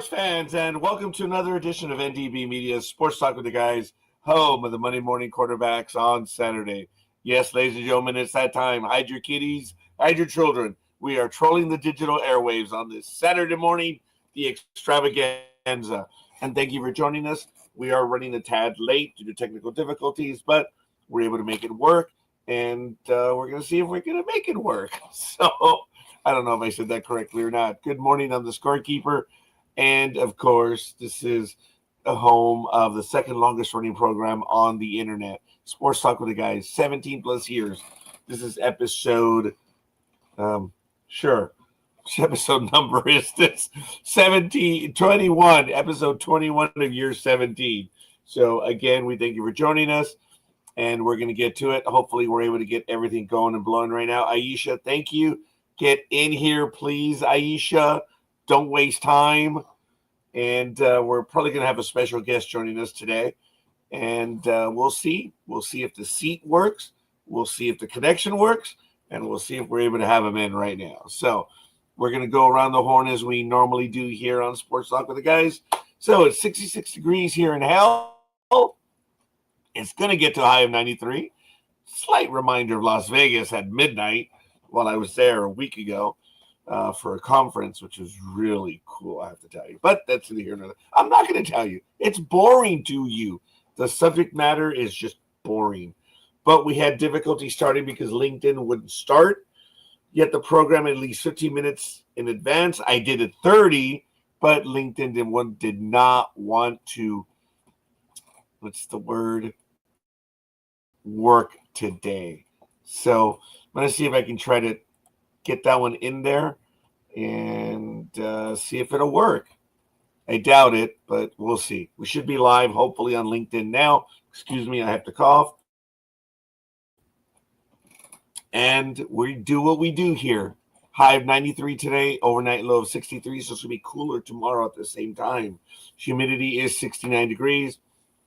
sports fans, and welcome to another edition of NDB Media's Sports Talk with the Guys, home of the Monday morning quarterbacks on Saturday. Yes, ladies and gentlemen, it's that time. Hide your kiddies, hide your children. We are trolling the digital airwaves on this Saturday morning, the Extravaganza. And thank you for joining us. We are running a tad late due to technical difficulties, but we're able to make it work, and we're going to see if we're going to make it work. So I don't know if I said that correctly or not. Good morning, I'm the scorekeeper. And, of course, this is the home of the second longest running program on the internet, Sports Talk with the Guys, 17 plus years. This is episode, which episode number is this? 21, episode 21 of year 17. So, again, we thank you for joining us, and we're going to get to it. Hopefully, we're able to get everything going and blowing right now. Aisha, thank you. Get in here, please, Aisha. Don't waste time. And we're probably going to have a special guest joining us today. And we'll see. We'll see if the seat works. We'll see if the connection works. And we'll see if we're able to have him in right now. So we're going to go around the horn as we normally do here on Sports Talk with the Guys. So it's 66 degrees here in hell. It's going to get to a high of 93. Slight reminder of Las Vegas at midnight while I was there a week ago. For a conference, which is really cool, I have to tell you. But that's in here. I'm not going to tell you. It's boring to you. The subject matter is just boring. But we had difficulty starting because LinkedIn wouldn't start. Yet the program at least 15 minutes in advance. I did it 30, but LinkedIn did not want to, what's the word, work today. So I'm going to see if I can try to get that one in there and see if it'll work. I doubt it, but we'll see. We should be live, hopefully, on LinkedIn now. Excuse me, I have to cough. And we do what we do here. High of 93 today, overnight low of 63, so it's going to be cooler tomorrow at the same time. Humidity is 69 degrees.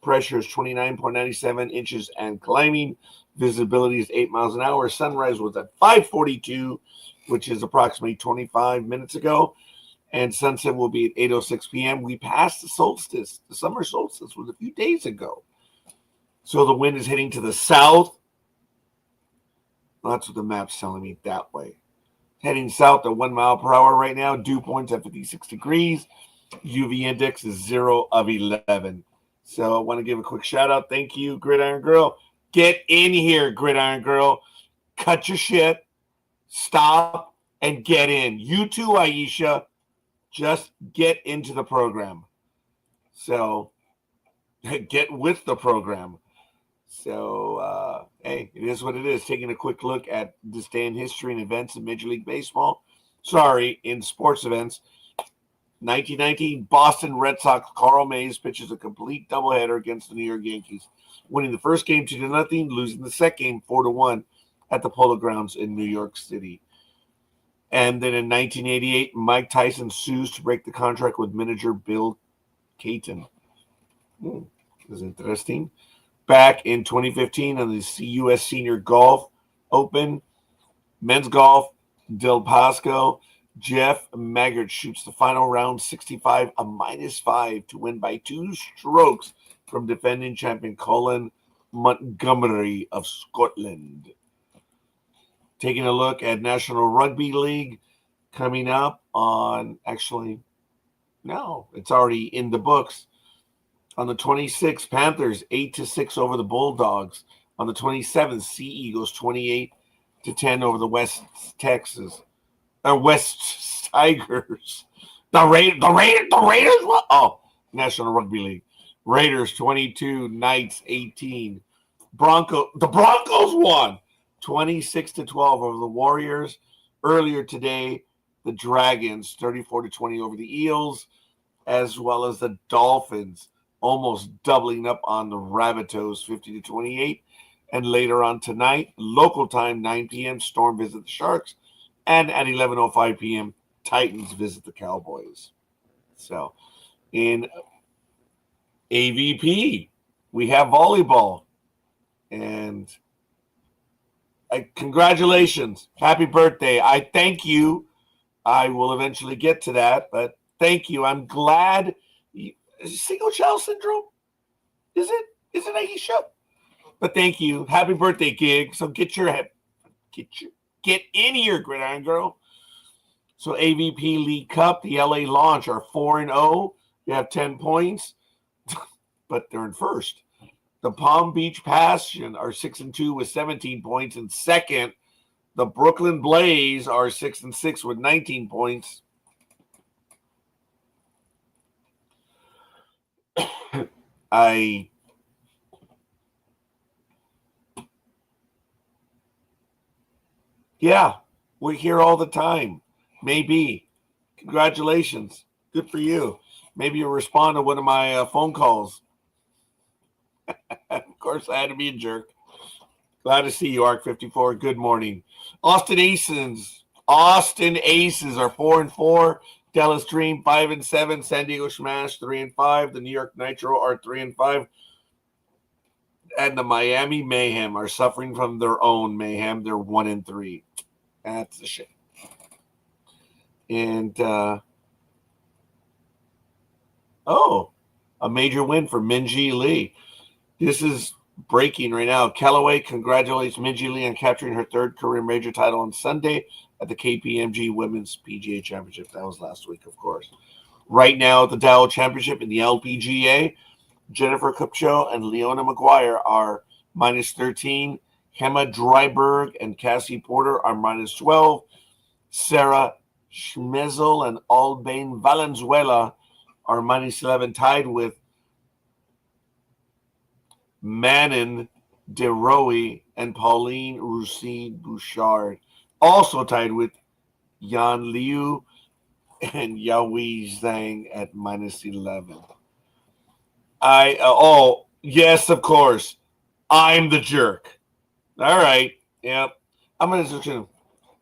Pressure is 29.97 inches and climbing. Visibility is 8 miles an hour. Sunrise was at 5:42, which is approximately 25 minutes ago. And sunset will be at 8:06 p.m. We passed the solstice. The summer solstice was a few days ago. So the wind is heading to the south. Well, that's what the map's telling me, that way. Heading south at 1 mile per hour right now. Dew points at 56 degrees. UV index is 0 of 11. So I want to give a quick shout out. Thank you, Gridiron Girl. Get in here, Gridiron Girl. Cut your shit. Stop and get in. You too, Aisha. Just get into the program. So get with the program. So, hey, it is what it is. Taking a quick look at this day in history and events in Major League Baseball. Sorry, in sports events. 1919, Boston Red Sox, Carl Mays pitches a complete doubleheader against the New York Yankees, winning the first game 2-0, losing the second game 4-1 at the Polo Grounds in New York City. And then in 1988, Mike Tyson sues to break the contract with manager Bill Caton. That's interesting. Back in 2015 on the U.S. Senior Golf Open, men's golf, Del Pasco, Jeff Maggart shoots the final round 65, a -5 to win by 2 strokes from defending champion Colin Montgomery of Scotland. Taking a look at National Rugby League coming up on, it's already in the books. On the 26th, Panthers 8-6 over the Bulldogs. On the 27th, Sea Eagles 28-10 over the West Tigers. The Raiders. National Rugby League. Raiders 22, Knights 18. The Broncos won 26-12 over the Warriors. Earlier today, the Dragons 34-20 over the Eels, as well as the Dolphins almost doubling up on the Rabbitohs 50-28. And later on tonight, local time 9 p.m., Storm visit the Sharks. And at 11:05 p.m., Titans visit the Cowboys. So in AVP, we have volleyball. And congratulations. Happy birthday. I thank you. I will eventually get to that, but Thank you. I'm glad. Single child syndrome? Is it? Is it Aisha? But thank you. Happy birthday, Gig. So get in here, Gridiron Girl. So AVP League Cup, the LA Launch are 4-0. They have 10 points, but they're in first. The Palm Beach Passion are 6-2 with 17 points. And second, the Brooklyn Blaze are 6-6 with 19 points. Yeah, we're here all the time. Maybe. Congratulations. Good for you. Maybe you'll respond to one of my phone calls. Of course, I had to be a jerk. Glad to see you, Arc54. Good morning. Austin Aces are 4-4. Dallas Dream 5-7. San Diego Smash 3-5. The New York Nitro are 3-5. And the Miami Mayhem are suffering from their own mayhem. They're 1-3. That's a shame. And a major win for Minji Lee. This is breaking right now. Callaway congratulates Minji Lee on capturing her third career major title on Sunday at the KPMG Women's PGA Championship. That was last week, of course. Right now at the Dow Championship in the LPGA, Jennifer Kupcho and Leona Maguire are -13. Hema Dryberg and Cassie Porter are -12. Sarah Schmezel and Albane Valenzuela are -11, tied with Manon DeRoe and Pauline Rusine Bouchard. Also tied with Yan Liu and Yaoi Zhang at -11. Yes, of course. I'm the jerk. All right. Yep. I'm going to just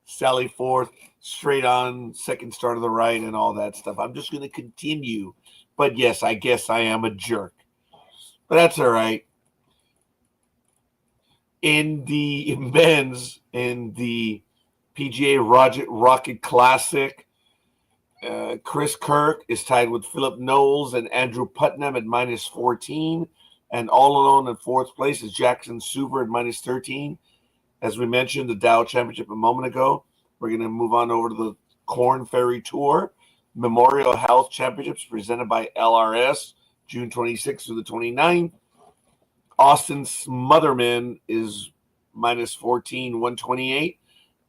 sally forth straight on, second start of the right and all that stuff. I'm just going to continue. But yes, I guess I am a jerk. But that's all right. In the men's, in the PGA Rocket Classic, Chris Kirk is tied with Philip Knowles and Andrew Putnam at -14. And all alone in fourth place is Jackson Suber at -13. As we mentioned, the Dow Championship a moment ago. We're going to move on over to the Corn Ferry Tour. Memorial Health Championships presented by LRS, June 26th through the 29th. Austin Smotherman is -14, 128.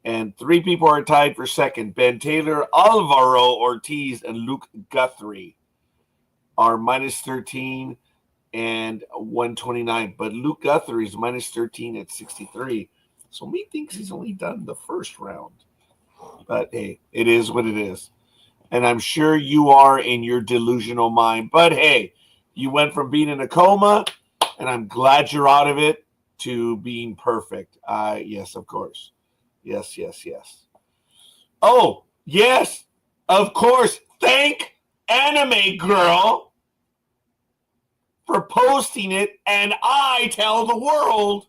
And three people are tied for second. Ben Taylor, Alvaro Ortiz, and Luke Guthrie are -13 and 129. But Luke Guthrie is -13 at 63. So me thinks he's only done the first round. But hey, it is what it is. And I'm sure you are in your delusional mind. But hey, you went from being in a coma, and I'm glad you're out of it, to being perfect. Yes, of course. Yes. Oh, yes, of course. Thank Anime Girl for posting it, and I tell the world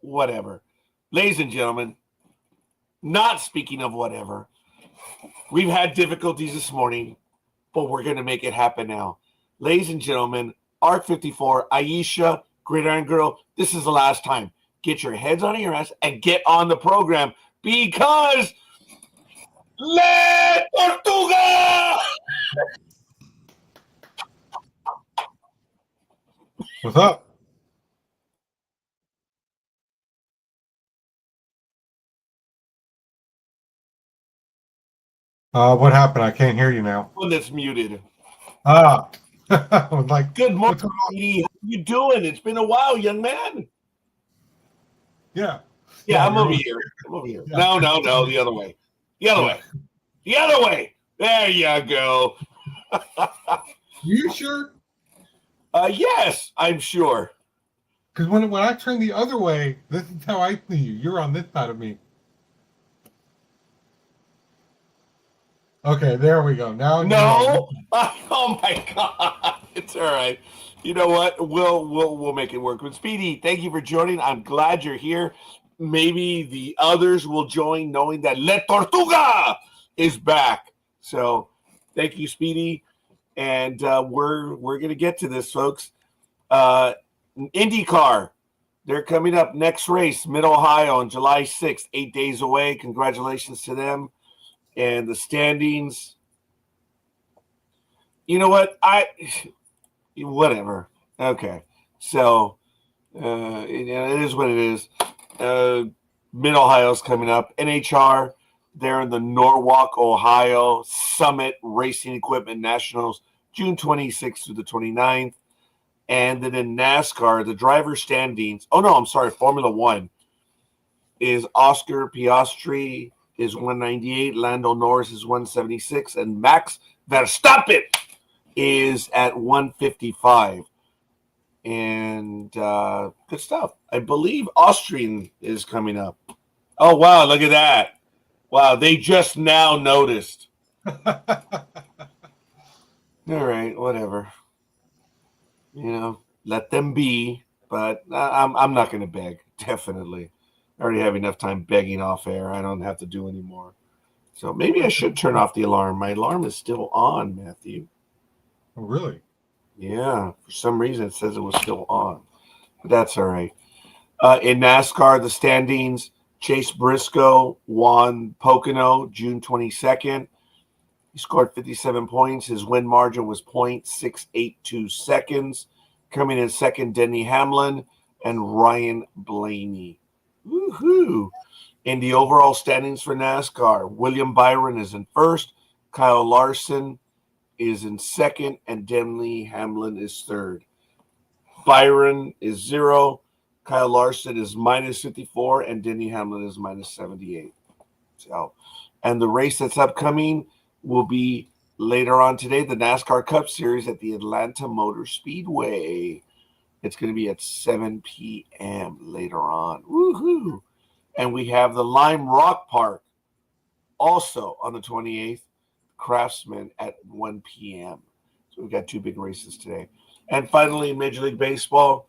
whatever. Ladies and gentlemen, not speaking of whatever, we've had difficulties this morning, but we're going to make it happen now. Ladies and gentlemen, Arc54, Aisha, Gridiron Girl, this is the last time. Get your heads on your ass and get on the program, because Le Tortuga! What's up? What happened? I can't hear you now. One that's muted. Like, good morning, Edie. How you doing? It's been a while, young man. Yeah, I'm over here. Yeah. No, the other way. The other way. There you go. You sure? Yes, I'm sure. Because when I turn the other way, this is how I see you. You're on this side of me. Okay, there we go. Now, no. Oh my God, it's all right. You know what? We'll make it work. But Speedy, thank you for joining. I'm glad you're here. maybe the others will join, knowing that Le Tortuga is back. So thank you, Speedy. And we're going to get to this, folks. IndyCar, they're coming up. Next race, Mid-Ohio on July 6th, 8 days away. Congratulations to them. And the standings, you know what? Whatever. Okay. So it is what it is. Mid-Ohio's coming up. NHR, they're in the Norwalk, Ohio Summit Racing Equipment Nationals, June 26th through the 29th. And then in NASCAR, the driver standings. Oh, no, I'm sorry. Formula One is Oscar Piastri is 198. Lando Norris is 176. And Max Verstappen is at 155. And good stuff. I believe Austrian is coming up. Oh, wow. Look at that. Wow. They just now noticed. All right. Whatever. Let them be. But I'm not going to beg. Definitely. I already have enough time begging off air. I don't have to do any more. So maybe I should turn off the alarm. My alarm is still on, Matthew. Oh, really? Yeah. For some reason, it says it was still on. But that's all right. In NASCAR, the standings, Chase Briscoe won Pocono June 22nd. He scored 57 points. His win margin was .682 seconds. Coming in second, Denny Hamlin and Ryan Blaney. Woohoo! In the overall standings for NASCAR, William Byron is in first. Kyle Larson is in second. And Denny Hamlin is third. Byron is 0. Kyle Larson is -54. And Denny Hamlin is -78. So, and the race that's upcoming will be later on today, the NASCAR Cup Series at the Atlanta Motor Speedway. It's going to be at 7 p.m. later on. Woohoo! And we have the Lime Rock Park also on the 28th, Craftsman at 1 p.m. So we've got 2 big races today. And finally, in Major League Baseball,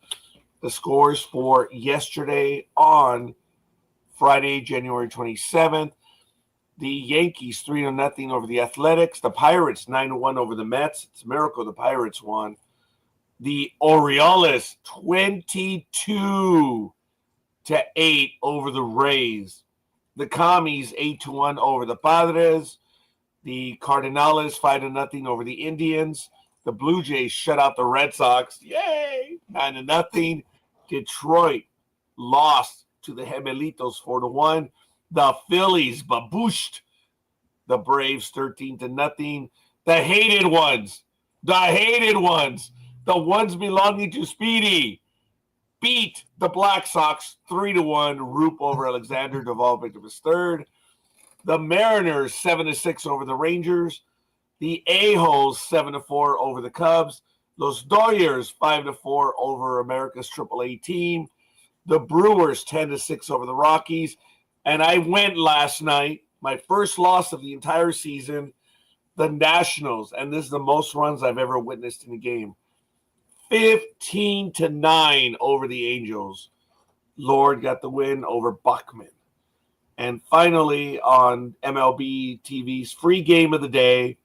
the scores for yesterday on Friday, January 27th. The Yankees 3-0 over the Athletics. The Pirates 9-1 over the Mets. It's a miracle the Pirates won. The Orioles 22-8 over the Rays. The Commies 8-1 over the Padres. The Cardinals 5-0 over the Indians. The Blue Jays shut out the Red Sox. Yay! 9-0. Detroit lost to the Gemelitos 4-1. The Phillies babooshed the Braves 13-0. The hated ones, the ones belonging to Speedy, beat the Black Sox 3-1. Roop over Alexander, Duvall victim is third. The Mariners 7-6 over the Rangers. The A-Holes 7-4 over the Cubs. Los Dodgers 5-4 over America's AAA team. The Brewers 10-6 over the Rockies. And I went last night, my first loss of the entire season, the Nationals, and this is the most runs I've ever witnessed in a game, 15-9 over the Angels. Lord got the win over Buckman. And finally, on MLB TV's free game of the day,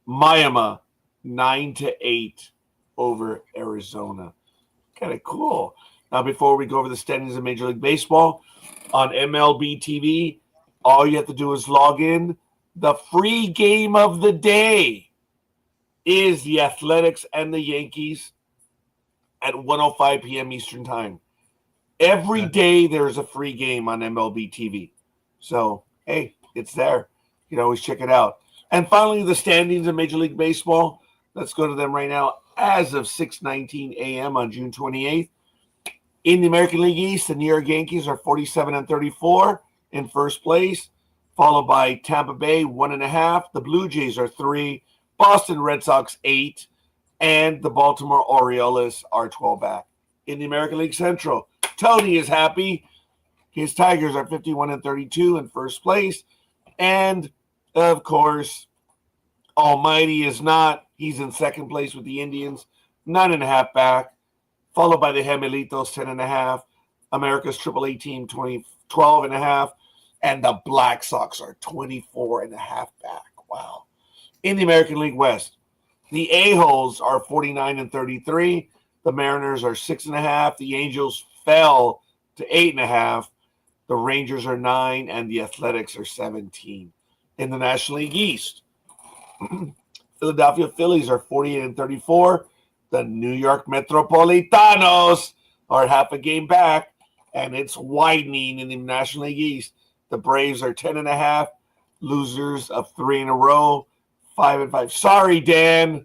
Miami 9-8 over Arizona. Kind of cool. Now, before we go over the standings of Major League Baseball, on MLB TV, all you have to do is log in. The free game of the day is the Athletics and the Yankees at 1:05 p.m. Eastern Time. Every day there's a free game on MLB TV. So, hey, it's there. You can always check it out. And finally, the standings of Major League Baseball. Let's go to them right now. As of 6:19 a.m. on June 28th, in the American League East, the New York Yankees are 47-34 in first place, followed by Tampa Bay 1.5. The Blue Jays are 3. Boston Red Sox 8. And the Baltimore Orioles are 12 back. In the American League Central, Tony is happy. His Tigers are 51-32 in first place. And, of course, Almighty is not. He's in second place with the Indians, 9.5 back, followed by the Gemelitos, 10.5. America's AAA team 12.5, and the Black Sox are 24.5 back. Wow. In the American League West, the A-holes are 49-33. The Mariners are 6.5. The Angels fell to 8.5. The Rangers are 9, and the Athletics are 17. In the National League East, Philadelphia Phillies are 48-34. The New York Metropolitanos are half a game back, and it's widening in the National League East. The Braves are 10.5, losers of 3 in a row, 5-5. Sorry, Dan.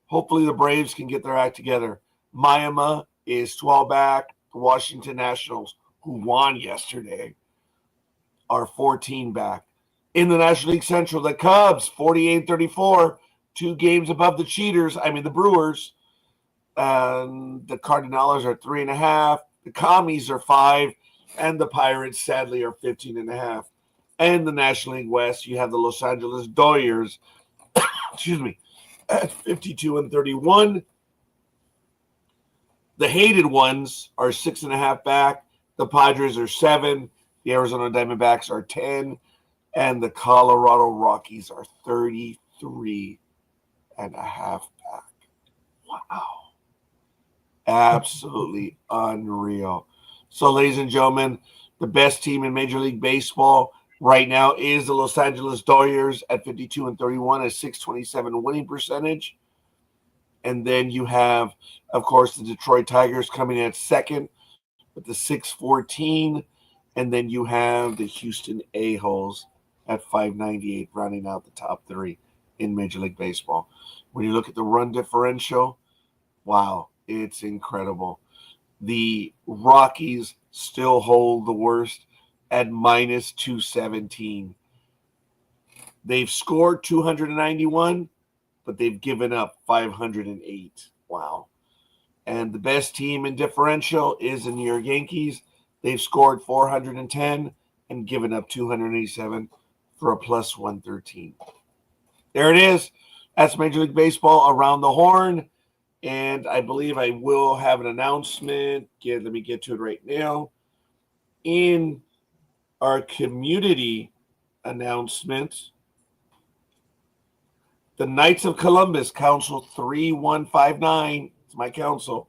Hopefully the Braves can get their act together. Miami is 12 back. The Washington Nationals, who won yesterday, are 14 back. In the National League Central, the Cubs, 48-34, 2 games above the Brewers. And the Cardinals are 3.5. The Commies are 5. And the Pirates, sadly, are 15.5. And the National League West, you have the Los Angeles Dodgers, at 52-31. The hated ones are 6.5 back. The Padres are 7. The Arizona Diamondbacks are 10. And the Colorado Rockies are 33.5 back. Wow. Absolutely unreal. So, ladies and gentlemen, the best team in Major League Baseball right now is the Los Angeles Dodgers at 52-31, a .627 winning percentage. And then you have, of course, the Detroit Tigers coming in at second with the .614. And then you have the Houston A-holes at 598, rounding out the top 3 in Major League Baseball. When you look at the run differential, wow, it's incredible. The Rockies still hold the worst at -217. They've scored 291, but they've given up 508. Wow. And the best team in differential is the New York Yankees. They've scored 410 and given up 287 for a +113. There it is. That's Major League Baseball around the horn. And I believe I will have an announcement. Let me get to it right now. In our community announcement, the Knights of Columbus, Council 3159, it's my council,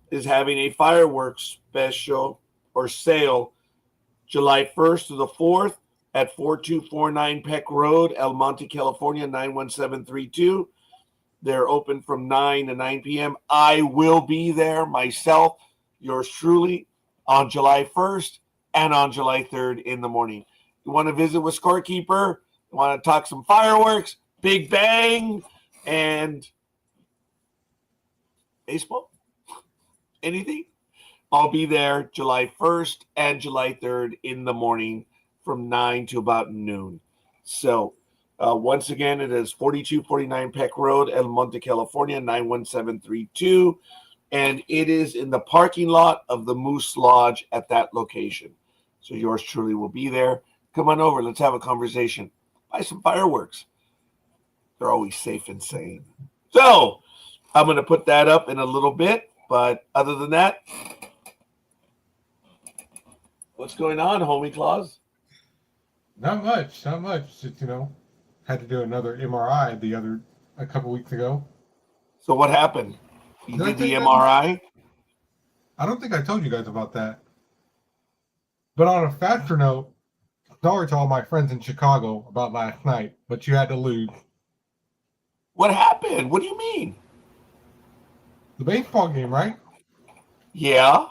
is having a fireworks special or sale July 1st to the 4th at 4249 Peck Road, El Monte, California, 91732. They're open from 9 to 9 p.m. I will be there myself, yours truly, on July 1st and on July 3rd in the morning. You want to visit with Scorekeeper? You want to talk some fireworks, Big Bang, and baseball? Anything? I'll be there July 1st and July 3rd in the morning from 9 to about noon. So, once again, it is 4249 Peck Road, El Monte, California, 91732. And it is in the parking lot of the Moose Lodge at that location. So yours truly will be there. Come on over. Let's have a conversation. Buy some fireworks. They're always safe and sane. So I'm going to put that up in a little bit. But other than that, what's going on, homie Claus? Not much. Just, had to do another MRI a couple weeks ago. So what happened? You did the MRI? I don't think I told you guys about that. But on a faster note, sorry to all my friends in Chicago about last night, but you had to lose. What happened? What do you mean? The baseball game, right? Yeah.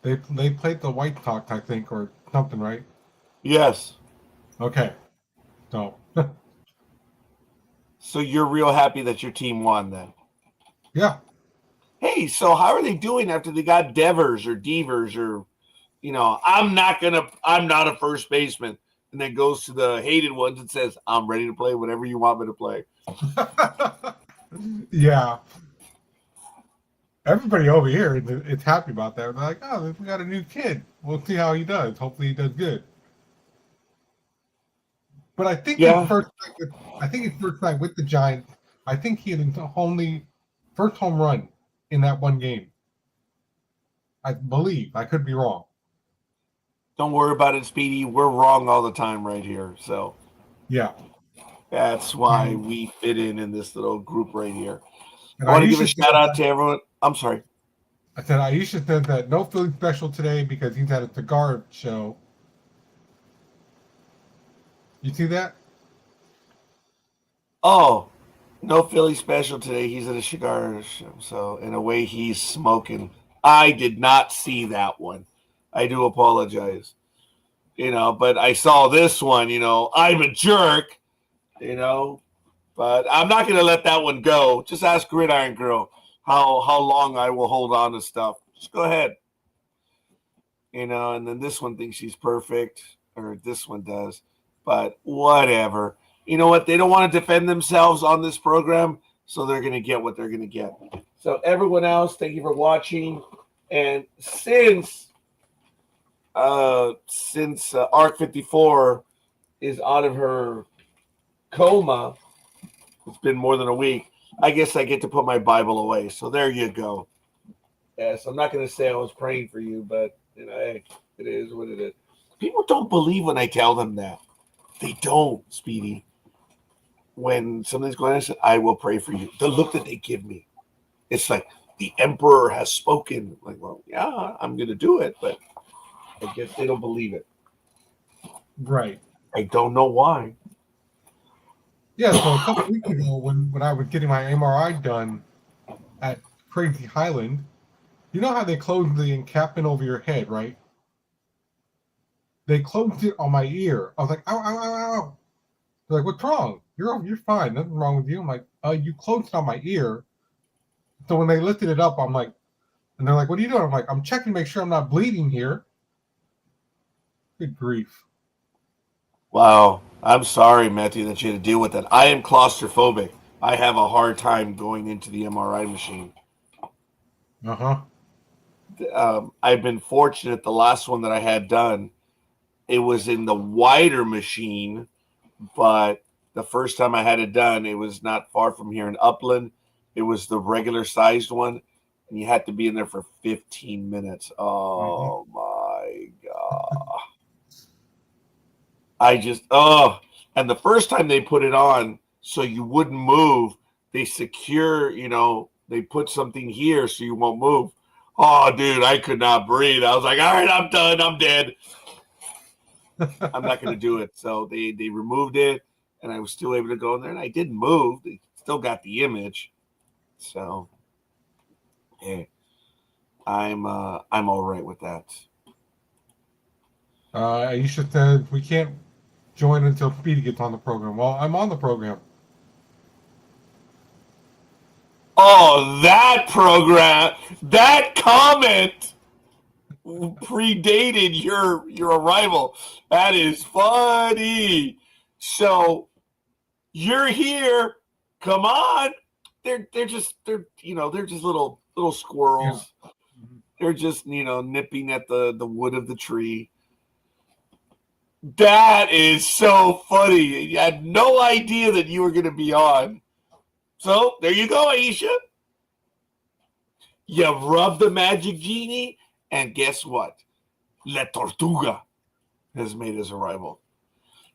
They played the White Sox, I think, or something, right? Yes. Okay. So. So you're real happy that your team won then? Yeah. Hey, so how are they doing after they got Devers or I'm not a first baseman, and then goes to the hated ones and says, I'm ready to play whatever you want me to play. Yeah. Everybody over here is happy about that. They're like, oh, we got a new kid. We'll see how he does. Hopefully he does good. But I think his first night with the Giants, I think he had only first home run in that one game. I believe. I could be wrong. Don't worry about it, Speedy. We're wrong all the time right here. So Yeah. that's why we fit in this little group right here. And I want to give a Aisha shout out to everyone. I'm sorry. I said Aisha said that no Philly special today because he's at a cigar show. You see that? Oh, no Philly special today. He's at a cigar show. So in a way, he's smoking. I did not see that one. I do apologize. But I saw this one. I'm a jerk. But I'm not going to let that one go. Just ask Gridiron Girl how long I will hold on to stuff. Just go ahead. And then this one thinks she's perfect, or this one does. But whatever. You know what? They don't want to defend themselves on this program, so they're going to get what they're going to get. So everyone else, thank you for watching. And since Art 54 is out of her coma, it's been more than a week, I guess I get to put my Bible away. So there you go. Yes, I'm not going to say I was praying for you, but hey, it is what it is. People don't believe when I tell them that. They don't, Speedy. When something's going on, I say, I will pray for you. The look that they give me, it's like the emperor has spoken. Like, well, yeah, I'm going to do it, but I guess they don't believe it. Right. I don't know why. Yeah, so a couple weeks ago when I was getting my MRI done at Crazy Highland, you know how they closed the encampment over your head, right? They closed it on my ear. I was like, ow, ow, ow, ow. They're like, what's wrong? You're fine. Nothing wrong with you. I'm like, you closed it on my ear. So when they lifted it up, I'm like, and they're like, what are you doing? I'm like, I'm checking to make sure I'm not bleeding here. Good grief. Wow. I'm sorry, Matthew, that you had to deal with that. I am claustrophobic. I have a hard time going into the MRI machine. Uh-huh. I've been fortunate. The last one that I had done, it was in the wider machine, but the first time I had it done, it was not far from here in Upland. It was the regular sized one, and you had to be in there for 15 minutes. Oh, my God. And the first time they put it on so you wouldn't move, they secure, they put something here so you won't move. Oh, dude, I could not breathe. I was like, all right, I'm done. I'm dead. I'm not going to do it. So they removed it, and I was still able to go in there, and I didn't move. They still got the image. So, hey, I'm all right with that. Aisha said we can't join until Speedy gets on the program. Well, I'm on the program. Oh, that program, that comment predated your arrival. That is funny. So you're here. Come on. They're just little squirrels. Yeah. They're just nipping at the wood of the tree. That is so funny. I had no idea that you were going to be on. So there you go, Aisha. You rub the magic genie, and guess what? La Tortuga has made his arrival.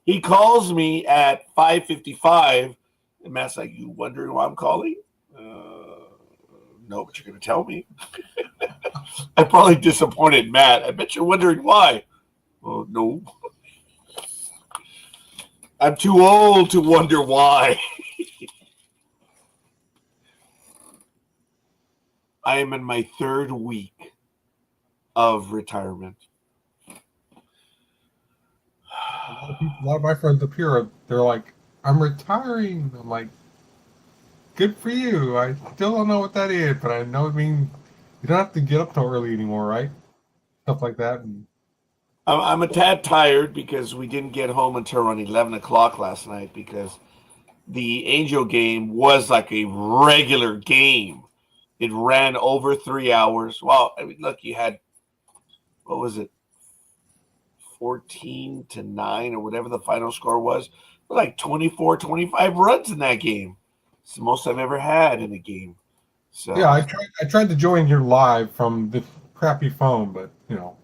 He calls me at 5:55, and Matt's like, "You wondering why I'm calling?" No, but you're going to tell me. I probably disappointed Matt. I bet you're wondering why. Well, no. I'm too old to wonder why. I am in my 3rd week of retirement. A lot of my friends up here, they're like, I'm retiring. I'm like, good for you. I still don't know what that is, but I know it means you don't have to get up so early anymore, right? Stuff like that. And I'm a tad tired because we didn't get home until around 11 o'clock last night because the Angel game was like a regular game. It ran over 3 hours. Well, I mean, look, you had, what was it, 14-9 or whatever the final score was. Like 24, 25 runs in that game. It's the most I've ever had in a game. So yeah, I tried to join your live from crappy phone, but you know.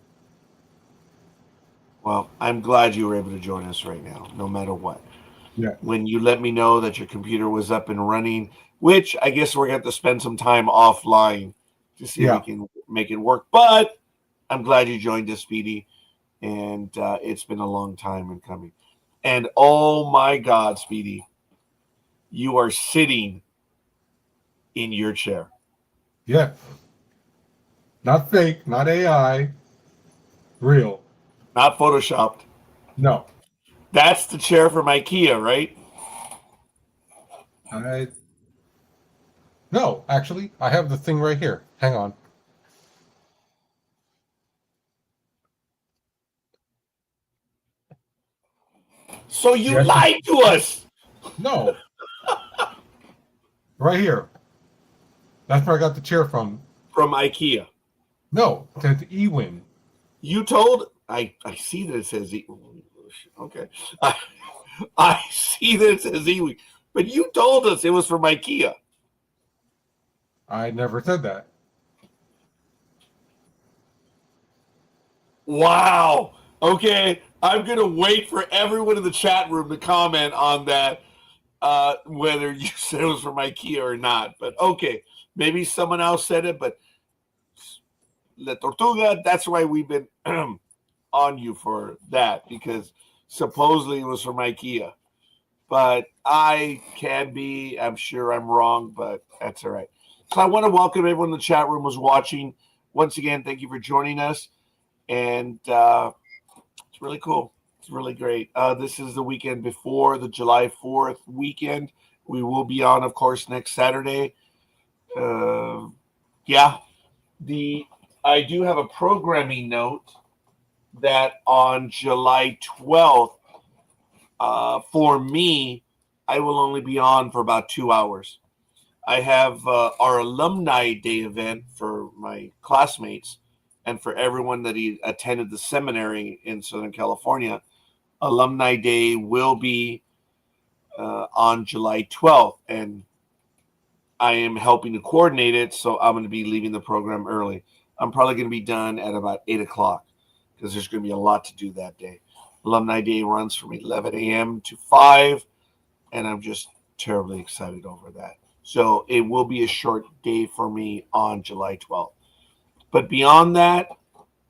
Well, I'm glad you were able to join us right now, no matter what. Yeah. When you let me know that your computer was up and running, which I guess we're going to have to spend some time offline to see if we can make it work. But I'm glad you joined us, Speedy. And it's been a long time in coming. And oh my God, Speedy, you are sitting in your chair. Yeah. Not fake, not AI, real. Not photoshopped. No. That's the chair from IKEA, right? No, actually, I have the thing right here. Hang on. So you Yes. lied to us. No. Right here. That's where I got the chair from. From IKEA. No, it's E-Wing. You told I see that it says okay. I see that it says Ewe, but you told us it was from IKEA. I never said that. Wow. Okay, I'm gonna wait for everyone in the chat room to comment on that, whether you said it was from IKEA or not. But okay, maybe someone else said it. But La Tortuga, that's why we've been on you for that, because supposedly it was from IKEA. But I'm sure I'm wrong, but that's all right. So I want to welcome everyone in the chat room who's watching. Once again, thank you for joining us. And it's really cool. It's really great. This is the weekend before the July 4th weekend. We will be on, of course, next Saturday. I do have a programming note that on July 12th, for me, I will only be on for about 2 hours. I have our Alumni Day event for my classmates and for everyone that attended the seminary in Southern California. Alumni Day will be on July 12th, and I am helping to coordinate it, so I'm going to be leaving the program early. I'm probably going to be done at about 8 o'clock because there's going to be a lot to do that day. Alumni Day runs from 11 a.m. to 5, and I'm just terribly excited over that. So it will be a short day for me on July 12th. But beyond that,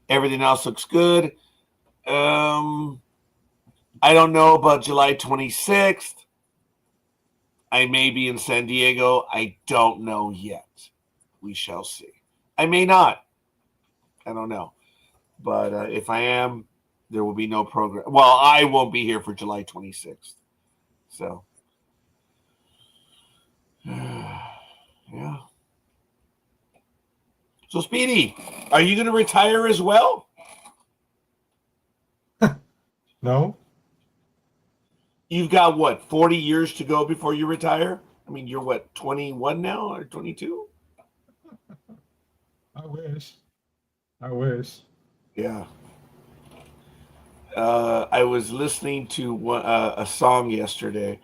everything else looks good. I don't know about July 26th. I may be in San Diego. I don't know yet. We shall see. I may not. I don't know. But if I am, there will be no program. Well, I won't be here for July 26th. So, yeah. So, Speedy, are you going to retire as well? No. You've got, what, 40 years to go before you retire? I mean, you're, what, 21 now or 22? I wish. Yeah. I was listening to a song yesterday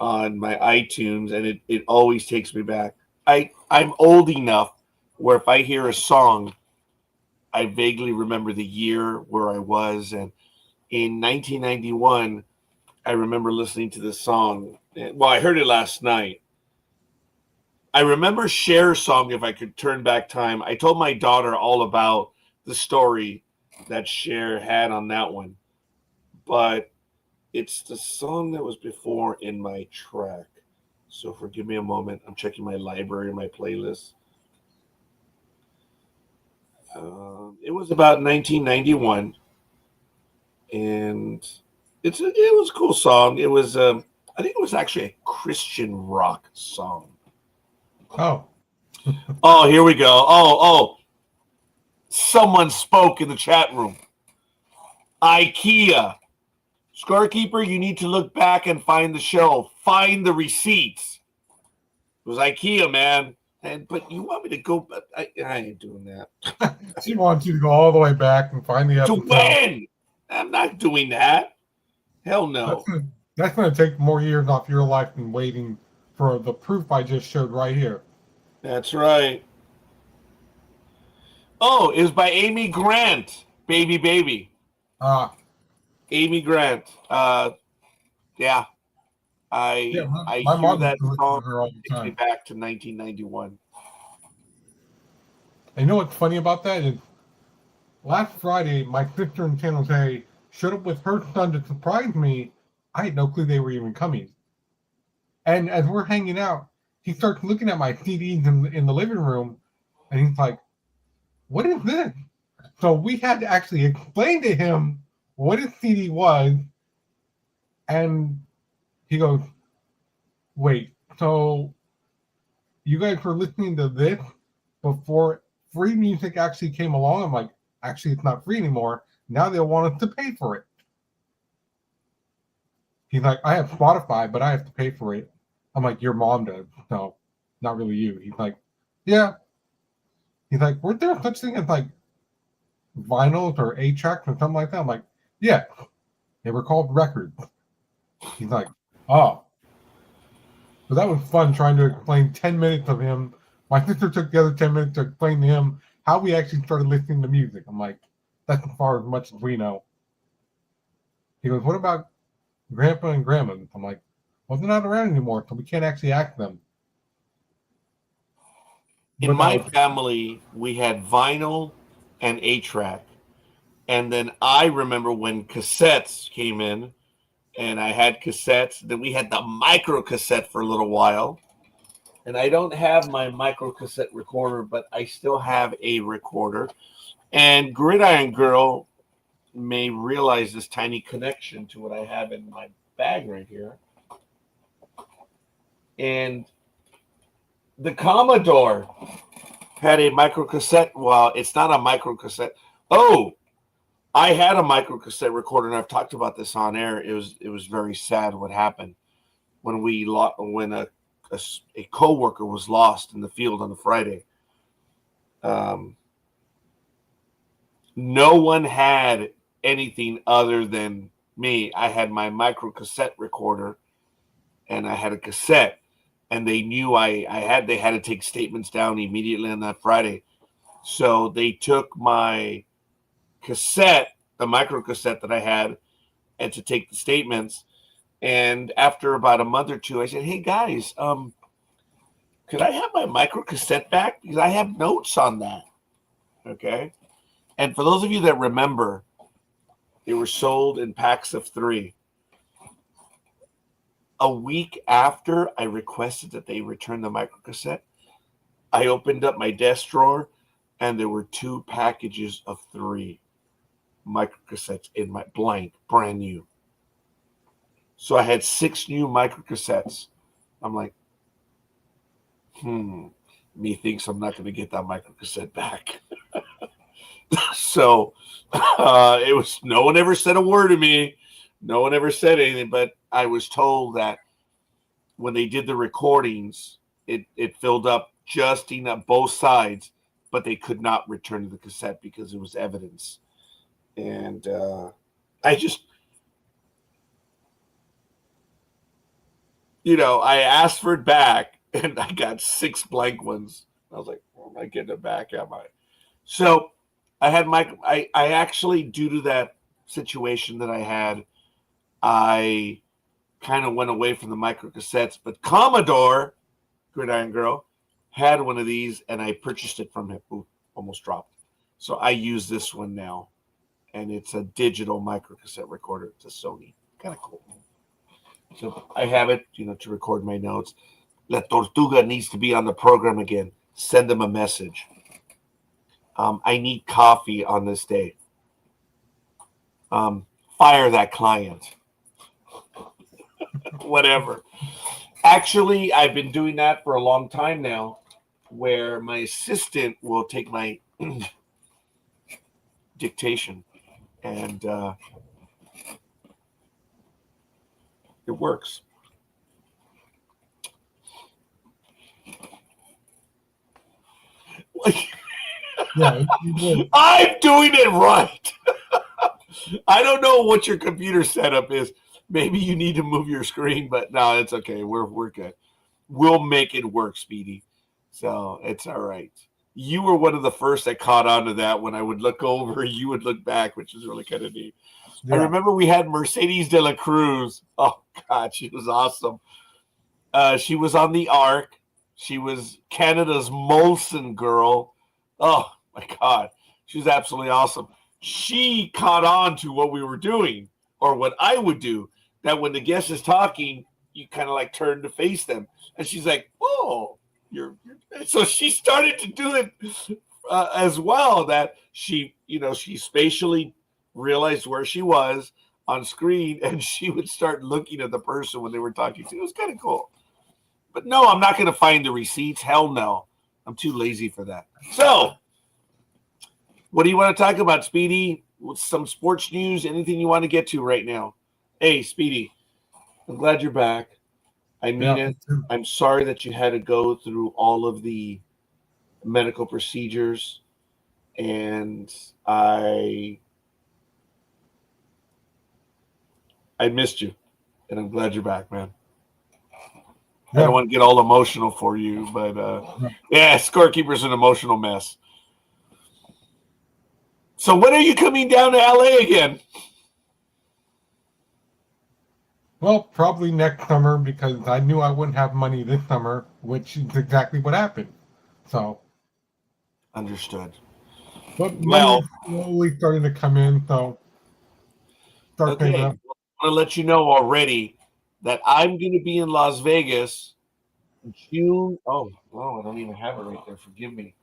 on my iTunes, and it always takes me back. I'm old enough where if I hear a song, I vaguely remember the year where I was. And in 1991, I remember listening to this song. Well, I heard it last night. I remember Cher's song, If I Could Turn Back Time. I told my daughter all about the story that Cher had on that one. But it's the song that was before in my track. So forgive me a moment. I'm checking my library, my playlist. It was about 1991. And it was a cool song. It was, I think it was actually a Christian rock song. Oh. Oh, here we go. Oh. Someone spoke in the chat room. IKEA. Scorekeeper, you need to look back and find the show. Find the receipts. It was IKEA, man. But you want me to go? I ain't doing that. She wants you to go all the way back and find the episode. To when? I'm not doing that. Hell no. That's going to take more years off your life than waiting for the proof I just showed right here. That's right. Oh, it was by Amy Grant. Baby Baby. Ah, Amy Grant. Yeah. yeah. I My hear mom used that to listen song. to her all the Takes me time. back to 1991. And you know what's funny about that is last Friday, my sister in San Jose showed up with her son to surprise me. I had no clue they were even coming. And as we're hanging out, he starts looking at my CDs in the living room, and he's like, "What is this?" So we had to actually explain to him what his CD was, and he goes, "Wait, so you guys were listening to this before free music actually came along?" I'm like, "Actually, it's not free anymore. Now they'll want us to pay for it." He's like, "I have Spotify, but I have to pay for it." I'm like, "Your mom does, so not really you." He's like, "Yeah." He's like, "Weren't there such thing as like vinyls or 8 tracks or something like that?" I'm like, "Yeah, they were called records." He's like, "Oh." So that was fun trying to explain 10 minutes of him. My sister took the other 10 minutes to explain to him how we actually started listening to music. I'm like, "That's as far as much as we know." He goes, "What about grandpa and grandma?" I'm like, "Well, they're not around anymore, so we can't actually ask them." In But my now, family, we had vinyl and 8-track. And then I remember when cassettes came in, and I had cassettes. Then we had the micro cassette for a little while. And I don't have my micro cassette recorder, but I still have a recorder. And Gridiron Girl may realize this tiny connection to what I have in my bag right here. And the Commodore had a micro cassette. Well, it's not a micro cassette. Oh, I had a micro cassette recorder, and I've talked about this on air. It was very sad what happened when a coworker was lost in the field on a Friday. Um, no one had anything other than me. I had my micro cassette recorder, and I had a cassette, and they knew they had to take statements down immediately on that Friday. So they took my cassette, the micro cassette that I had, and to take the statements. And after about a month or two, I said, "Hey guys, could I have my micro cassette back? Because I have notes on that." Okay. And for those of you that remember, they were sold in packs of 3. A week after I requested that they return the micro cassette, I opened up my desk drawer, and there were 2 packages of 3 micro cassettes in my brand new. So I had 6 new micro cassettes. I'm like, me thinks I'm not going to get that micro cassette back. So it was, no one ever said a word to me. No one ever said anything, but I was told that when they did the recordings, it filled up just enough both sides, but they could not return the cassette because it was evidence. And I just, I asked for it back, and I got 6 blank ones. I was like, "Well, am I getting it back? Am I?" So I actually, due to that situation that I had, I kind of went away from the micro cassettes. But Commodore, Gridiron Girl, had one of these, and I purchased it from him. Ooh, almost dropped. So I use this one now, and it's a digital micro cassette recorder. It's a Sony. Kind of cool. So I have it, to record my notes. La Tortuga needs to be on the program again. Send them a message. I need coffee on this day. Fire that client. Whatever. Actually, I've been doing that for a long time now, where my assistant will take my dictation, and it works. yeah, it did. I'm doing it right. I don't know what your computer setup is. Maybe you need to move your screen, but no, it's okay. We're good. We'll make it work, Speedy. So it's all right. you were one of the first that caught on to that. When I would look over, you would look back, which is really kind of neat. Yeah. I remember we had Mercedes de la Cruz. Oh, God, she was awesome. She was on the Ark. She was Canada's Molson girl. Oh, my God. She was absolutely awesome. She caught on to what we were doing, or what I would do, that when the guest is talking, you kind of like turn to face them. And she's like, oh, you're. So she started to do it as well, that she spatially realized where she was on screen, and she would start looking at the person when they were talking to. It was kind of cool. But no, I'm not going to find the receipts. Hell no. I'm too lazy for that. So, what do you want to talk about, Speedy? Some sports news? Anything you want to get to right now? Hey, Speedy, I'm glad you're back. I mean it. I'm sorry that you had to go through all of the medical procedures, and I missed you, and I'm glad you're back, man. I don't want to get all emotional for you, but yeah, Scorekeeper's an emotional mess. So when are you coming down to LA again? Well, probably next summer, because I knew I wouldn't have money this summer, which is exactly what happened. So understood. But money slowly starting to come in, so start okay. I want to let you know already that I'm going to be in Las Vegas June. Oh, I don't even have it right there. Forgive me.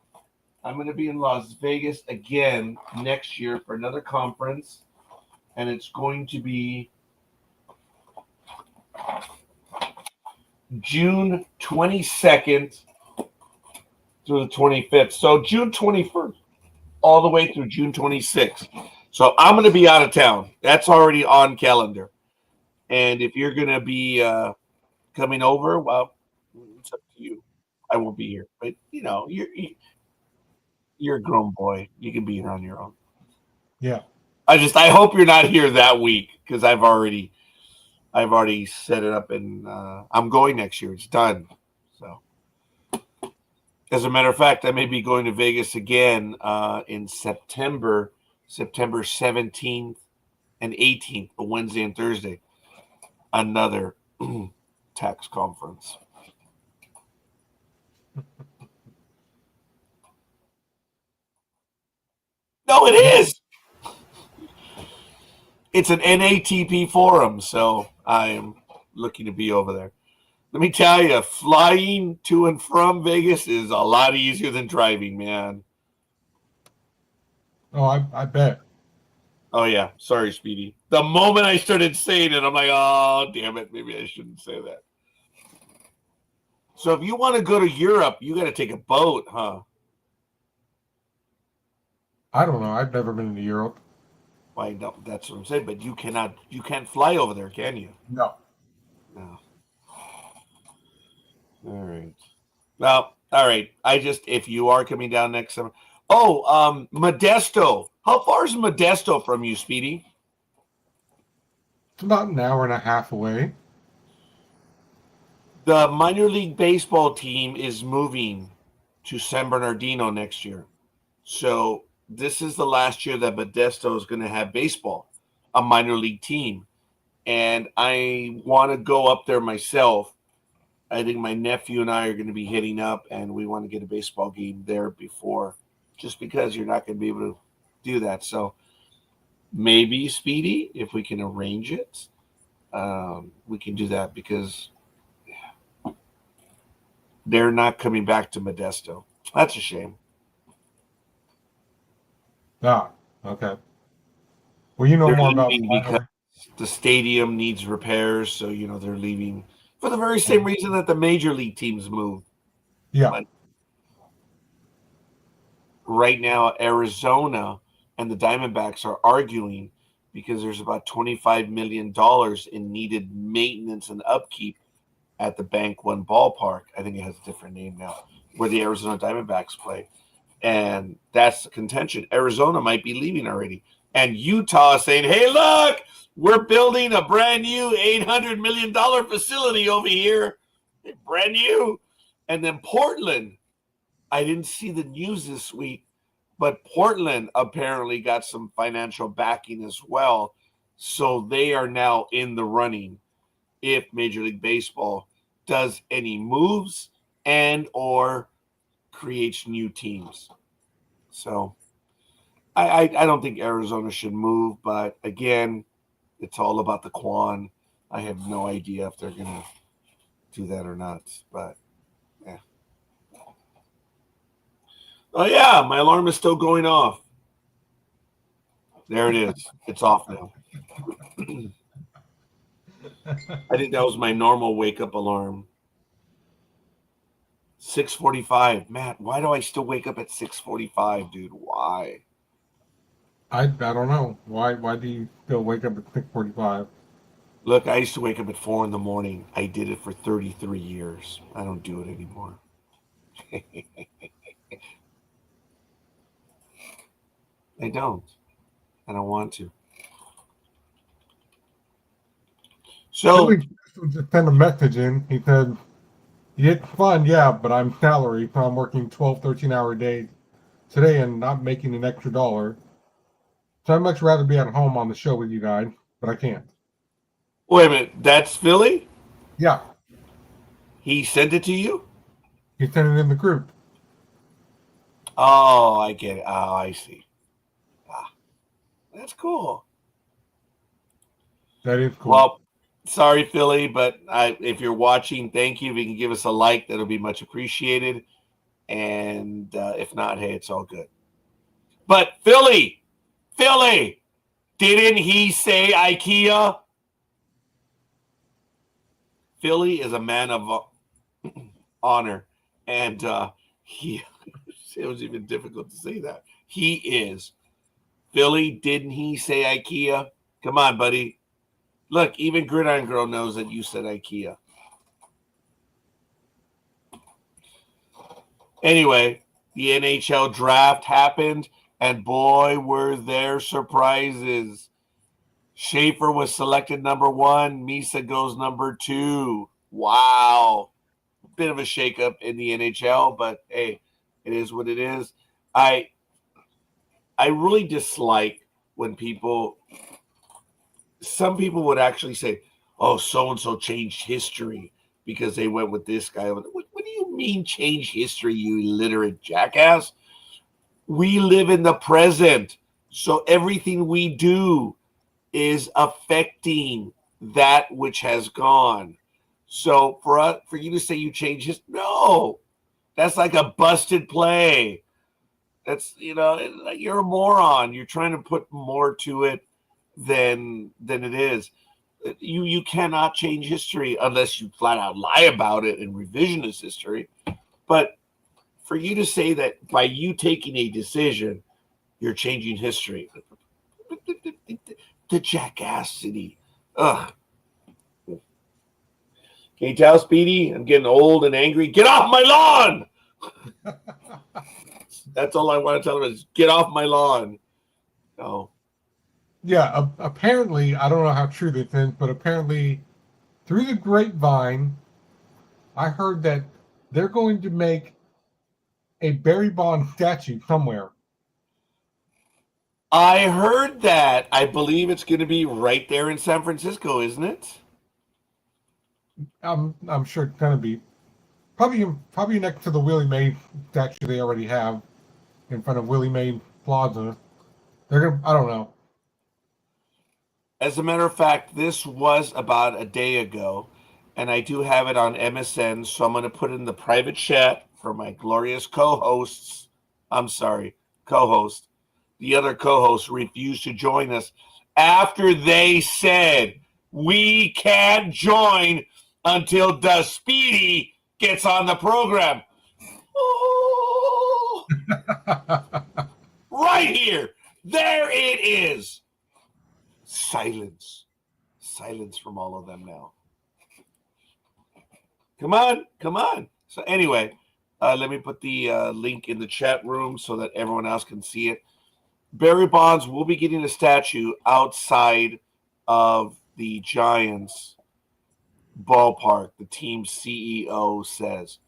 I'm going to be in Las Vegas again next year for another conference, and it's going to be June 22nd through the 25th. So June 21st all the way through June 26th. So I'm going to be out of town. That's already on calendar. And if you're going to be coming over, well, it's up to you. I won't be here, but you're a grown boy. You can be here on your own. Yeah. I hope you're not here that week, because I've already set it up, and I'm going next year. It's done. So, as a matter of fact, I may be going to Vegas again in September 17th and 18th, a Wednesday and Thursday. Another tax conference. No, it is. It's an NATP forum, so I'm looking to be over there. Let me tell you, flying to and from Vegas is a lot easier than driving, man. Oh, I bet. Oh, yeah. Sorry, Speedy. The moment I started saying it, I'm like, oh, damn it. Maybe I shouldn't say that. So if you want to go to Europe, you got to take a boat, huh? I don't know. I've never been to Europe. Why? No, that's what I'm saying. But you can't fly over there, can you? No. No. All right. Well, all right. If you are coming down next summer. Oh, Modesto. How far is Modesto from you, Speedy? It's about an hour and a half away. The minor league baseball team is moving to San Bernardino next year. So this is the last year that Modesto is going to have baseball, a minor league team. And I want to go up there myself. I think my nephew and I are going to be hitting up, and we want to get a baseball game there before, just because you're not going to be able to do that. So maybe, Speedy, if we can arrange it, we can do that, because they're not coming back to Modesto. That's a shame. Ah, okay. Well, you know They're more about because the stadium needs repairs, so they're leaving for the very same reason that the major league teams move. Yeah. But right now, Arizona and the Diamondbacks are arguing because there's about $25 million in needed maintenance and upkeep at the Bank One ballpark. I think it has a different name now, where the Arizona Diamondbacks play. And that's the contention. Arizona might be leaving already. And Utah is saying, hey, look, we're building a brand new $800 million facility over here. Brand new. And then Portland I didn't see the news this week, but Portland apparently got some financial backing as well. So they are now in the running if Major League Baseball does any moves and or creates new teams. So I don't think Arizona should move, but again, it's all about the Quan. I have no idea if they're going to do that or not, but yeah. Oh yeah, my alarm is still going off. There it is. It's off now. I think that was my normal wake up alarm. 6:45. Matt, why do I still wake up at 6:45, dude? Why? I don't know. Why do you still wake up at 6:45? Look, I used to wake up at 4 in the morning. I did it for 33 years. I don't do it anymore. I don't. I don't want to. So Billy just sent a message in. He said, "It's fun, yeah, but I'm salary, so I'm working 12, 13-hour days today and not making an extra dollar. So I'd much rather be at home on the show with you guys, but I can't." wait a minute. That's Philly? Yeah, He sent it to you? he sent it in the group. Oh, I get it. Oh, I see. Ah, that's cool. That is cool. Well, sorry, Philly, but if you're watching, thank you. If you can give us a like, that'll be much appreciated. And if not, hey, it's all good. But Philly, didn't he say IKEA? Philly is a man of honor, and he. It was even difficult to say that. He is. Philly, didn't he say IKEA? Come on, buddy. Look, even Gridiron Girl knows that you said IKEA. Anyway, the NHL draft happened, and boy, were there surprises. Schaefer was selected number 1. Misa goes number 2. Wow. Bit of a shakeup in the NHL, but hey, it is what it is. I really dislike when some people would actually say, oh, so-and-so changed history because they went with this guy. What do you mean change history, you illiterate jackass? We live in the present. So everything we do is affecting that which has gone. So for you to say you changed history, no, that's like a busted play. That's, you're a moron. You're trying to put more to it than it is. You cannot change history unless you flat out lie about it in revisionist history. But for you to say that by you taking a decision, you're changing history, the jackassity. Ugh. Can you tell, Speedy? I'm getting old and angry. Get off my lawn! That's all I want to tell him is get off my lawn. Oh. Yeah, apparently, I don't know how true this is, but apparently, through the grapevine, I heard that they're going to make a Barry Bonds statue somewhere. I heard that. I believe it's going to be right there in San Francisco, isn't it? I'm sure it's going to be probably next to the Willie Mays statue they already have in front of Willie Mays Plaza. They're gonna. I don't know. As a matter of fact, this was about a day ago, and I do have it on MSN, so I'm going to put it in the private chat for my glorious co-hosts. I'm sorry, co-host. The other co-hosts refused to join us after they said we can't join until the Speedy gets on the program. Oh, right here. There it is. Silence from all of them now. Come on. So anyway, let me put the link in the chat room so that everyone else can see it. Barry Bonds will be getting a statue outside of the Giants ballpark, the team's CEO says.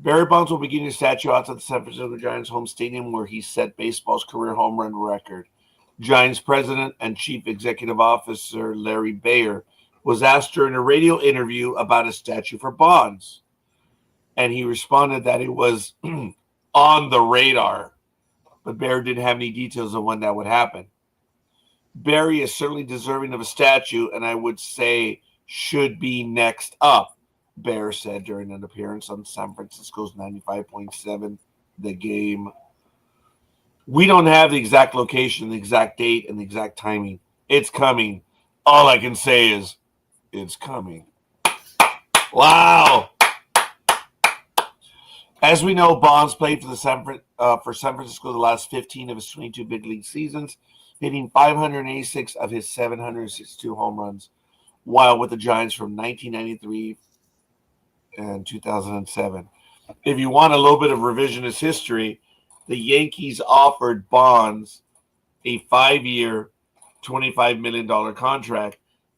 Barry Bonds will begin his statue outside the San Francisco Giants home stadium where he set baseball's career home run record. Giants president and chief executive officer Larry Bayer was asked during a radio interview about a statue for Bonds, and he responded that it was on the radar, but Bayer didn't have any details on when that would happen. Barry is certainly deserving of a statue, and I would say should be next up, Bayer said during an appearance on San Francisco's 95.7 The Game. We don't have the exact location, the exact date, and the exact timing. It's coming. All I can say is it's coming. Wow. As we know, Bonds played for San Francisco the last 15 of his 22 big league seasons, hitting 586 of his 762 home runs, while with the Giants from 1993 and 2007. If you want a little bit of revisionist history, the Yankees offered Bonds a 5-year, $25 million contract,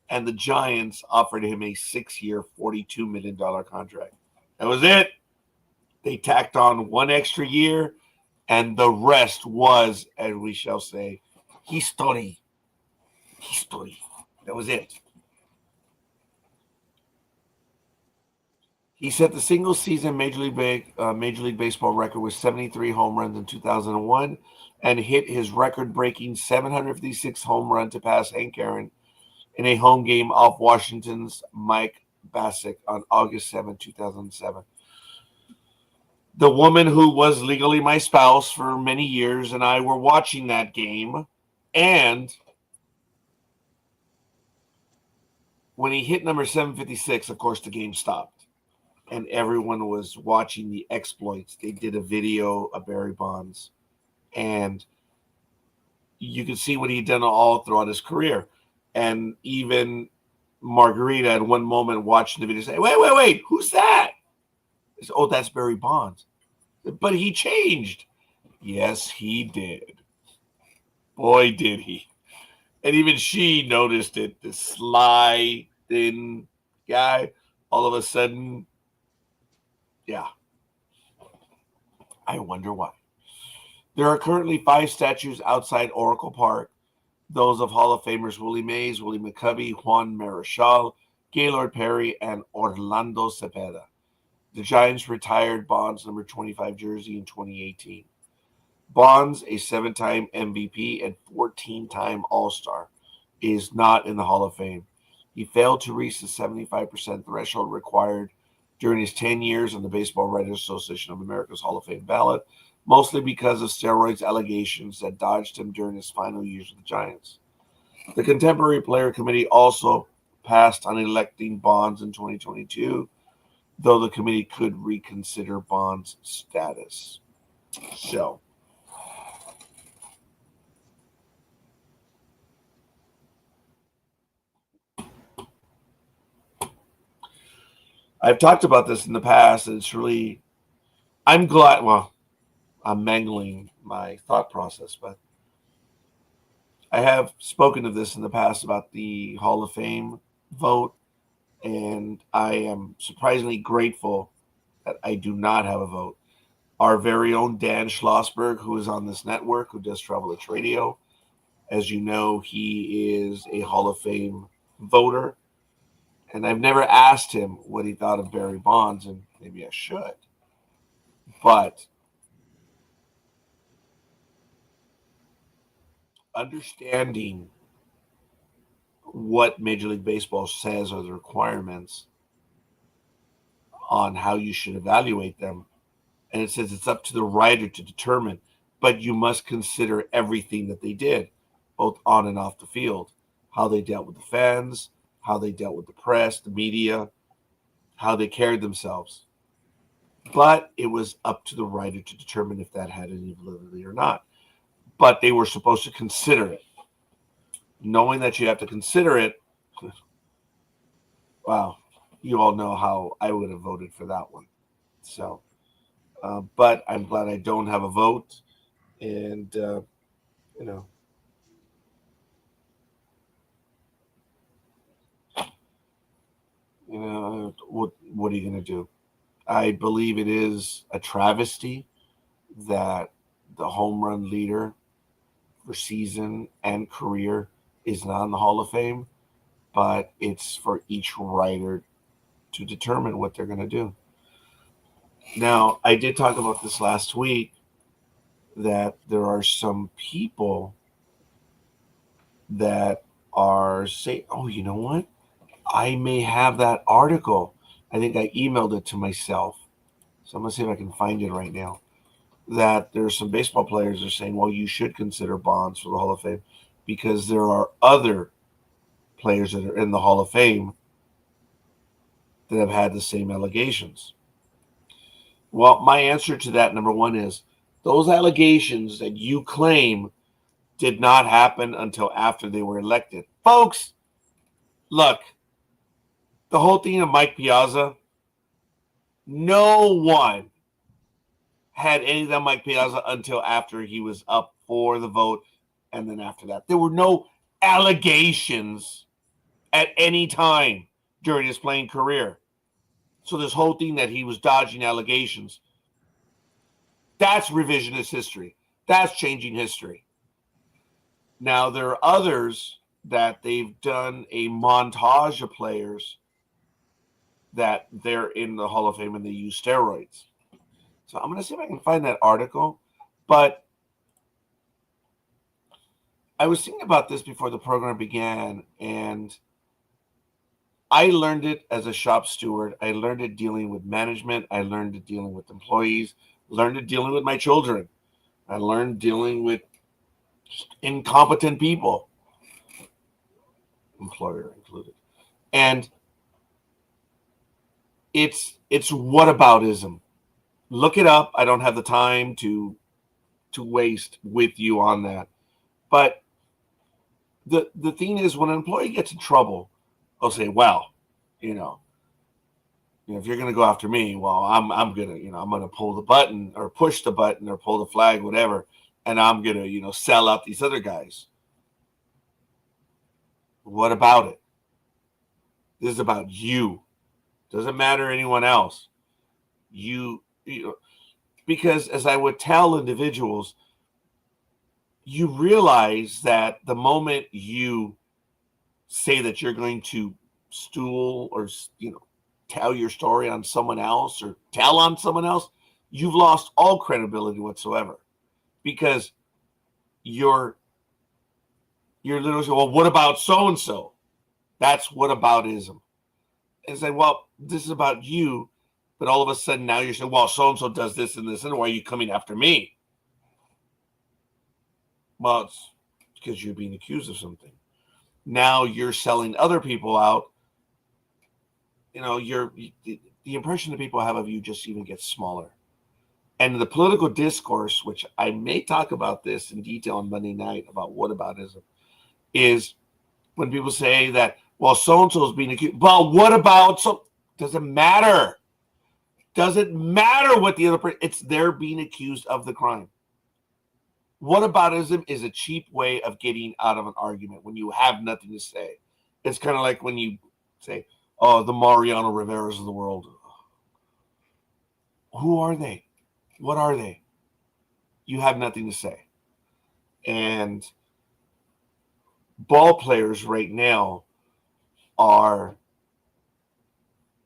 and the Giants offered him a 6-year, $42 million contract. That was it. They tacked on one extra year, and the rest was, as we shall say, history. History. That was it. He set the single-season Major League Baseball record with 73 home runs in 2001 and hit his record-breaking 756 home run to pass Hank Aaron in a home game off Washington's Mike Bassick on August 7, 2007. The woman who was legally my spouse for many years and I were watching that game, and when he hit number 756, of course, the game stopped. And everyone was watching the exploits. They did a video of Barry Bonds, and you could see what he'd done all throughout his career. And even Margarita at one moment watching the video say, wait, who's that? I said, oh, that's Barry Bonds. But he changed. Yes, he did. Boy, did he. And even she noticed it. The sly, thin guy, all of a sudden, yeah. I wonder why. There are currently 5 statues outside Oracle Park. Those of Hall of Famers Willie Mays, Willie McCovey, Juan Marichal, Gaylord Perry, and Orlando Cepeda. The Giants retired Bonds' number 25 jersey in 2018. Bonds, a 7-time MVP and 14-time All-Star, is not in the Hall of Fame. He failed to reach the 75% threshold required during his 10 years on the Baseball Writers Association of America's Hall of Fame ballot, mostly because of steroids allegations that dodged him during his final years with the Giants. The Contemporary Player Committee also passed on electing Bonds in 2022, though the committee could reconsider Bonds' status. So, I've talked about this in the past, and it's really, I'm glad, well, I'm mangling my thought process, but I have spoken of this in the past about the Hall of Fame vote, and I am surprisingly grateful that I do not have a vote. Our very own Dan Schlossberg, who is on this network, who does Travel H Radio, as you know, he is a Hall of Fame voter, and I've never asked him what he thought of Barry Bonds, and maybe I should. But understanding what Major League Baseball says are the requirements on how you should evaluate them, and it says it's up to the writer to determine, but you must consider everything that they did, both on and off the field, how they dealt with the fans, how they dealt with the press, the media, how they carried themselves. But it was up to the writer to determine if that had any validity or not. But they were supposed to consider it. Knowing that you have to consider it, wow, you all know how I would have voted for that one. So, but I'm glad I don't have a vote. And, you know, what are you going to do? I believe it is a travesty that the home run leader for season and career is not in the Hall of Fame, but it's for each writer to determine what they're going to do. Now, I did talk about this last week that there are some people that are saying, oh, you know what? I may have that article. I think I emailed it to myself. So I'm going to see if I can find it right now. That there's some baseball players that are saying, well, you should consider Bonds for the Hall of Fame because there are other players that are in the Hall of Fame that have had the same allegations. Well, my answer to that, number one, is those allegations that you claim did not happen until after they were elected. Folks, look, the whole thing of Mike Piazza, no one had anything on Mike Piazza until after he was up for the vote, and then after that. There were no allegations at any time during his playing career. So this whole thing that he was dodging allegations, that's revisionist history. That's changing history. Now, there are others that they've done a montage of players that they're in the Hall of Fame and they use steroids. So I'm going to see if I can find that article. But I was thinking about this before the program began, and I learned it as a shop steward. I learned it dealing with management. I learned it dealing with employees. Learned it dealing with my children. I learned dealing with incompetent people, employer included. And it's whataboutism. Look it up. I don't have the time to waste with you on that. But the thing is, when an employee gets in trouble, I'll say, well, if you're going to go after me, well, I'm going to, I'm going to pull the button or push the button or pull the flag, whatever, and I'm going to, sell out these other guys. What about it? This is about you. Doesn't matter anyone else. Because as I would tell individuals, you realize that the moment you say that you're going to stool or, tell your story on someone else or tell on someone else, you've lost all credibility whatsoever, because you're literally saying, well, what about so-and-so? That's whataboutism. And say, well, this is about you, but all of a sudden now you're saying, well, so-and-so does this and this, and why are you coming after me? Well, it's because you're being accused of something. Now you're selling other people out. The impression that people have of you just even gets smaller. And the political discourse, which I may talk about this in detail on Monday night about whataboutism, is when people say that, well, so-and-so is being accused. Well, what about so? Doesn't matter. Doesn't matter what the other person, it's they're being accused of the crime. Whataboutism is a cheap way of getting out of an argument when you have nothing to say. It's kind of like when you say, oh, the Mariano Riveras of the world. Who are they? What are they? You have nothing to say. And ball players right now are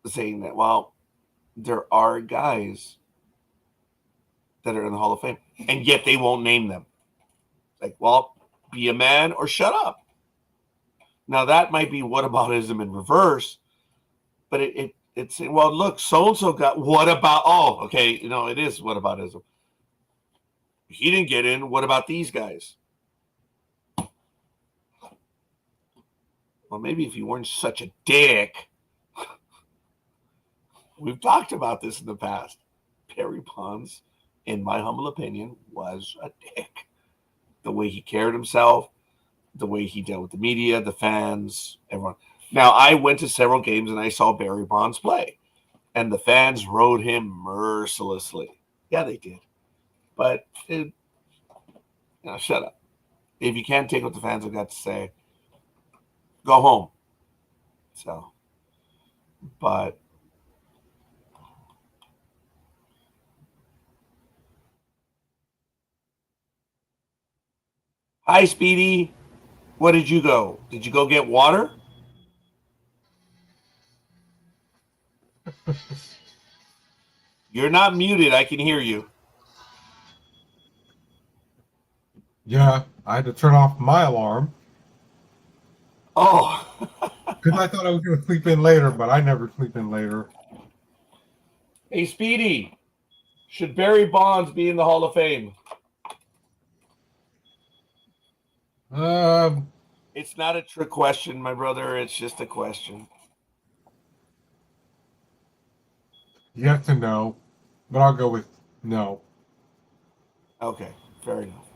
saying that, well, there are guys that are in the Hall of Fame, and yet they won't name them. Like, well, be a man or shut up. Now, that might be whataboutism in reverse, but it's saying, well, look, so-and-so got, what about, oh, okay, it is whataboutism. He didn't get in. What about these guys? Well, maybe if you weren't such a dick. We've talked about this in the past. Barry Bonds, in my humble opinion, was a dick. The way he carried himself, the way he dealt with the media, the fans, everyone. Now, I went to several games and I saw Barry Bonds play, and the fans rode him mercilessly. Yeah, they did. But, shut up. If you can't take what the fans have got to say, go home. So, but Hi, Speedy. What did you go? Did you go get water? You're not muted. I can hear you. Yeah, I had to turn off my alarm Oh. because I thought I was going to sleep in later, but I never sleep in later. Hey, Speedy. Should Barry Bonds be in the Hall of Fame? It's not a trick question, my brother. It's just a question. Yes and no, but I'll go with no. Okay, fair enough.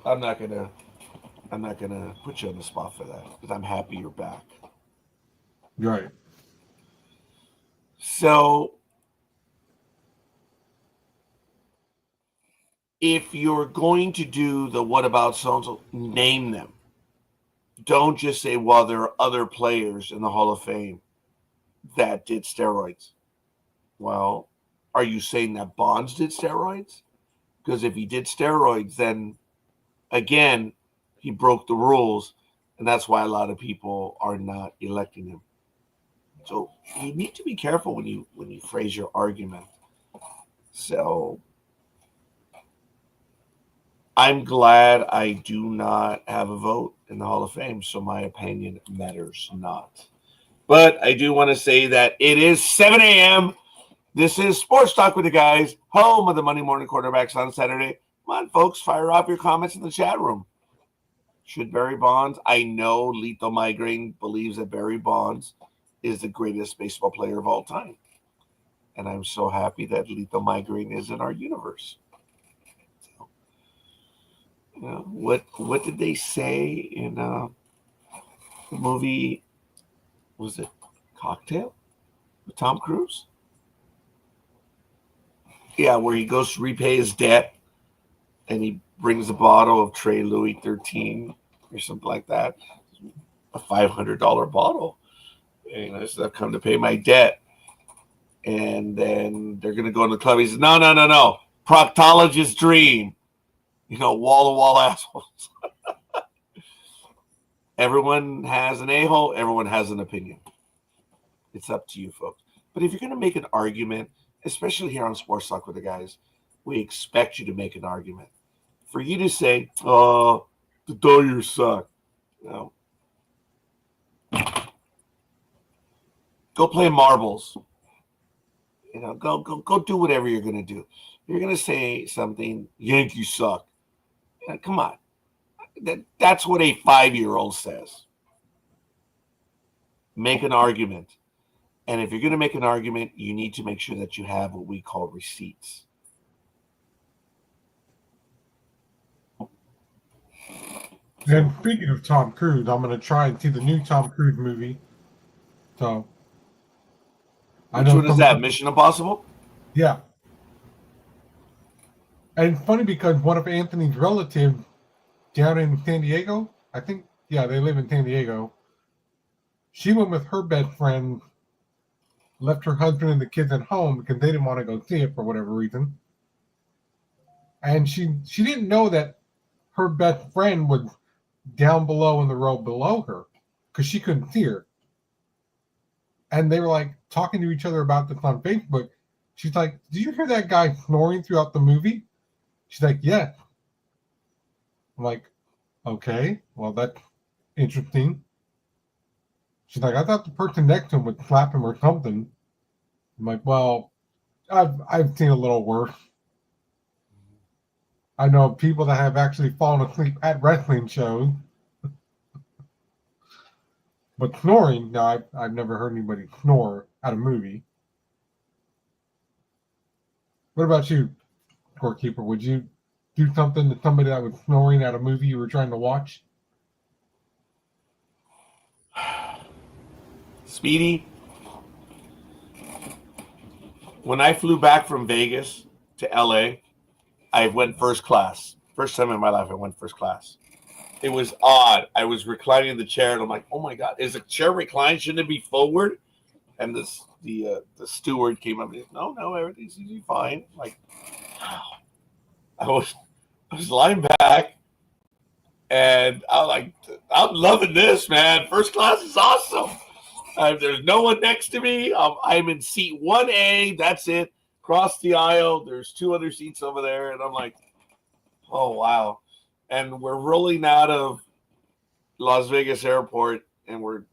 I'm not gonna put you on the spot for that because I'm happy you're back. Right. So, if you're going to do the what about so-and-so, name them. Don't just say, well, there are other players in the Hall of Fame that did steroids. Well, are you saying that Bonds did steroids? Because if he did steroids, then again, he broke the rules, and that's why a lot of people are not electing him. So you need to be careful when you phrase your argument. So I'm glad I do not have a vote in the Hall of Fame, so my opinion matters not. But I do want to say that it is 7 a.m. This is Sports Talk with the Guys, home of the Monday Morning Quarterbacks on Saturday. Come on, folks, fire off your comments in the chat room. Should Barry Bonds? I know Lethal Migraine believes that Barry Bonds is the greatest baseball player of all time. And I'm so happy that Lethal Migraine is in our universe. So, you know, what did they say in the movie? Was it Cocktail with Tom Cruise? Yeah, where he goes to repay his debt and he brings a bottle of Trey Louis 13 or something like that, a $500 bottle. And I said, I've come to pay my debt. And then they're going to go in the club. He says, no. Proctologist dream. You know, wall-to-wall assholes. Everyone has an a-hole. Everyone has an opinion. It's up to you, folks. But if you're going to make an argument, especially here on Sports Talk with the Guys, we expect you to make an argument. For you to say, oh, the Dodgers suck. No. Go play marbles. You know, go do whatever you're going to do. You're going to say something, Yankees suck. Come on. That's what a 5-year-old says. Make an argument. And if you're going to make an argument, you need to make sure that you have what we call receipts. And speaking of Tom Cruise, I'm going to try and see the new Tom Cruise movie. So, Which one is that? Mission Impossible? Yeah. And it's funny because one of Anthony's relatives down in San Diego, I think, yeah, they live in San Diego. She went with her best friend, left her husband and the kids at home because they didn't want to go see it for whatever reason. And she didn't know that her best friend was down below in the row below her because she couldn't see her. And they were like talking to each other about this on Facebook. She's like, did you hear that guy snoring throughout the movie? She's like, yes. I'm like, okay, well, that's interesting. She's like, I thought the person next to him would slap him or something. I'm like, well, I've seen a little worse. I know people that have actually fallen asleep at wrestling shows. But snoring, no, I've never heard anybody snore at a movie. What about you, Scorekeeper? Would you do something to somebody that was snoring at a movie you were trying to watch? Speedy, when I flew back from Vegas to LA, I went first class. First time in my life I went first class. It was odd. I was reclining in the chair, and I'm like, "Oh my god, is the chair reclined? Shouldn't it be forward?" And the steward came up and said, "No, everything's fine." Like, I was lying back, And I'm like, I'm loving this, man. First class is awesome. There's no one next to me. I'm in seat 1A. That's it. Cross the aisle. There's 2 other seats over there. And I'm like, oh, wow. And we're rolling out of Las Vegas airport and we're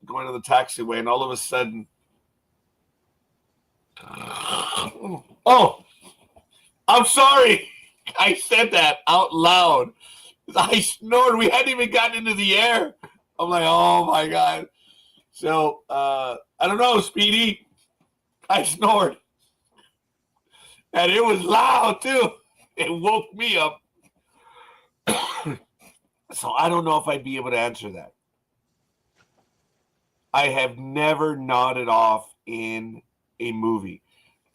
going to the taxiway. And all of a sudden, oh, I'm sorry. I said that out loud. I snored. We hadn't even gotten into the air. I'm like, oh my God. So, I don't know, Speedy. I snored. And it was loud too. It woke me up. So I don't know if I'd be able to answer that. I have never nodded off in a movie.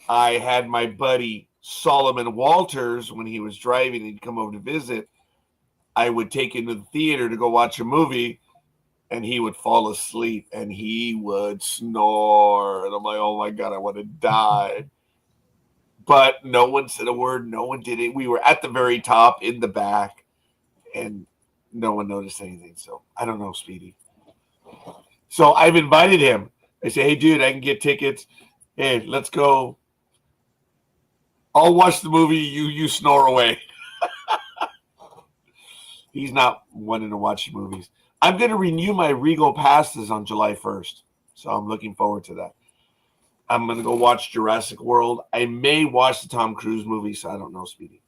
I had my buddy Solomon Walters, when he was driving, he'd come over to visit. I would take him to the theater to go watch a movie, and he would fall asleep, and he would snore. And I'm like, oh, my God, I want to die. But no one said a word. No one did it. We were at the very top in the back, and no one noticed anything. So I don't know, Speedy. So I've invited him. I say, hey, dude, I can get tickets. Hey, let's go. I'll watch the movie. You snore away. He's not wanting to watch movies. I'm going to renew my Regal passes on July 1st. So I'm looking forward to that. I'm going to go watch Jurassic World. I may watch the Tom Cruise movie, so I don't know, Speedy.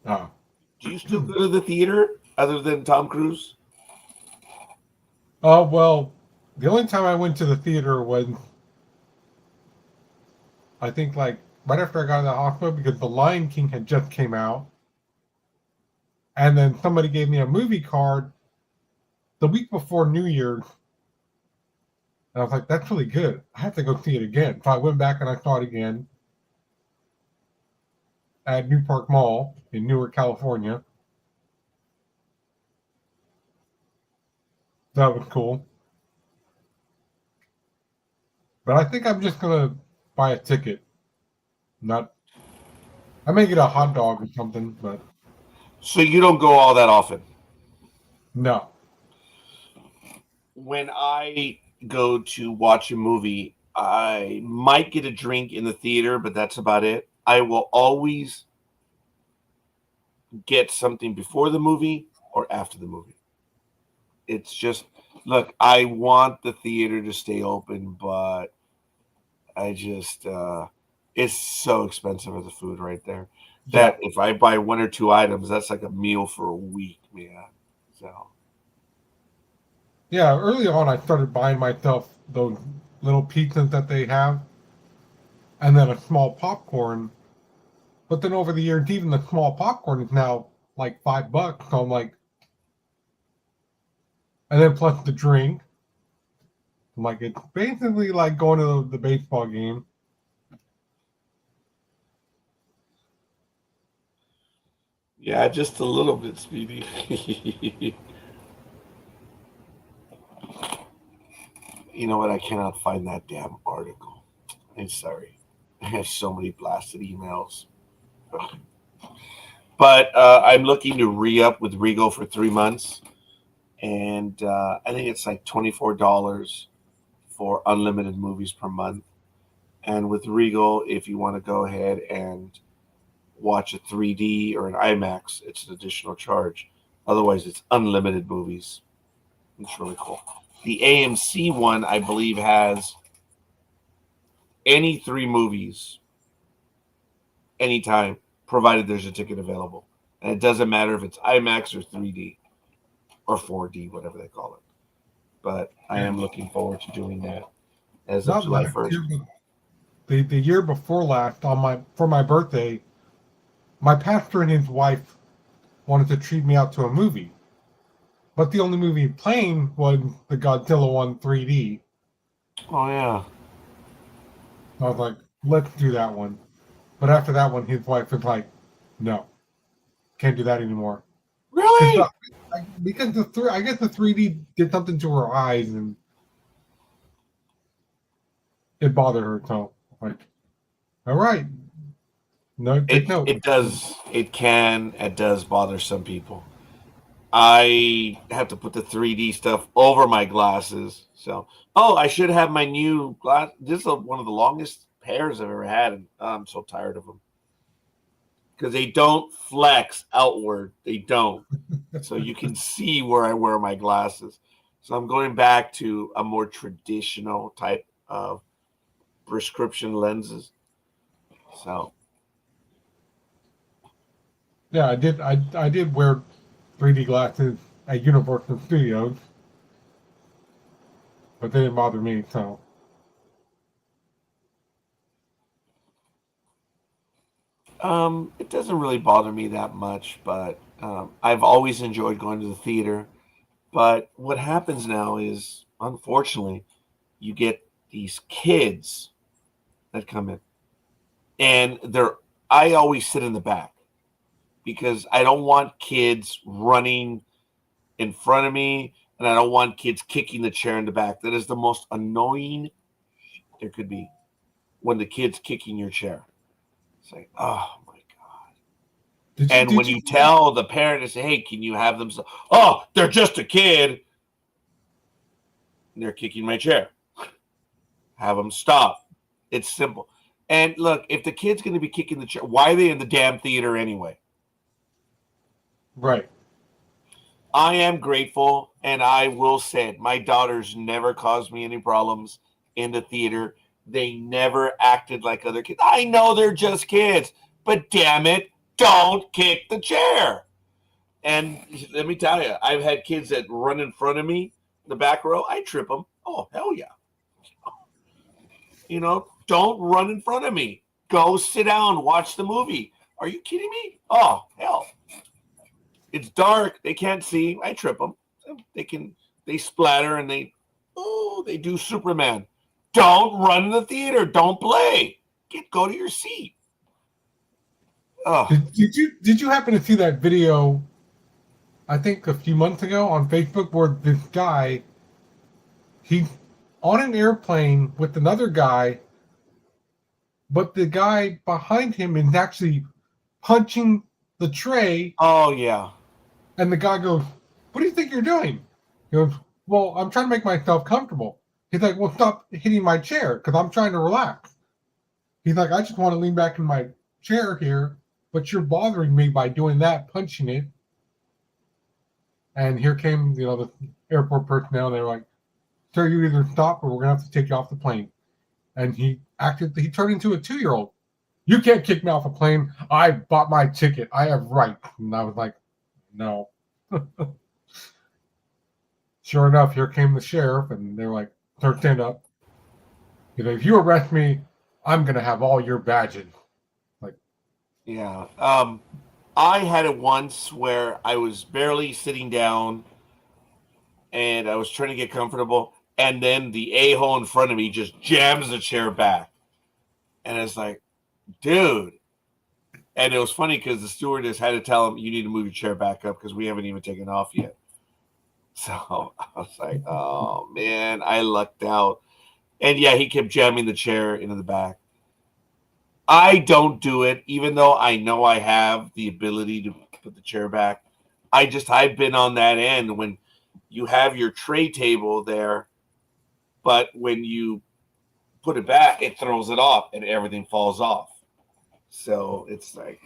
Oh. Do you still go to the theater other than Tom Cruise? Oh, well, the only time I went to the theater was, I think, like, right after I got out of the hospital, because The Lion King had just came out. And then somebody gave me a movie card the week before New Year's. And I was like, that's really good. I have to go see it again. So I went back and I saw it again at New Park Mall in Newark, California. That was cool. But I think I'm just going to buy a ticket. I may get a hot dog or something, but. So you don't go all that often? No. When I go to watch a movie, I might get a drink in the theater, but that's about it. I will always get something before the movie or after the movie. It's just, look, I want the theater to stay open, but I just, it's so expensive as the food right there. That if I buy 1 or 2 items, that's like a meal for a week, man. So. Yeah, early on, I started buying myself those little pizzas that they have, and then a small popcorn. But then over the years, even the small popcorn is now like $5. So I'm like, and then plus the drink. I'm like, it's basically like going to the baseball game. Yeah, just a little bit, Speedy. You know what? I cannot find that damn article. I'm sorry. I have so many blasted emails. But I'm looking to re-up with Regal for 3 months. And I think it's like $24 for unlimited movies per month. And with Regal, if you want to go ahead and watch a 3D or an IMAX, it's an additional charge. Otherwise, it's unlimited movies. It's really cool. The AMC one, I believe, has any 3 movies anytime, provided there's a ticket available. And it doesn't matter if it's IMAX or 3D or 4D, whatever they call it. But I am looking forward to doing that as of July 1st. The year before last, for my birthday, my pastor and his wife wanted to treat me out to a movie. But the only movie playing was the Godzilla one 3D. Oh, yeah. I was like, let's do that one. But after that one, his wife was like, no, can't do that anymore. Really? Because I guess the 3D did something to her eyes and it bothered her. So, like, all right. No, take note. It does. It does bother some people. I have to put the 3D stuff over my glasses. So, oh, I should have my new glass. This is one of the longest pairs I've ever had, and I'm so tired of them because they don't flex outward. They don't. So you can see where I wear my glasses. So I'm going back to a more traditional type of prescription lenses. So Yeah, I did wear 3D glasses at Universal Studios, but they didn't bother me. So it doesn't really bother me that much, but I've always enjoyed going to the theater. But what happens now is, unfortunately, you get these kids that come in, and I always sit in the back because I don't want kids running in front of me, and I don't want kids kicking the chair in the back. That is the most annoying there could be when the kid's kicking your chair. It's like, oh my God. And when you tell the parent to say, hey, can you have them? Oh, they're just a kid. And they're kicking my chair. Have them stop. It's simple. And look, if the kid's going to be kicking the chair, why are they in the damn theater anyway? right. I am grateful, and I will say it. My daughters never caused me any problems in the theater. They never acted like other kids. I know they're just kids, but damn it, don't kick the chair. And let me tell you, I've had kids that run in front of me, the back row. I trip them. Oh, hell yeah. Don't run in front of me. Go sit down, watch the movie. Are you kidding me? Oh, hell. It's dark. They can't see. I trip them. They splatter and they do Superman. Don't run in the theater. Don't play. Go to your seat. Oh. Did you happen to see that video? I think a few months ago on Facebook, where this guy, he's on an airplane with another guy, but the guy behind him is actually punching the tray. Oh yeah. And the guy goes, "What do you think you're doing?" He goes, "Well, I'm trying to make myself comfortable." He's like, "Well, stop hitting my chair because I'm trying to relax." He's like, "I just want to lean back in my chair here, but you're bothering me by doing that, punching it." And here came, the airport personnel. They were like, "Sir, you either stop or we're gonna have to take you off the plane." And he turned into a 2-year-old. "You can't kick me off a plane. I bought my ticket. I have rights." And I was like, no. Sure enough, here came the sheriff, and they're like, "Sir, stand up. If you arrest me, I'm gonna have all your badges." Like, yeah. I had it once where I was barely sitting down and I was trying to get comfortable, and then the a-hole in front of me just jams the chair back. And it's like, dude. And it was funny because the stewardess had to tell him, you need to move your chair back up because we haven't even taken off yet. So I was like, oh, man, I lucked out. And yeah, he kept jamming the chair into the back. I don't do it, even though I know I have the ability to put the chair back. I've been on that end when you have your tray table there, but when you put it back, it throws it off and everything falls off. So it's like,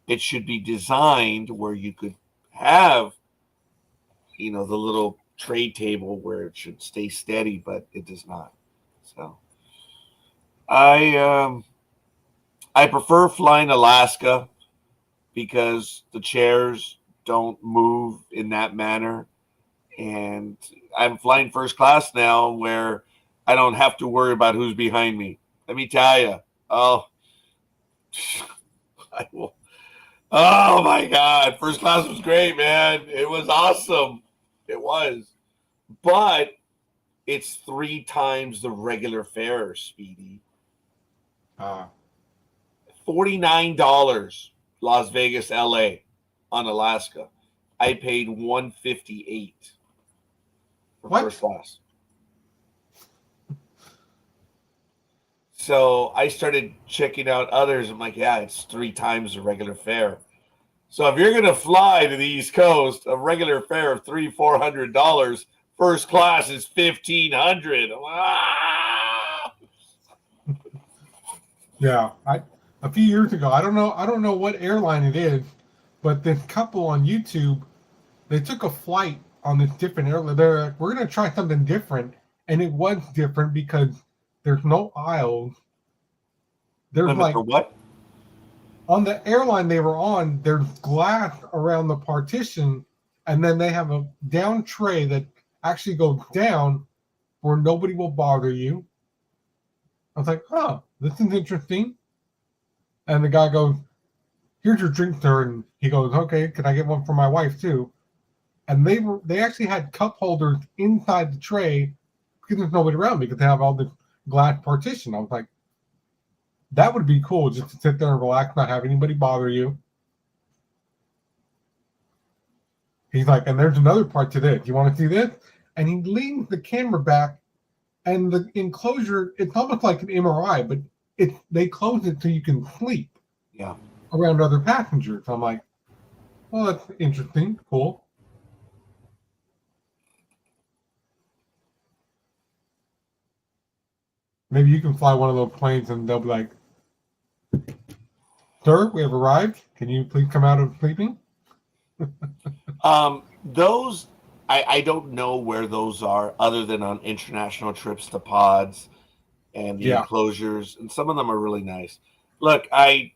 it should be designed where you could have, the little tray table where it should stay steady, but it does not. So I prefer flying Alaska because the chairs don't move in that manner. And I'm flying first class now where I don't have to worry about who's behind me. Let me tell you. Oh, I will. Oh my God. First class was great, man. It was awesome. It was. But it's 3 times the regular fare, Speedy. $49 Las Vegas, LA on Alaska. I paid $158 for first class. So I started checking out others. I'm like, yeah, it's 3 times the regular fare. So if you're gonna fly to the East Coast, a regular fare of $300-400, first class is $1,500. Ah! Yeah, a few years ago, I don't know what airline it is, but this couple on YouTube, they took a flight on this different airline. They're like, we're gonna try something different, and it was different because there's no aisles. There's Limit like for what? on the airline they were on, there's glass around the partition, and then they have a down tray that actually goes down where nobody will bother you. I was like, huh, this is interesting. And the guy goes, here's your drink, sir. And he goes, okay, can I get one for my wife too? And they actually had cup holders inside the tray because there's nobody around because they have all this glass partition. I was like, that would be cool just to sit there and relax, not have anybody bother you. He's like, and there's another part to this. You want to see this? And he leans the camera back, and the enclosure, it's almost like an MRI, but they close it so you can sleep Yeah. around other passengers. I'm like, well, that's interesting, cool. Maybe you can fly one of those planes and they'll be like, sir, we have arrived. Can you please come out of sleeping? Those I don't know where those are other than on international trips to pods and the enclosures, and some of them are really nice. Look, I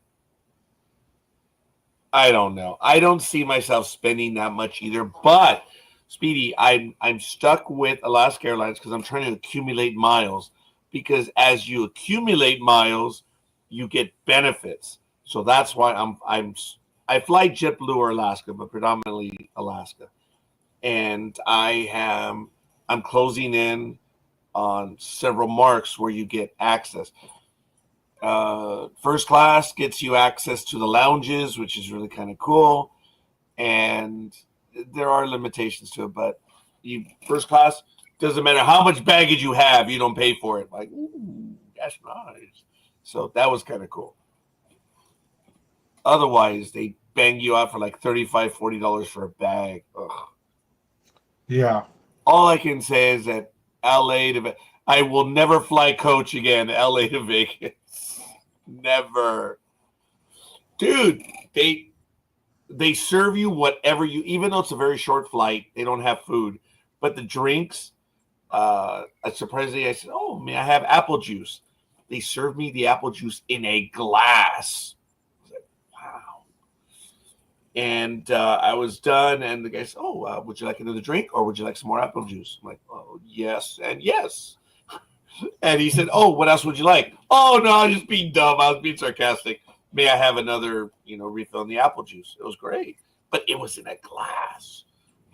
don't know. I don't see myself spending that much either, but Speedy, I'm stuck with Alaska Airlines because I'm trying to accumulate miles, because as you accumulate miles, you get benefits. So that's why I fly JetBlue or Alaska, but predominantly Alaska. And I'm closing in on several marks where you get access. First class gets you access to the lounges, which is really kind of cool. And there are limitations to it, but first class, doesn't matter how much baggage you have, you don't pay for it. Like, ooh, that's nice. So that was kind of cool. Otherwise, they bang you out for like $35-40 for a bag. Ugh. Yeah. All I can say is that I will never fly coach again, LA to Vegas. Never. Dude, they serve you whatever even though it's a very short flight, they don't have food. But the drinks, surprisingly, I said, oh, may I have apple juice? They served me the apple juice in a glass. I was like, wow. And I was done, and the guy said, oh, would you like another drink, or would you like some more apple juice? I'm like, oh, yes, and yes. And he said, oh, what else would you like? Oh, no, I was just being dumb. I was being sarcastic. May I have another, refill on the apple juice? It was great. But it was in a glass.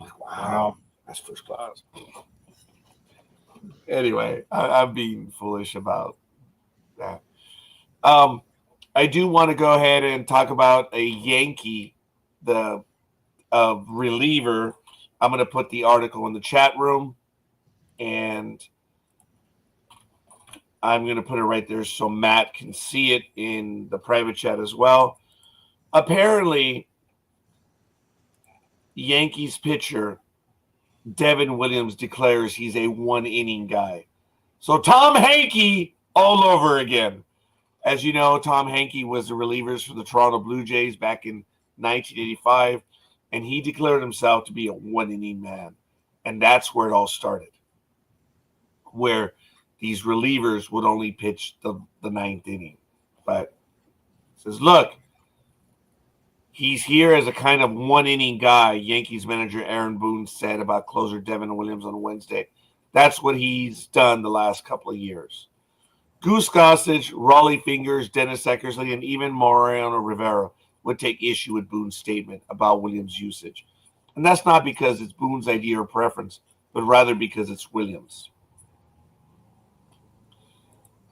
I'm like, wow, that's first class. Anyway, I'm being foolish about that. I do want to go ahead and talk about a Yankee, the reliever. I'm going to put the article in the chat room, and I'm going to put it right there so Matt can see it in the private chat as well. Apparently, Yankees pitcher Devin Williams declares he's a one-inning guy. So Tom Hankey all over again. As you know, Tom Hankey was the relievers for the Toronto Blue Jays back in 1985, and he declared himself to be a one-inning man. And that's where it all started, where these relievers would only pitch the ninth inning. But says, look, he's here as a kind of one-inning guy, Yankees manager Aaron Boone said about closer Devin Williams on Wednesday. That's what he's done the last couple of years. Goose Gossage, Raleigh Fingers, Dennis Eckersley, and even Mariano Rivera would take issue with Boone's statement about Williams' usage. And that's not because it's Boone's idea or preference, but rather because it's Williams.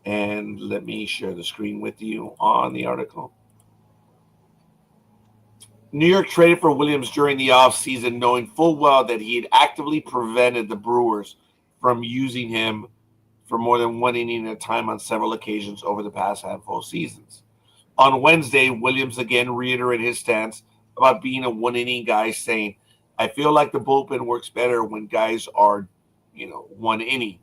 And let me share the screen with you on the article. New York traded for Williams during the offseason, knowing full well that he had actively prevented the Brewers from using him for more than one inning at a time on several occasions over the past handful of seasons. On Wednesday, Williams again reiterated his stance about being a one-inning guy, saying, I feel like the bullpen works better when guys are, one inning.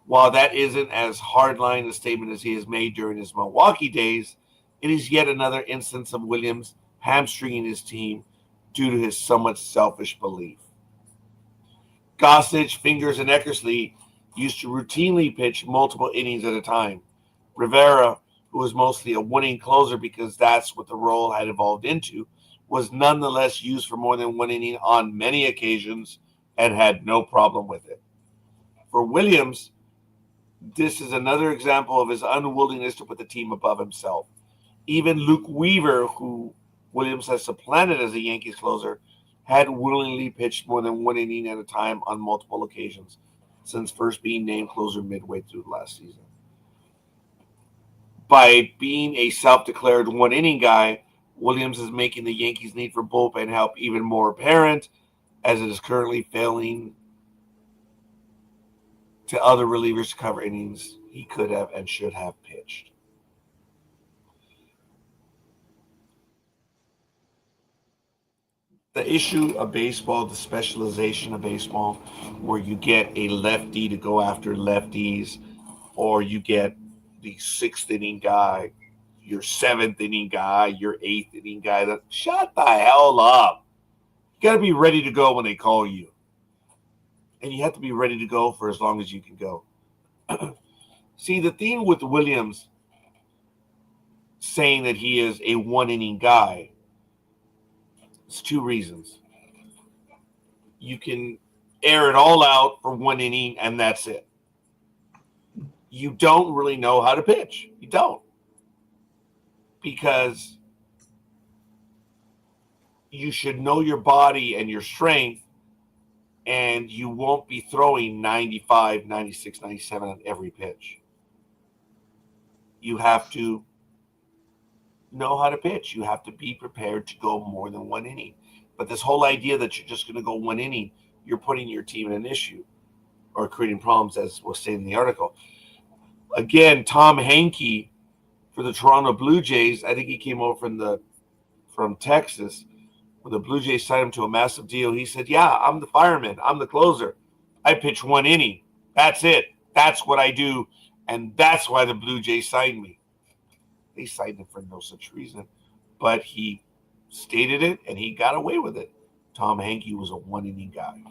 While that isn't as hardline a statement as he has made during his Milwaukee days, it is yet another instance of Williams hamstringing his team due to his somewhat selfish belief. Gossage, Fingers, and Eckersley used to routinely pitch multiple innings at a time. Rivera, who was mostly a winning closer because that's what the role had evolved into, was nonetheless used for more than one inning on many occasions and had no problem with it. For Williams, this is another example of his unwillingness to put the team above himself. Even Luke Weaver, who Williams has supplanted as a Yankees closer, had willingly pitched more than one inning at a time on multiple occasions since first being named closer midway through last season. By being a self-declared one-inning guy, Williams is making the Yankees' need for bullpen help even more apparent, as it is currently failing to other relievers to cover innings he could have and should have pitched. The issue of baseball, the specialization of baseball, where you get a lefty to go after lefties, or you get the sixth inning guy, your seventh inning guy, your eighth inning guy, that shut the hell up. You got to be ready to go when they call you. And you have to be ready to go for as long as you can go. See, the thing with Williams saying that he is a one-inning guy, it's two reasons. You can air it all out for one inning, and that's it. You don't really know how to pitch. You don't. Because you should know your body and your strength, and you won't be throwing 95, 96, 97 on every pitch. You have to know how to pitch. You have to be prepared to go more than one inning. But this whole idea that you're just going to go one inning, you're putting your team in an issue or creating problems, as was stated in the article. Again, Tom Henke for the Toronto Blue Jays, I think he came over from Texas. When the Blue Jays signed him to a massive deal, he said, yeah, I'm the fireman. I'm the closer. I pitch one inning. That's it. That's what I do. And that's why the Blue Jays signed me. They signed him for no such reason. But he stated it, and he got away with it. Tom Henke was a one-inning guy.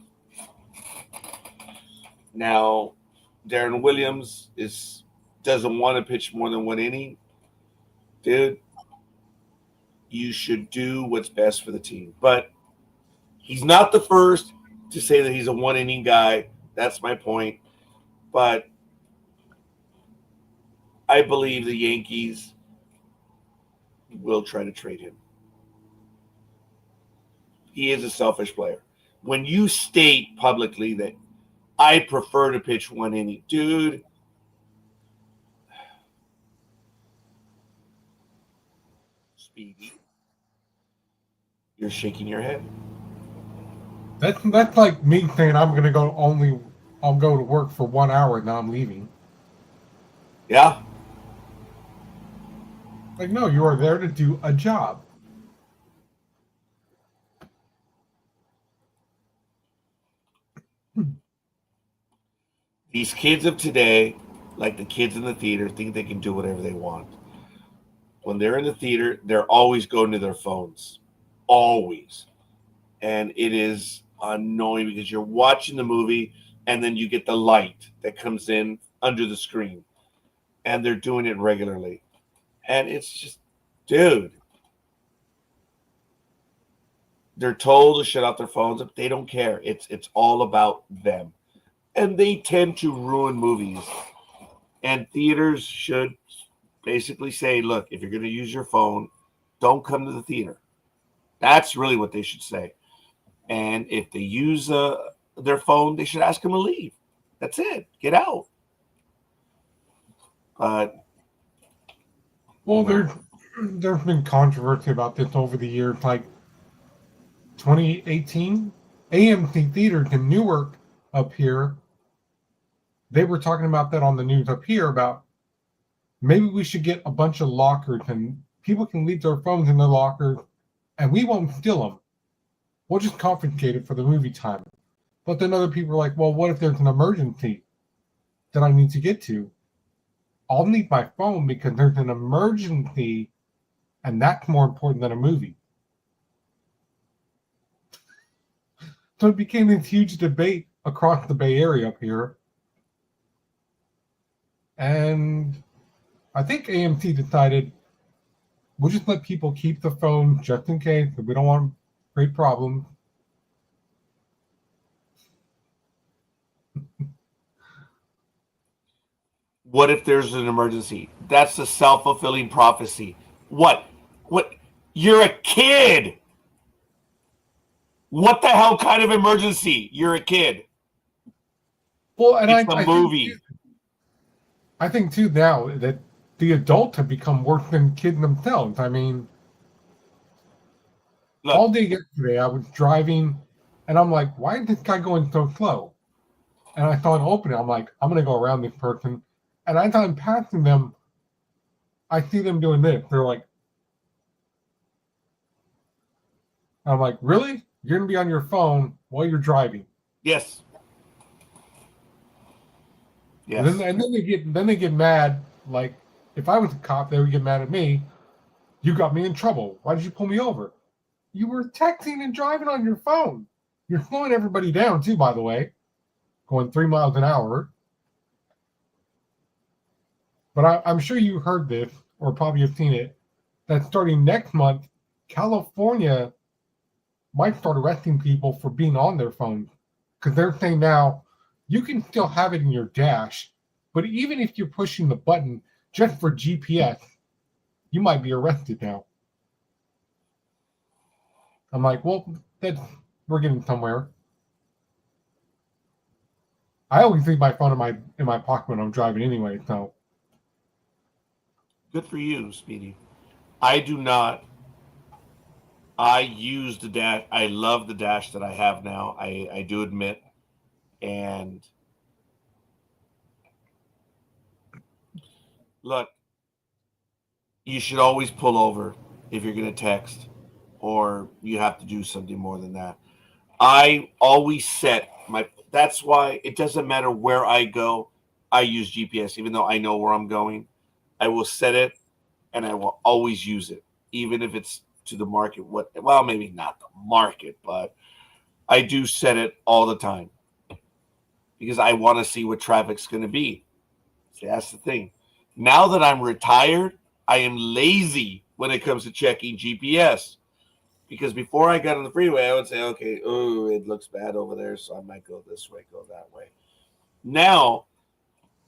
Now, Darren Williams doesn't want to pitch more than one inning. Dude, you should do what's best for the team. But he's not the first to say that he's a one-inning guy. That's my point. But I believe the Yankees will try to trade him. He is a selfish player. When you state publicly that I prefer to pitch one inning, dude, Speedy, you're shaking your head. That's like me saying I'll go to work for 1 hour and now I'm leaving. Yeah. Like, no, you are there to do a job. These kids of today, like the kids in the theater, think they can do whatever they want. When they're in the theater, they're always going to their phones. Always. And it is annoying because you're watching the movie and then you get the light that comes in under the screen. And they're doing it regularly. And it's just, dude. They're told to shut off their phones. They don't care. It's all about them. And they tend to ruin movies. And theaters should basically say, look, if you're going to use your phone, don't come to the theater. That's really what they should say. And if they use their phone, they should ask them to leave. That's it. Get out. But well, there's been controversy about this over the years. Like 2018, AMC Theaters in Newark up here they were talking about that on the news up here about maybe we should get a bunch of lockers and people can leave their phones in their lockers and we won't steal them. We'll just confiscate it for the movie time. But then other people are like, well, what if there's an emergency that I need to get to? I'll need my phone because there's an emergency, and that's more important than a movie. So it became this huge debate across the Bay Area up here. And I think AMC decided we'll just let people keep the phone just in case, but we don't want to create problems. What if there's an emergency? That's a self-fulfilling prophecy. What? You're a kid. What the hell kind of emergency? You're a kid. Well, and it's a movie. I think too now that the adults have become worse than kids themselves. I mean, look, all day yesterday I was driving, and I'm like, why is this guy going so slow? And I saw an opening. I'm like, I'm gonna go around this person. And as I'm passing them, I see them doing this. They're like, I'm like, really? You're gonna be on your phone while you're driving? Yes. Yes. And then they get mad. Like, if I was a cop, they would get mad at me. You got me in trouble. Why did you pull me over? You were texting and driving on your phone. You're slowing everybody down too, by the way. Going 3 miles an hour. But I'm sure you heard this, or probably have seen it, that starting next month, California might start arresting people for being on their phones. Because they're saying now, you can still have it in your dash, but even if you're pushing the button just for GPS, you might be arrested now. I'm like, well, we're getting somewhere. I always leave my phone in my pocket when I'm driving anyway, so. Good for you, Speedy. I do not. I use the dash. I love the dash that I have now. I do admit. And look, you should always pull over if you're going to text or you have to do something more than that. I always set that's why it doesn't matter where I go. I use GPS, even though I know where I'm going. I will set it and I will always use it, even if it's to the market. Well, maybe not the market, but I do set it all the time because I want to see what traffic's going to be. See, that's the thing. Now that I'm retired, I am lazy when it comes to checking GPS. Because before I got on the freeway, I would say, okay, oh, it looks bad over there, so I might go this way, go that way. Now,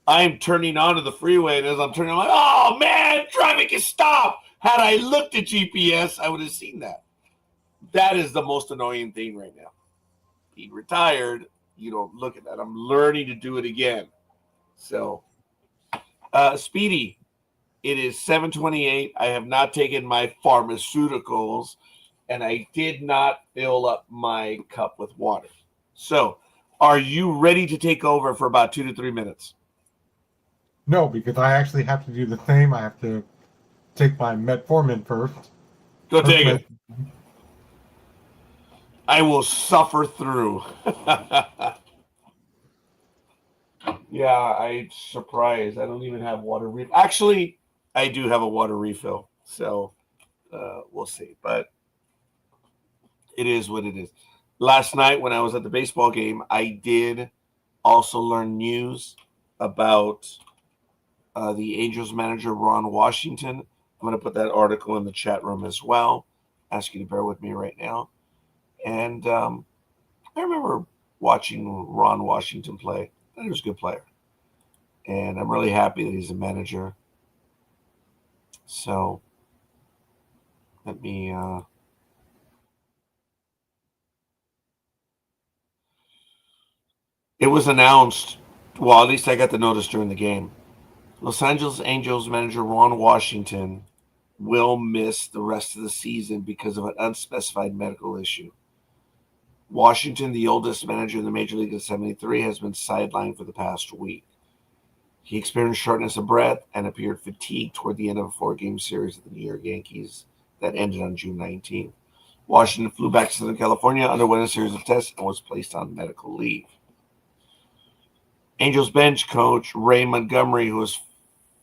I'm turning onto the freeway, and as I'm turning, I'm like, oh, man, traffic is stopped. Had I looked at GPS, I would have seen that. That is the most annoying thing right now. Being retired, you don't look at that. I'm learning to do it again. So, Speedy, it is 7:28. I have not taken my pharmaceuticals, and I did not fill up my cup with water. So, are you ready to take over for about 2 to 3 minutes? No, because I actually have to do the same. I have to take my metformin first. Go take it. I will suffer through. Yeah, I'm surprised. I don't even have water refill. Actually, I do have a water refill. So, we'll see. But it is what it is. Last night when I was at the baseball game, I did also learn news about the Angels manager, Ron Washington. I'm going to put that article in the chat room as well. Ask you to bear with me right now. And I remember watching Ron Washington play. He was a good player. And I'm really happy that he's a manager. So let me... It was announced, well, at least I got the notice during the game. Los Angeles Angels manager Ron Washington will miss the rest of the season because of an unspecified medical issue. Washington, the oldest manager in the Major League at 73, has been sidelined for the past week. He experienced shortness of breath and appeared fatigued toward the end of a 4-game series of the New York Yankees that ended on June 19th. Washington flew back to Southern California, underwent a series of tests, and was placed on medical leave. Angels bench coach Ray Montgomery, who has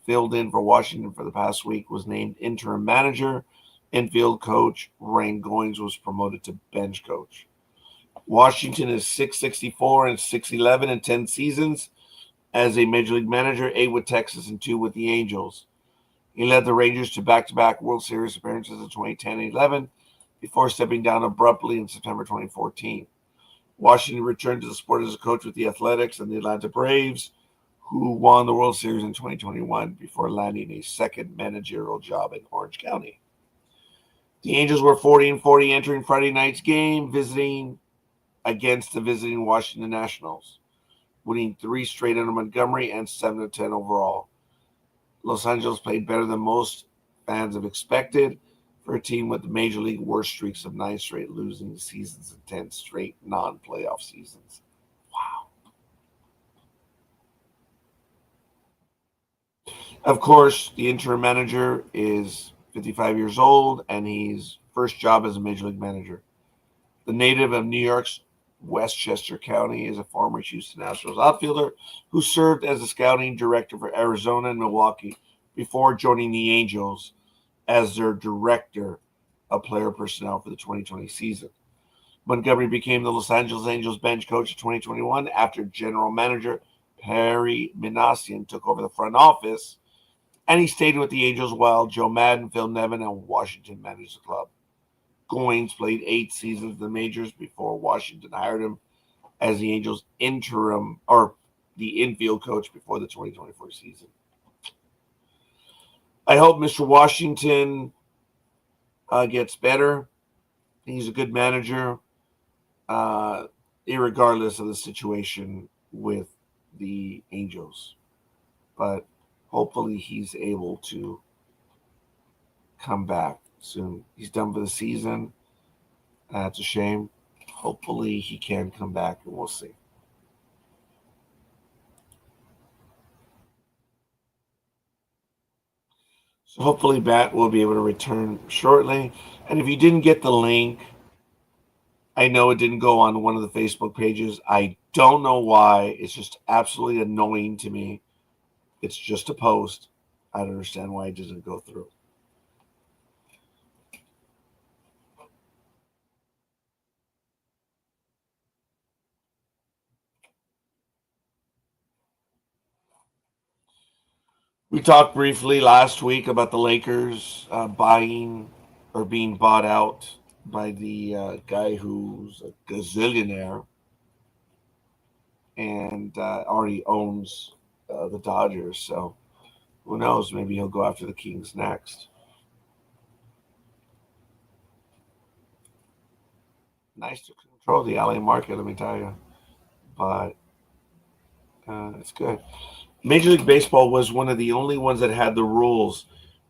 filled in for Washington for the past week, was named interim manager. Infield coach Ryan Goins was promoted to bench coach. Washington is 664 and 611 in 10 seasons as a major league manager, 8 with Texas and 2 with the Angels. He led the Rangers to back-to-back World Series appearances in 2010 and 11 before stepping down abruptly in September 2014. Washington returned to the sport as a coach with the Athletics and the Atlanta Braves, who won the World Series in 2021 before landing a second managerial job in Orange County. The Angels were 40-40 entering Friday night's game, visiting against the visiting Washington Nationals, winning 3 straight under Montgomery and 7-10 overall. Los Angeles played better than most fans have expected for a team with the major league worst streaks of 9 straight losing seasons and 10 straight non-playoff seasons. Wow. Of course, the interim manager is 55 years old, and his first job as a major league manager. The native of New York's Westchester County is a former Houston Astros outfielder who served as a scouting director for Arizona and Milwaukee before joining the Angels as their director of player personnel for the 2020 season. Montgomery became the Los Angeles Angels bench coach in 2021 after general manager Perry Minasian took over the front office, and he stayed with the Angels while Joe Madden, Phil Nevin, and Washington managed the club. Goins played 8 seasons in the majors before Washington hired him as the Angels interim or the infield coach before the 2024 season. I hope Mr. Washington gets better. He's a good manager, irregardless of the situation with the Angels. But hopefully he's able to come back soon. He's done for the season. That's a shame. Hopefully he can come back, and we'll see. So hopefully Bat will be able to return shortly. And if you didn't get the link, I know it didn't go on one of the Facebook pages. I don't know why. It's just absolutely annoying to me. It's just a post. I don't understand why it doesn't go through. We talked briefly last week about the Lakers buying or being bought out by the guy who's a gazillionaire and already owns the Dodgers. So who knows? Maybe he'll go after the Kings next. Nice to control the LA market, let me tell you. But it's good. Major League Baseball was one of the only ones that had the rules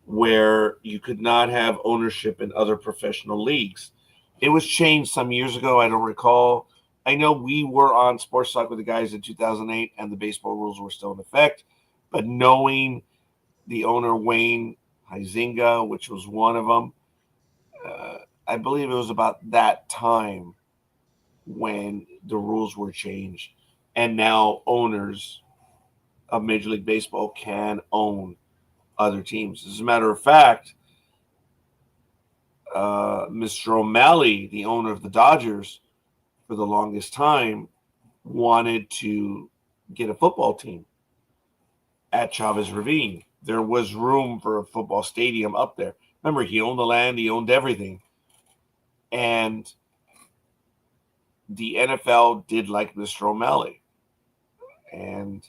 where you could not have ownership in other professional leagues. It was changed some years ago. I don't recall. I know we were on Sports Talk with the guys in 2008, and the baseball rules were still in effect. But knowing the owner, Wayne Huizinga, which was one of them, I believe it was about that time when the rules were changed. And now owners of Major League Baseball can own other teams. As a matter of fact, Mr. O'Malley, the owner of the Dodgers, for the longest time, wanted to get a football team at Chavez Ravine. There was room for a football stadium up there. Remember, he owned the land, he owned everything. And the NFL did like Mr. O'Malley. And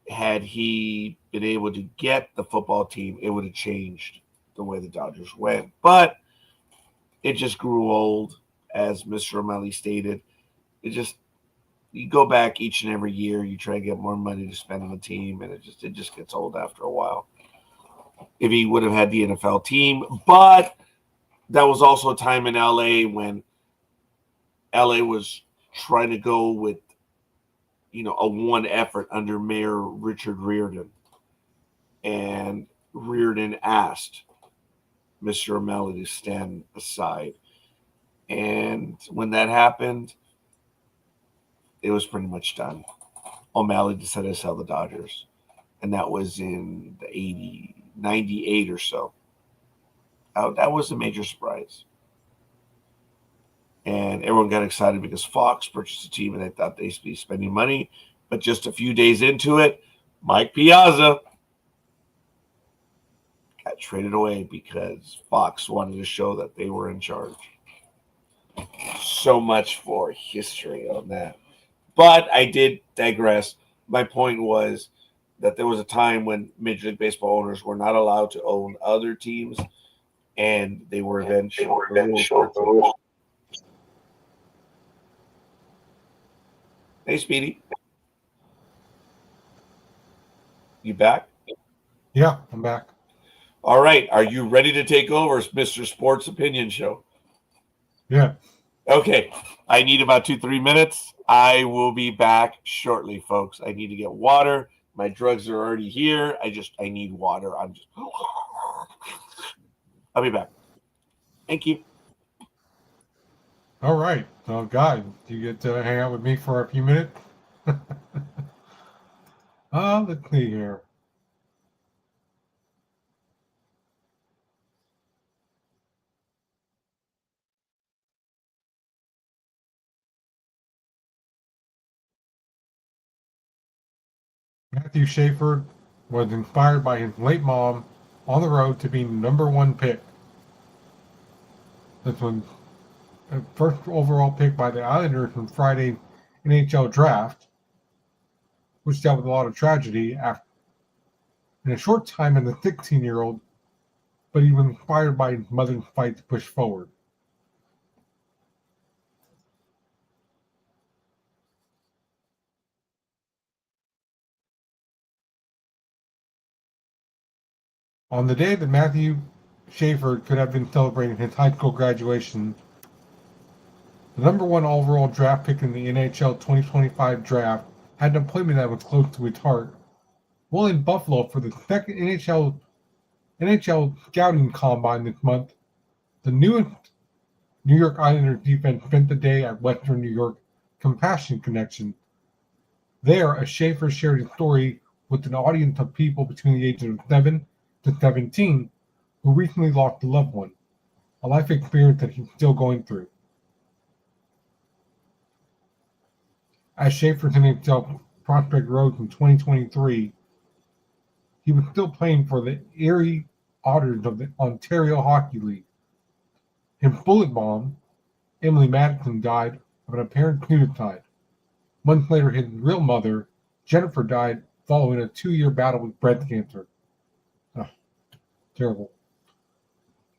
had he been able to get the football team, it would have changed the way the Dodgers went. But it just grew old, as Mr. O'Malley stated. You go back each and every year, you try to get more money to spend on the team, and it just gets old after a while. If he would have had the NFL team, but that was also a time in LA when LA was trying to go with, a one effort under Mayor Richard Riordan. And Riordan asked Mr. O'Malley to stand aside. And when that happened, it was pretty much done. O'Malley decided to sell the Dodgers. And that was in the 98 or so. That was a major surprise. And everyone got excited because Fox purchased a team and they thought they'd be spending money. But just a few days into it, Mike Piazza got traded away because Fox wanted to show that they were in charge. So much for history on that. But I did digress. My point was that there was a time when Major League Baseball owners were not allowed to own other teams, and they were eventually. Hey, Speedy. You back? Yeah, I'm back. All right. Are you ready to take over, Mr. Sports Opinion Show? Yeah. Okay. I need about 2-3 minutes. I will be back shortly, folks. I need to get water. My drugs are already here. I need water. I'll be back. Thank you. All right. So, Guy, do you get to hang out with me for a few minutes? Let's see here. Matthew Schaefer was inspired by his late mom on the road to being the #1 pick. This was the first overall pick by the Islanders in Friday's NHL draft, which dealt with a lot of tragedy in a short time as a 16-year-old, but he was inspired by his mother's fight to push forward. On the day that Matthew Schaefer could have been celebrating his high school graduation, the #1 overall draft pick in the NHL 2025 draft had an appointment that was close to his heart. While in Buffalo for the second NHL scouting combine this month, the newest New York Islanders defense spent the day at Western New York Compassion Connection. There, a Schaefer shared his story with an audience of people between the ages of 7 to 17 who recently lost a loved one, a life experience that he's still going through. As Schaefer's NHL prospect rose in 2023, he was still playing for the Erie Otters of the Ontario Hockey League. His bullet mom, Emily Madison, died of an apparent suicide. Months later, his real mother, Jennifer, died following a 2-year battle with breast cancer. Terrible.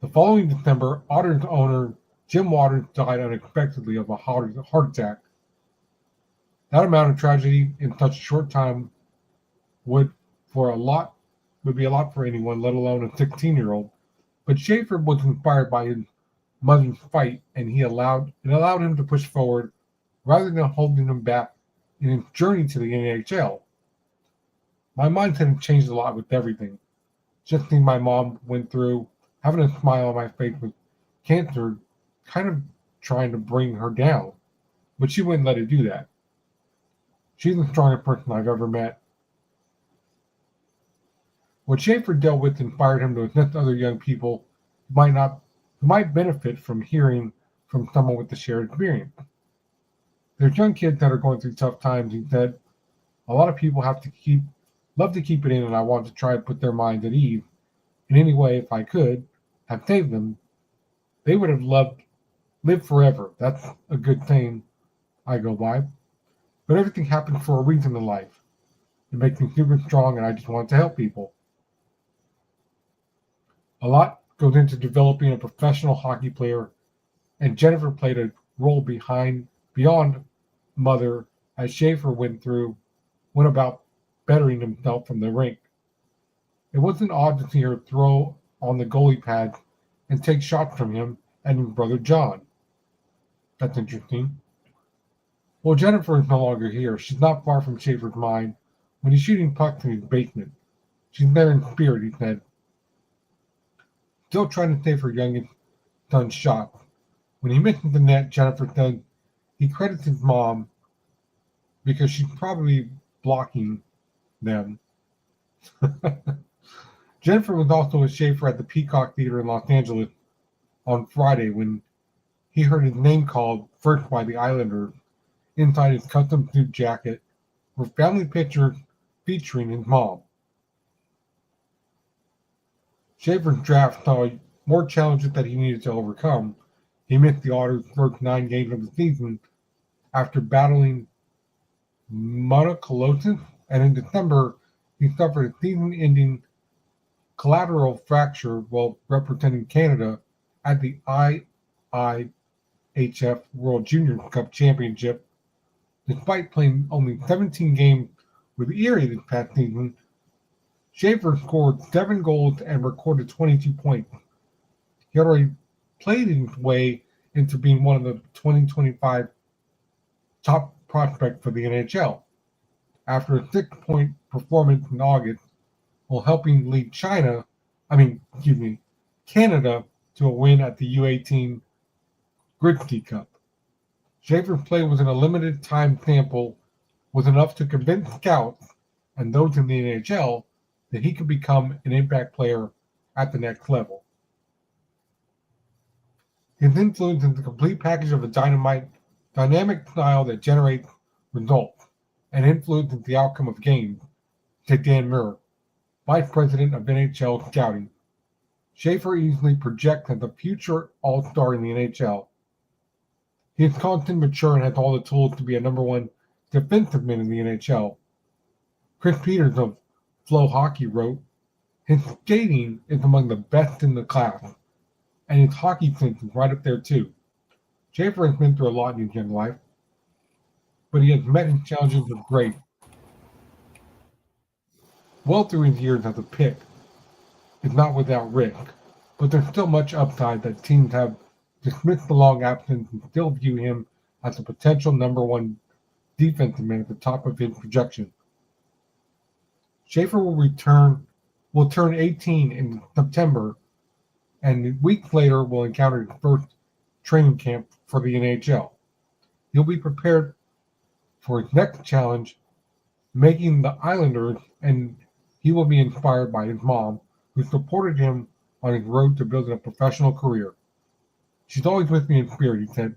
The following December, Otters owner Jim Waters died unexpectedly of a heart attack. That amount of tragedy in such a short time would be a lot for anyone, let alone a 16-year-old. But Schaefer was inspired by his mother's fight, and it allowed him to push forward rather than holding him back in his journey to the NHL. My mindset had changed a lot with everything. Just seeing my mom went through, having a smile on my face with cancer, kind of trying to bring her down. But she wouldn't let it do that. She's the strongest person I've ever met. What Schaefer dealt with inspired him to assist other young people who might benefit from hearing from someone with the shared experience. There's young kids that are going through tough times. He said, a lot of people love to keep it in, and I want to try to put their minds at ease. In any way, if I could have saved them, they would have lived forever. That's a good thing I go by. But everything happens for a reason in life. It makes me super strong, and I just want to help people. A lot goes into developing a professional hockey player, and Jennifer played a role beyond mother as Schaefer went about bettering himself from the rink. It wasn't odd to see her throw on the goalie pads and take shots from him and his brother John. That's interesting. Well, Jennifer is no longer here. She's not far from Schaefer's mine when he's shooting pucks in his basement. She's there in spirit, he said, still trying to save her youngest son's shot. When he misses the net, Jennifer said he credits his mom because she's probably blocking them. Jennifer was also with Schaefer at the Peacock Theater in Los Angeles on Friday when he heard his name called first by the Islanders inside his custom suit jacket with family pictures featuring his mom. Schaefer's draft saw more challenges that he needed to overcome. He missed the Otters' first 9 games of the season after battling mononculosis, and in December he suffered a season-ending collateral fracture while representing Canada at the IIHF World Junior Cup Championship. Despite playing only 17 games with Erie this past season, Schaefer scored 7 goals and recorded 22 points. He already played his way into being one of the 2025 top prospects for the NHL. After a 6-point performance in August, while helping lead Canada to a win at the U18 Gritty Cup. Schaefer's play within a limited time sample was enough to convince scouts and those in the NHL that he could become an impact player at the next level. His influence is the complete package of a dynamic style that generates results and influences the outcome of games, said Dan Murr, Vice President of NHL Scouting. Schaefer easily projects as a future all-star in the NHL. He is constant, mature, and has all the tools to be a number one defenseman in the NHL. Chris Peters of Flow Hockey wrote, his skating is among the best in the class, and his hockey sense is right up there too. Schaefer has been through a lot in his young life, but he has met his challenges with grace. Well through his years as a pick is not without risk, but there's still much upside that teams have dismissed the long absence and still view him as a potential number one defensive man at the top of his projection. Schaefer will turn 18 in September, and weeks later will encounter his first training camp for the NHL. He'll be prepared for his next challenge, making the Islanders, and he will be inspired by his mom, who supported him on his road to building a professional career. She's always with me in spirit, he said.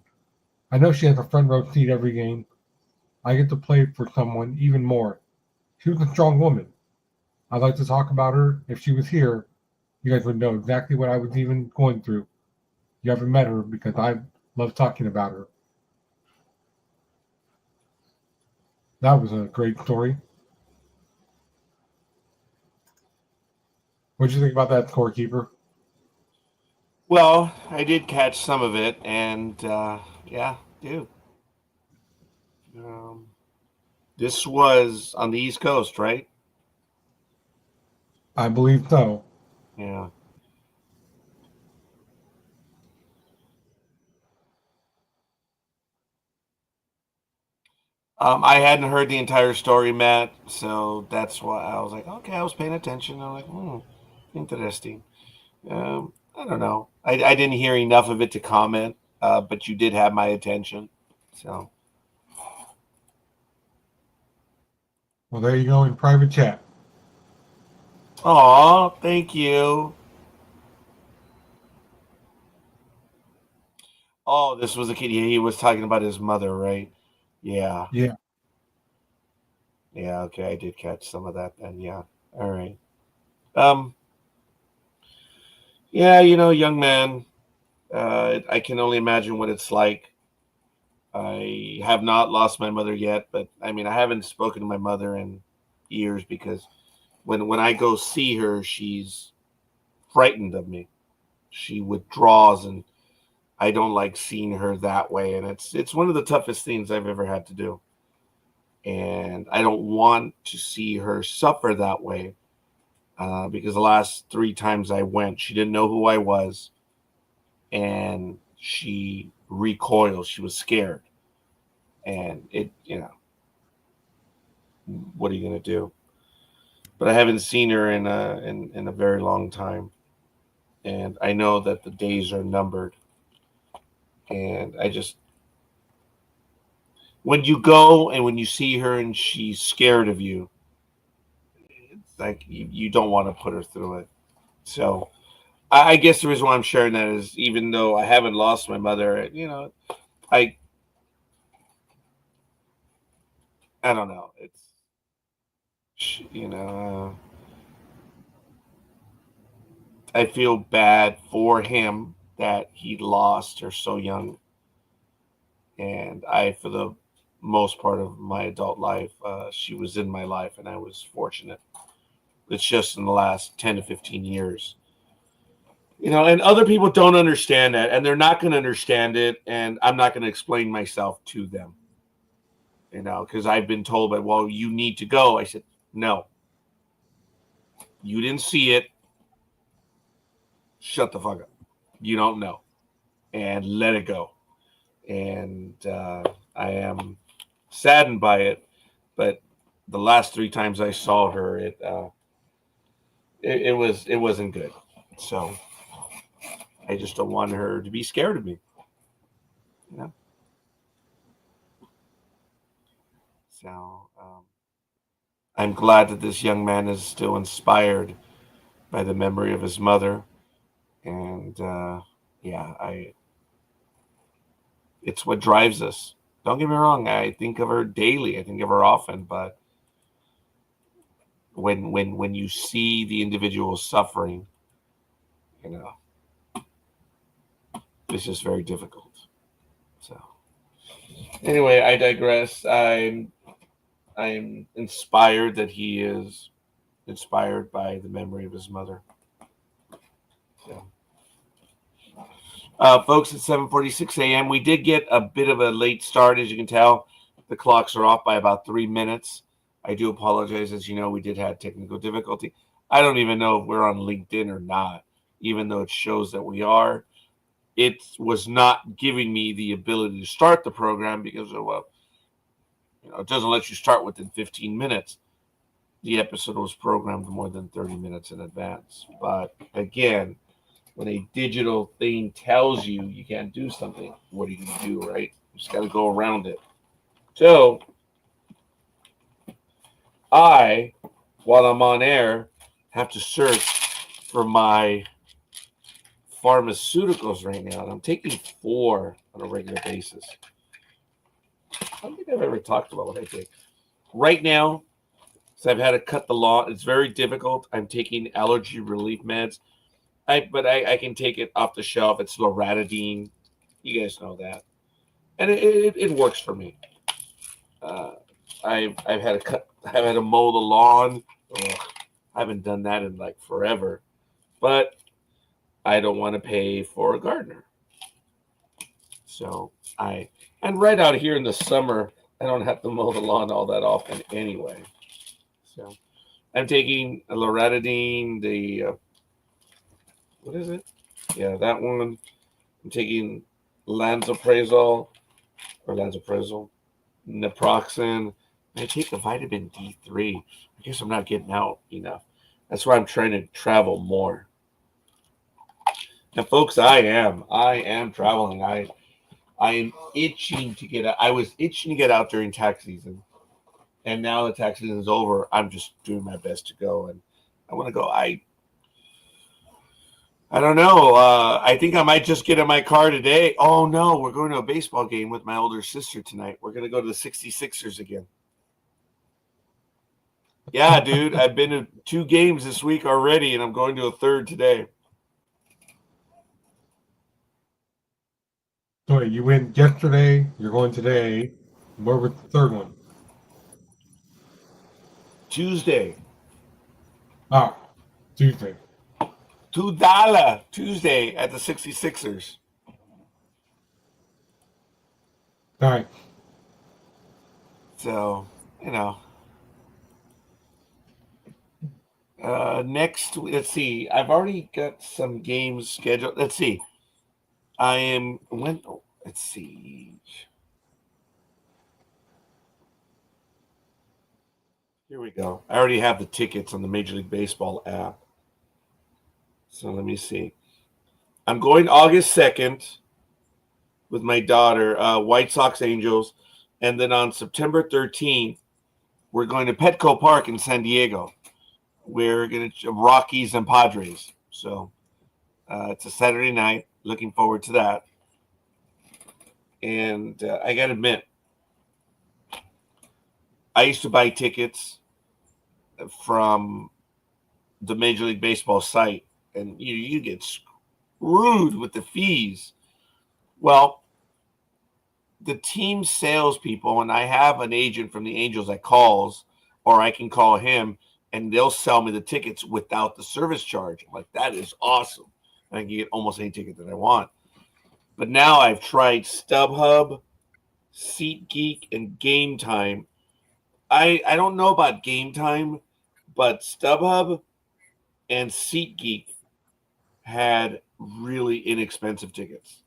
I know she has a front row seat every game. I get to play for someone even more. She was a strong woman. I'd like to talk about her. If she was here, you guys would know exactly what I was even going through. You haven't met her because I love talking about her. That was a great story. What did you think about that, scorekeeper? Well, I did catch some of it, and yeah, dude. This was on the East Coast, right? I believe so. Yeah. I hadn't heard the entire story, Matt, so that's why I was like, okay, I was paying attention. I'm like, interesting. I don't know. I didn't hear enough of it to comment, but you did have my attention. So. Well, there you go in private chat. Aw, thank you. Oh, this was a kid. Yeah, he was talking about his mother, right? Yeah. Yeah. Yeah, okay, I did catch some of that then. Yeah. All right. Yeah, young man, I can only imagine what it's like. I have not lost my mother yet, but I mean, I haven't spoken to my mother in years because when I go see her, she's frightened of me. She withdraws, and I don't like seeing her that way. And it's one of the toughest things I've ever had to do. And I don't want to see her suffer that way because the last 3 times I went, she didn't know who I was, and she recoiled. She was scared. And what are you going to do? But I haven't seen her in a very long time. And I know that the days are numbered. And when you go and when you see her and she's scared of you, it's like you don't want to put her through it. So I guess the reason why I'm sharing that is even though I haven't lost my mother, I I don't know. You know, I feel bad for him that he lost her so young. And for the most part of my adult life, she was in my life, and I was fortunate. It's just in the last 10 to 15 years. And other people don't understand that, and they're not going to understand it, and I'm not going to explain myself to them, because I've been told, well, you need to go. I said, no, you didn't see it. Shut the fuck up. You don't know, and let it go. And I am saddened by it, but the last 3 times I saw her, it wasn't good. So I just don't want her to be scared of me. So I'm glad that this young man is still inspired by the memory of his mother, and it's what drives us. Don't get me wrong. I think of her daily. I think of her often, but when you see the individual suffering, it's just very difficult. So anyway, I digress. I'm inspired that he is inspired by the memory of his mother. So, folks, at 7:46 a.m., we did get a bit of a late start. As you can tell, the clocks are off by about 3 minutes. I do apologize. As you know, we did have technical difficulty. I don't even know if we're on LinkedIn or not, even though it shows that we are. It was not giving me the ability to start the program because it doesn't let you start within 15 minutes. The episode was programmed more than 30 minutes in advance. But again, when a digital thing tells you you can't do something, what are you going to do, right? You just got to go around it. So while I'm on air, have to search for my pharmaceuticals right now. And I'm taking 4 on a regular basis. I don't think I've ever talked about what I take. Right now, so I've had to cut the lawn. It's very difficult. I'm taking allergy relief meds. But I can take it off the shelf. It's loratadine. You guys know that. And it works for me. I've had to mow the lawn. Ugh, I haven't done that in like forever. But I don't want to pay for a gardener. So and right out here in the summer, I don't have to mow the lawn all that often anyway. So I'm taking a loratadine, what is it? Yeah, that one. I'm taking lansoprazole, naproxen. I take the vitamin D3. I guess I'm not getting out enough. That's why I'm trying to travel more. And folks, I am traveling. I am itching to get out. I was itching to get out during tax season. And now the tax season is over. I'm just doing my best to go. And I want to go. I don't know. I think I might just get in my car today. Oh, no. We're going to a baseball game with my older sister tonight. We're going to go to the 66ers again. Yeah, dude. I've been to 2 games this week already, and I'm going to a 3rd today. So wait, you went yesterday, you're going today. Where was the 3rd one? Tuesday. Ah, Tuesday. $2 Tuesday at the 66ers. All right. So, next, let's see. I've already got some games scheduled. Let's see. Let's see. Here we go. I already have the tickets on the Major League Baseball app. So let me see. I'm going August 2nd with my daughter, White Sox Angels. And then on September 13th, we're going to Petco Park in San Diego. We're going to Rockies and Padres. So it's a Saturday night. Looking forward to that. And I got to admit, I used to buy tickets from the Major League Baseball site, and you get screwed with the fees. Well, the team salespeople, and I have an agent from the Angels that calls, or I can call him, and they'll sell me the tickets without the service charge. I'm like, that is awesome. And I can get almost any ticket that I want. But now I've tried StubHub, SeatGeek, and Game Time. I don't know about Game Time, but StubHub and SeatGeek had really inexpensive tickets,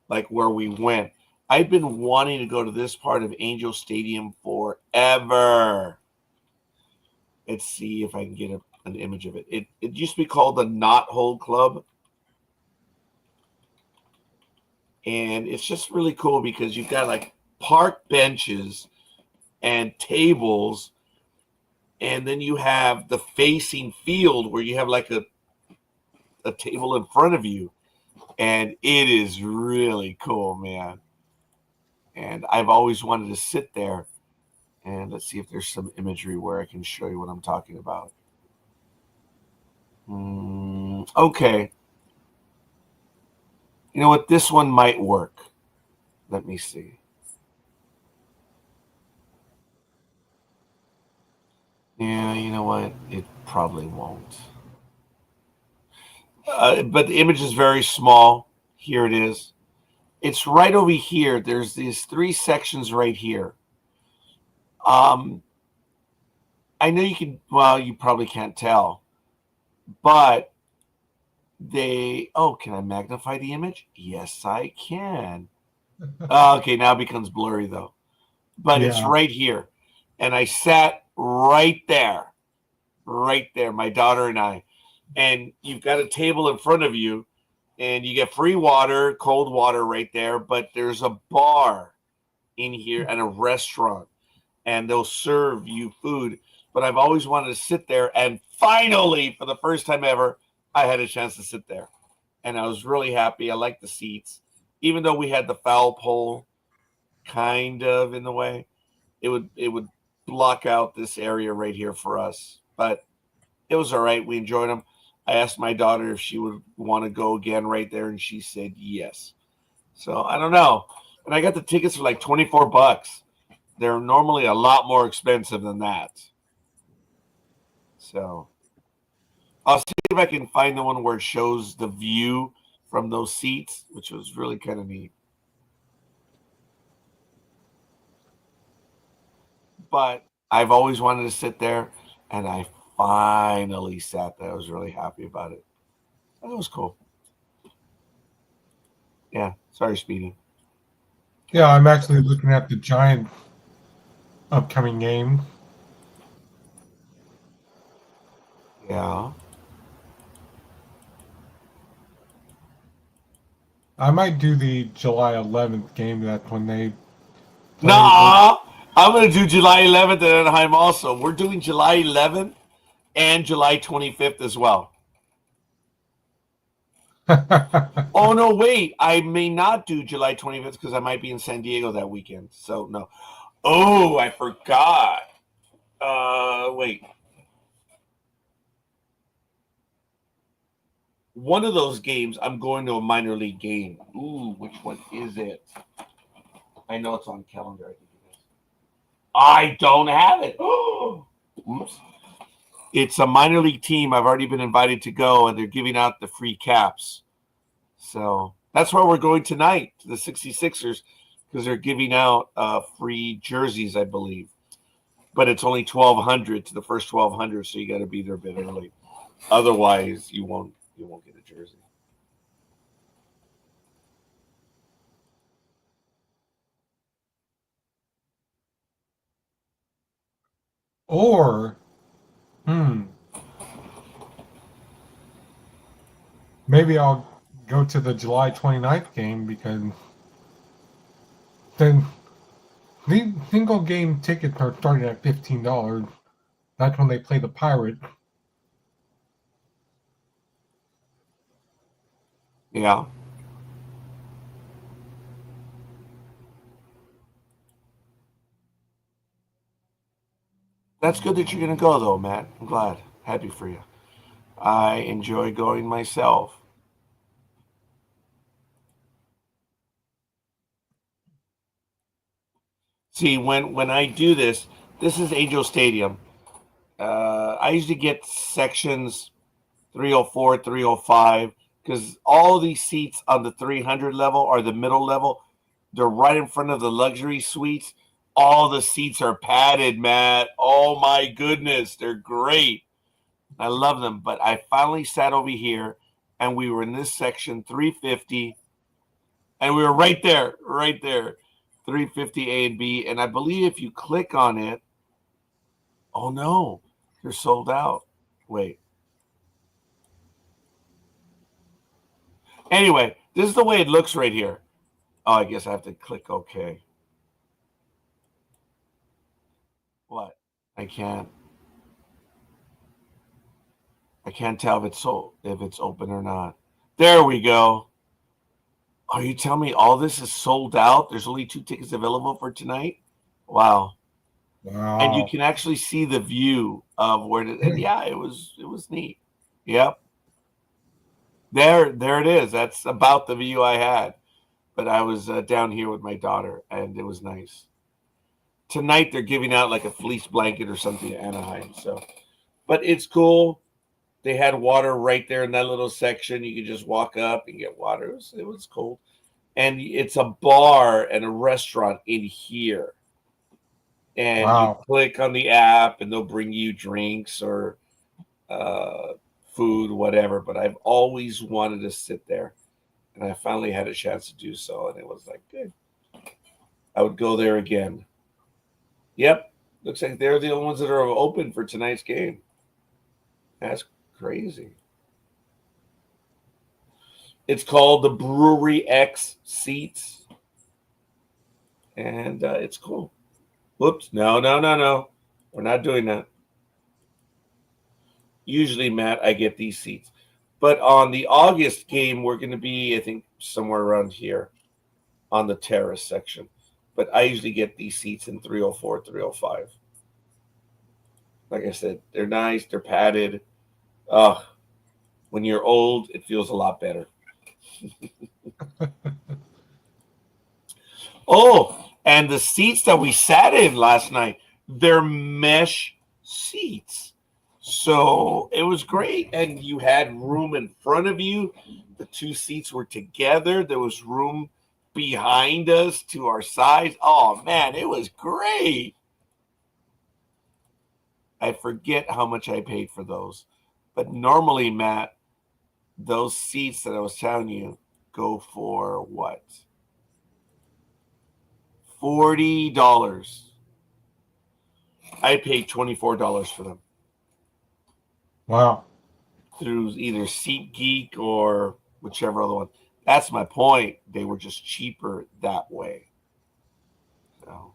like where we went. I've been wanting to go to this part of Angel Stadium forever. Let's see if I can get an image of it. It used to be called the Knot Hole Club. And it's just really cool because you've got like park benches and tables. And then you have the facing field where you have like a table in front of you. And it is really cool, man. And I've always wanted to sit there. And let's see if there's some imagery where I can show you what I'm talking about. Okay. You know what? This one might work. Let me see. Yeah, you know what? It probably won't. But the image is very small. Here it is. It's right over here. There's these three sections right here. I know you can, well, you probably can't tell, but can I magnify the image? Yes, I can. Okay, now it becomes blurry though. But it's Yeah. right here. And I sat right there, my daughter and I. And you've got a table in front of you, and you get free water, cold water right there, but there's a bar in here and a restaurant, and they'll serve you food. But I've always wanted to sit there, and finally, for the first time ever, I had a chance to sit there. And I was really happy. I liked the seats. Even though we had the foul pole kind of in the way, it would block out this area right here for us. But it was all right. We enjoyed them. I asked my daughter if she would want to go again right there, and she said yes. So I don't know. And I got the tickets for like $24. They're normally a lot more expensive than that. So I'll see if I can find the one where it shows the view from those seats, which was really kind of neat. But I've always wanted to sit there, and I finally sat there. I was really happy about it. That was cool. Yeah, sorry, Speedy. Yeah, I'm actually looking at the Giant upcoming game. Yeah. I might do the July 11th game. That's when they play. Nah, I'm going to do July 11th at Anaheim also. We're doing July 11th and July 25th as well. Oh, no, wait. I may not do July 25th because I might be in San Diego that weekend. So, no. Oh, I forgot. Wait. One of those games, I'm going to a minor league game. Ooh, which one is it? I know it's on calendar. I think it is. I don't have it. Oh, oops. It's a minor league team. I've already been invited to go, and they're giving out the free caps. So that's where we're going tonight, to the 66ers, because they're giving out free jerseys, I believe. But it's only 1,200 to the first 1,200, so you got to be there a bit early. Otherwise, you won't get a jersey. Or Hmm. Maybe I'll go to the July 29th game because then the single game tickets are starting at $15. That's when they play the Pirates. Yeah. That's good that you're going to go, though, Matt. I'm glad. Happy for you. I enjoy going myself. See, when I do this, this is Angel Stadium. I usually get sections 304, 305, because all these seats on the 300 level or the middle level, they're right in front of the luxury suites. All the seats are padded, Matt. Oh my goodness, they're great. I love them. But I finally sat over here, and we were in this section 350, and we were right there, 350 A and B. And I believe if you click on it, oh no, they're sold out. Wait. Anyway, this is the way it looks right here. Oh, I guess I have to click OK. What? I can't. I can't tell if it's open or not. There we go. Are you telling me all this is sold out? There's only 2 tickets available for tonight? Wow. And you Wow. can actually see the view of where it, and yeah, it was neat. Yep. There it is. That's about the view I had. But I was down here with my daughter, and it was nice. Tonight they're giving out like a fleece blanket or something at Anaheim. So, but it's cool. They had water right there in that little section. You could just walk up and get water. It was cold. And it's a bar and a restaurant in here. And you Wow. click on the app and they'll bring you drinks or uh, food, whatever. But I've always wanted to sit there. And I finally had a chance to do so. And it was like, good. I would go there again. Yep. Looks like they're the only ones that are open for tonight's game. That's crazy. It's called the Brewery X seats, and it's cool. Whoops. No, no, no, no. We're not doing that. Usually, Matt, I get these seats. But on the August game, we're going to be, I think, somewhere around here on the terrace section. But I usually get these seats in 304, 305. Like I said, they're nice. They're padded. When you're old, it feels a lot better. Oh, and the seats that we sat in last night, they're mesh seats. So it was great. And you had room in front of you. The 2 seats were together. There was room behind us to our sides. Oh, man, it was great. I forget how much I paid for those. But normally, Matt, those seats that I was telling you go for what? $40. I paid $24 for them Wow. through either SeatGeek or whichever other one. That's my point. They were just cheaper that way. So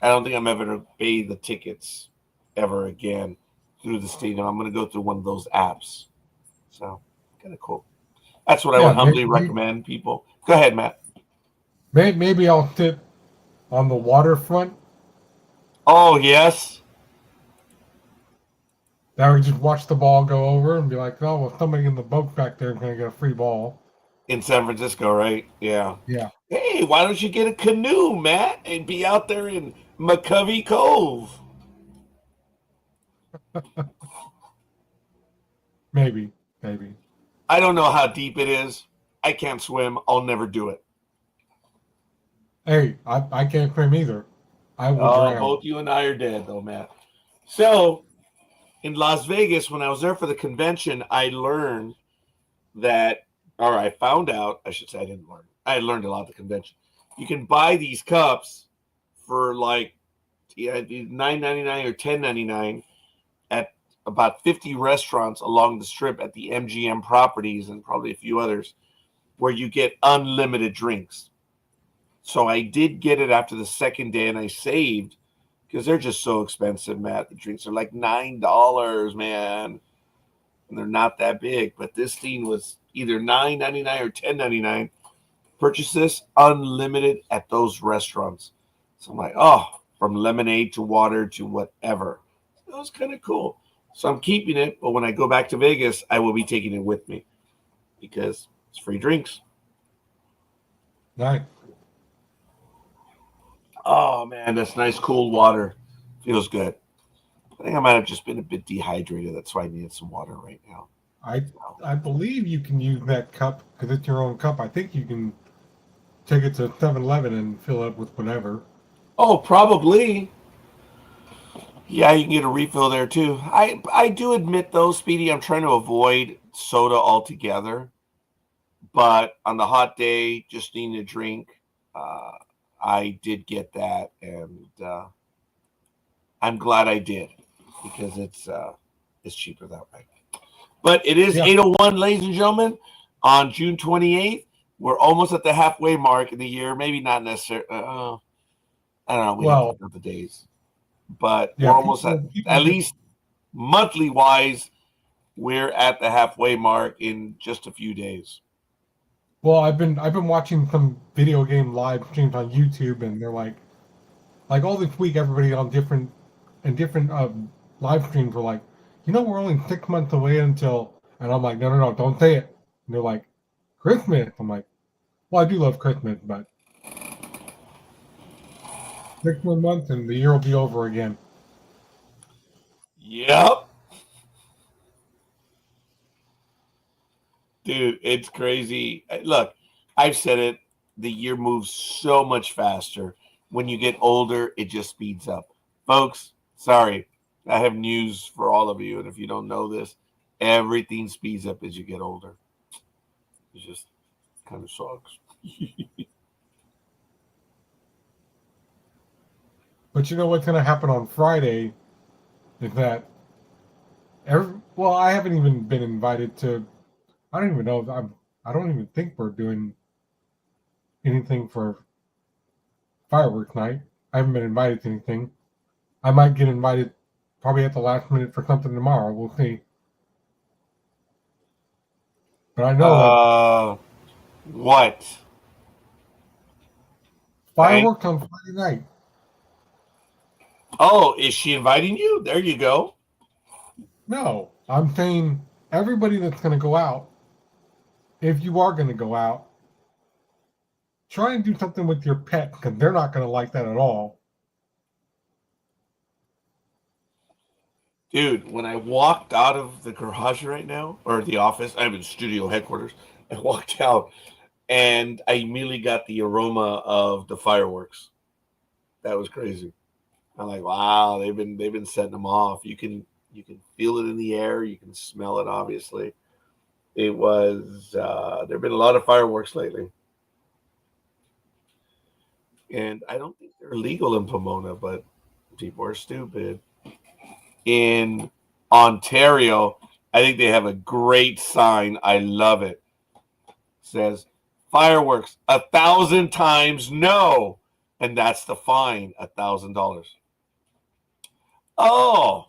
I don't think I'm ever going to pay the tickets ever again through the stadium. I'm going to go through one of those apps. So kind of cool. That's what I would Yeah. humbly recommend people. Go ahead, Matt. Maybe I'll sit on the waterfront. Oh, yes. That would just watch the ball go over and be like, oh, well, somebody in the boat back there is going to get a free ball. In San Francisco, right? Yeah. Yeah. Hey, why don't you get a canoe, Matt, and be out there in McCovey Cove? Maybe. Maybe. I don't know how deep it is. I can't swim. I'll never do it. Hey, I can't swim either. I will drown. Both you and I are dead, though, Matt. So in Las Vegas, when I was there for the convention, I learned that, or I found out, I should say I didn't learn. I learned a lot at the convention. You can buy these cups for like Yeah, $9.99 or $10.99 at about 50 restaurants along the strip at the MGM properties and probably a few others where you get unlimited drinks. So I did get it after the second day and I saved because they're just so expensive, Matt. The drinks are like $9, man. And they're not that big. But this thing was either $9.99 or $10.99. Purchase this unlimited at those restaurants. So I'm like, oh, from lemonade to water to whatever. That was kind of cool. So I'm keeping it, but when I go back to Vegas, I will be taking it with me because it's free drinks. Nice. Oh man, that's nice cool water. Feels good. I think I might have just been a bit dehydrated. That's why I needed some water right now. I believe you can use that cup because it's your own cup. I think you can take it to 7-Eleven and fill it with whatever. Oh, probably. Yeah, you can get a refill there too. I do admit though, Speedy, I'm trying to avoid soda altogether. But on the hot day, just needing a drink, I did get that, and I'm glad I did because it's cheaper that way. But it is 8:01, ladies and gentlemen, on June 28th. We're almost at the halfway mark in the year. Maybe not necessarily. I don't know. We have to look at the days, but we're almost at least monthly wise. We're at the halfway mark in just a few days. Well, I've been watching some video game live streams on YouTube, and they're like all this week, everybody on different live streams were like, we're only 6 months away until, and I'm like, no, don't say it. And they're like, Christmas. I'm like, well, I do love Christmas, but 6 more months and the year will be over again. Yep. Dude, it's crazy. Look, I've said it. The year moves so much faster. When you get older, it just speeds up. Folks, sorry. I have news for all of you. And if you don't know this, everything speeds up as you get older. It just kind of sucks. But you know what's going to happen on Friday is that I haven't even been invited to. I don't even know. I don't even think we're doing anything for fireworks night. I haven't been invited to anything. I might get invited probably at the last minute for something tomorrow. We'll see. But I know what? Fireworks on Friday night. Oh, is she inviting you? There you go. No, I'm saying everybody that's going to go out, if you are going to go out, try and do something with your pet because they're not going to like that at all. Dude, when I walked out of the garage right now, or the office, I'm in studio headquarters. I walked out and I immediately got the aroma of the fireworks. That was crazy. I'm like, wow, they've been setting them off. You can feel it in the air. You can smell it. Obviously, it was. There've been a lot of fireworks lately, and I don't think they're legal in Pomona, but people are stupid. In Ontario, I think they have a great sign. I love it. It says fireworks 1,000 times no, and that's the fine, $1,000. Oh,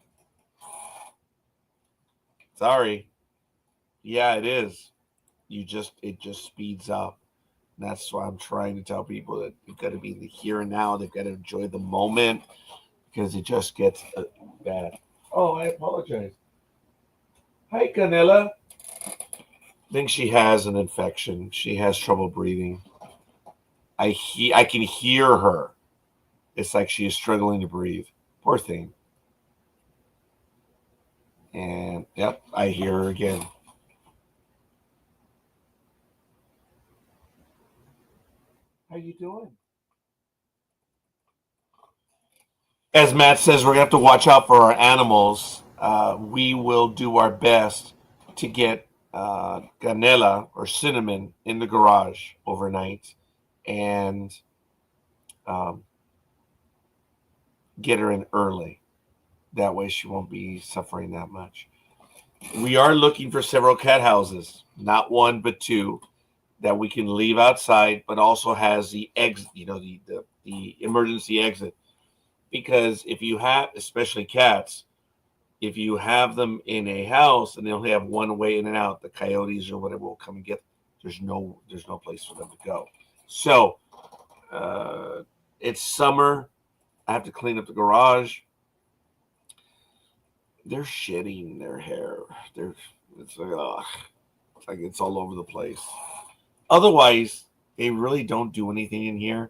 sorry. Yeah, it is. It just speeds up. And that's why I'm trying to tell people that you've got to be in the here and now. They've got to enjoy the moment because it just gets bad. Oh, I apologize. Hi, Canela. I think she has an infection. She has trouble breathing. I can hear her. It's like she is struggling to breathe. Poor thing. And yep, I hear her again. How you doing? As Matt says, we're going to have to watch out for our animals. We will do our best to get canela or cinnamon in the garage overnight. And get her in early. That way she won't be suffering that much. We are looking for several cat houses, not one but two, that we can leave outside, but also has the exit, the emergency exit. Because if you have, especially cats, if you have them in a house and they only have one way in and out, the coyotes or whatever will come and get them. There's no place for them to go. So it's summer. I have to clean up the garage. They're shitting their hair. It's like it's all over the place. Otherwise, they really don't do anything in here.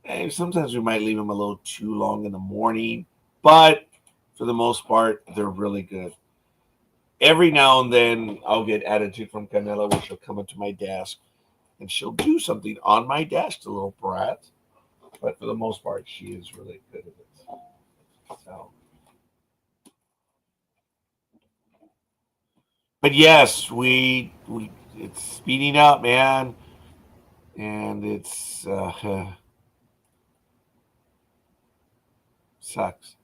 And sometimes we might leave them a little too long in the morning, but for the most part, they're really good. Every now and then, I'll get attitude from Canela, where she'll come up to my desk and she'll do something on my desk, the little brat. But for the most part, she is really good at it. So. But yes, it's speeding up, man, and it's sucks.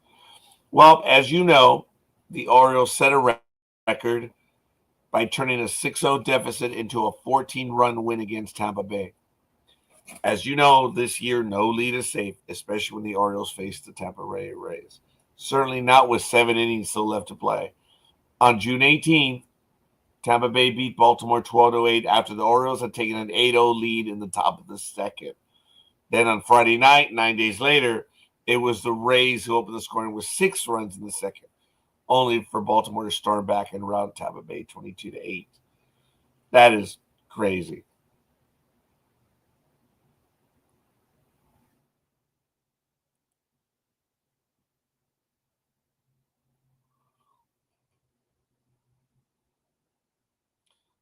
Well, as you know, the Orioles set a record by turning a 6-0 deficit into a 14-run win against Tampa Bay. As you know, this year no lead is safe, especially when the Orioles face the Tampa Bay Rays. Certainly not with 7 innings still left to play. On June 18th. Tampa Bay beat Baltimore 12-8 after the Orioles had taken an 8-0 lead in the top of the second. Then on Friday night, 9 days later, it was the Rays who opened the scoring with 6 runs in the second, only for Baltimore to storm back and rout Tampa Bay 22-8. That is crazy.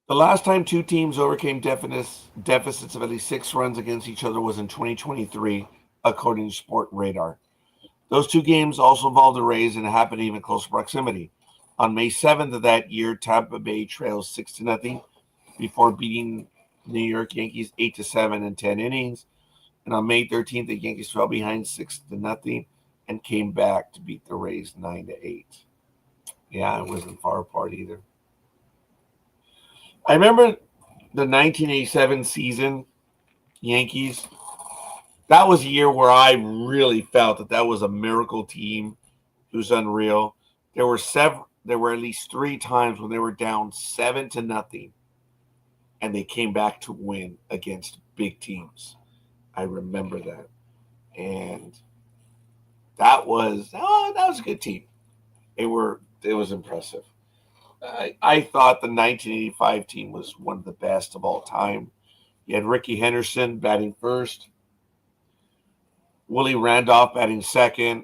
The last time two teams overcame deficits of at least 6 runs against each other was in 2023, according to Sport Radar. Those two games also involved the Rays and happened in even closer proximity. On May 7th of that year, Tampa Bay trailed 6-0 before beating New York Yankees 8-7 in 10 innings. And on May 13th, the Yankees fell behind 6-0 and came back to beat the Rays 9-8. Yeah, it wasn't far apart either. I remember the 1987 season, Yankees. That was a year where I really felt that was a miracle team. It was unreal. There were at least 3 times when they were down 7-0, and they came back to win against big teams. I remember that, and that was a good team. It was impressive. I thought the 1985 team was one of the best of all time. You had Ricky Henderson batting first, Willie Randolph batting second,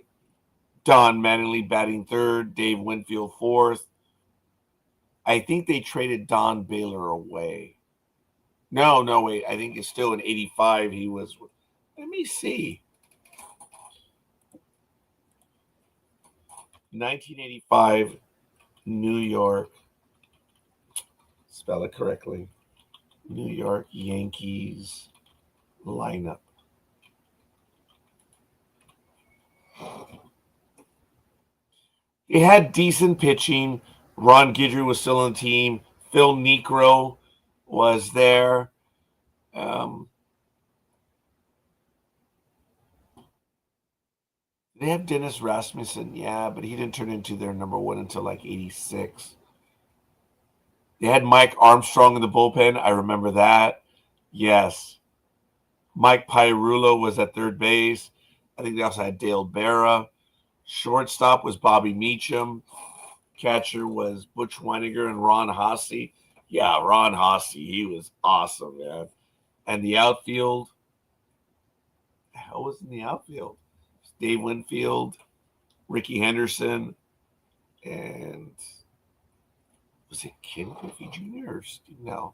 Don Mattingly batting third, Dave Winfield fourth. I think they traded Don Baylor away. No, wait. I think it's still in 85. He was. Let me see. 1985, New York. Spell it correctly. New York Yankees lineup. They had decent pitching. Ron Guidry was still on the team. Phil Niekro was there. They had Dennis Rasmussen, yeah, but he didn't turn into their number one until like 86. They had Mike Armstrong in the bullpen. I remember that. Yes. Mike Pirulo was at third base. I think they also had Dale Berra. Shortstop was Bobby Meacham. Catcher was Butch Weiniger and Ron Hosse. Yeah, Ron Hosse. He was awesome, man. And the outfield. The hell was in the outfield? Dave Winfield, Ricky Henderson, and was it Ken Griffey Jr. or no?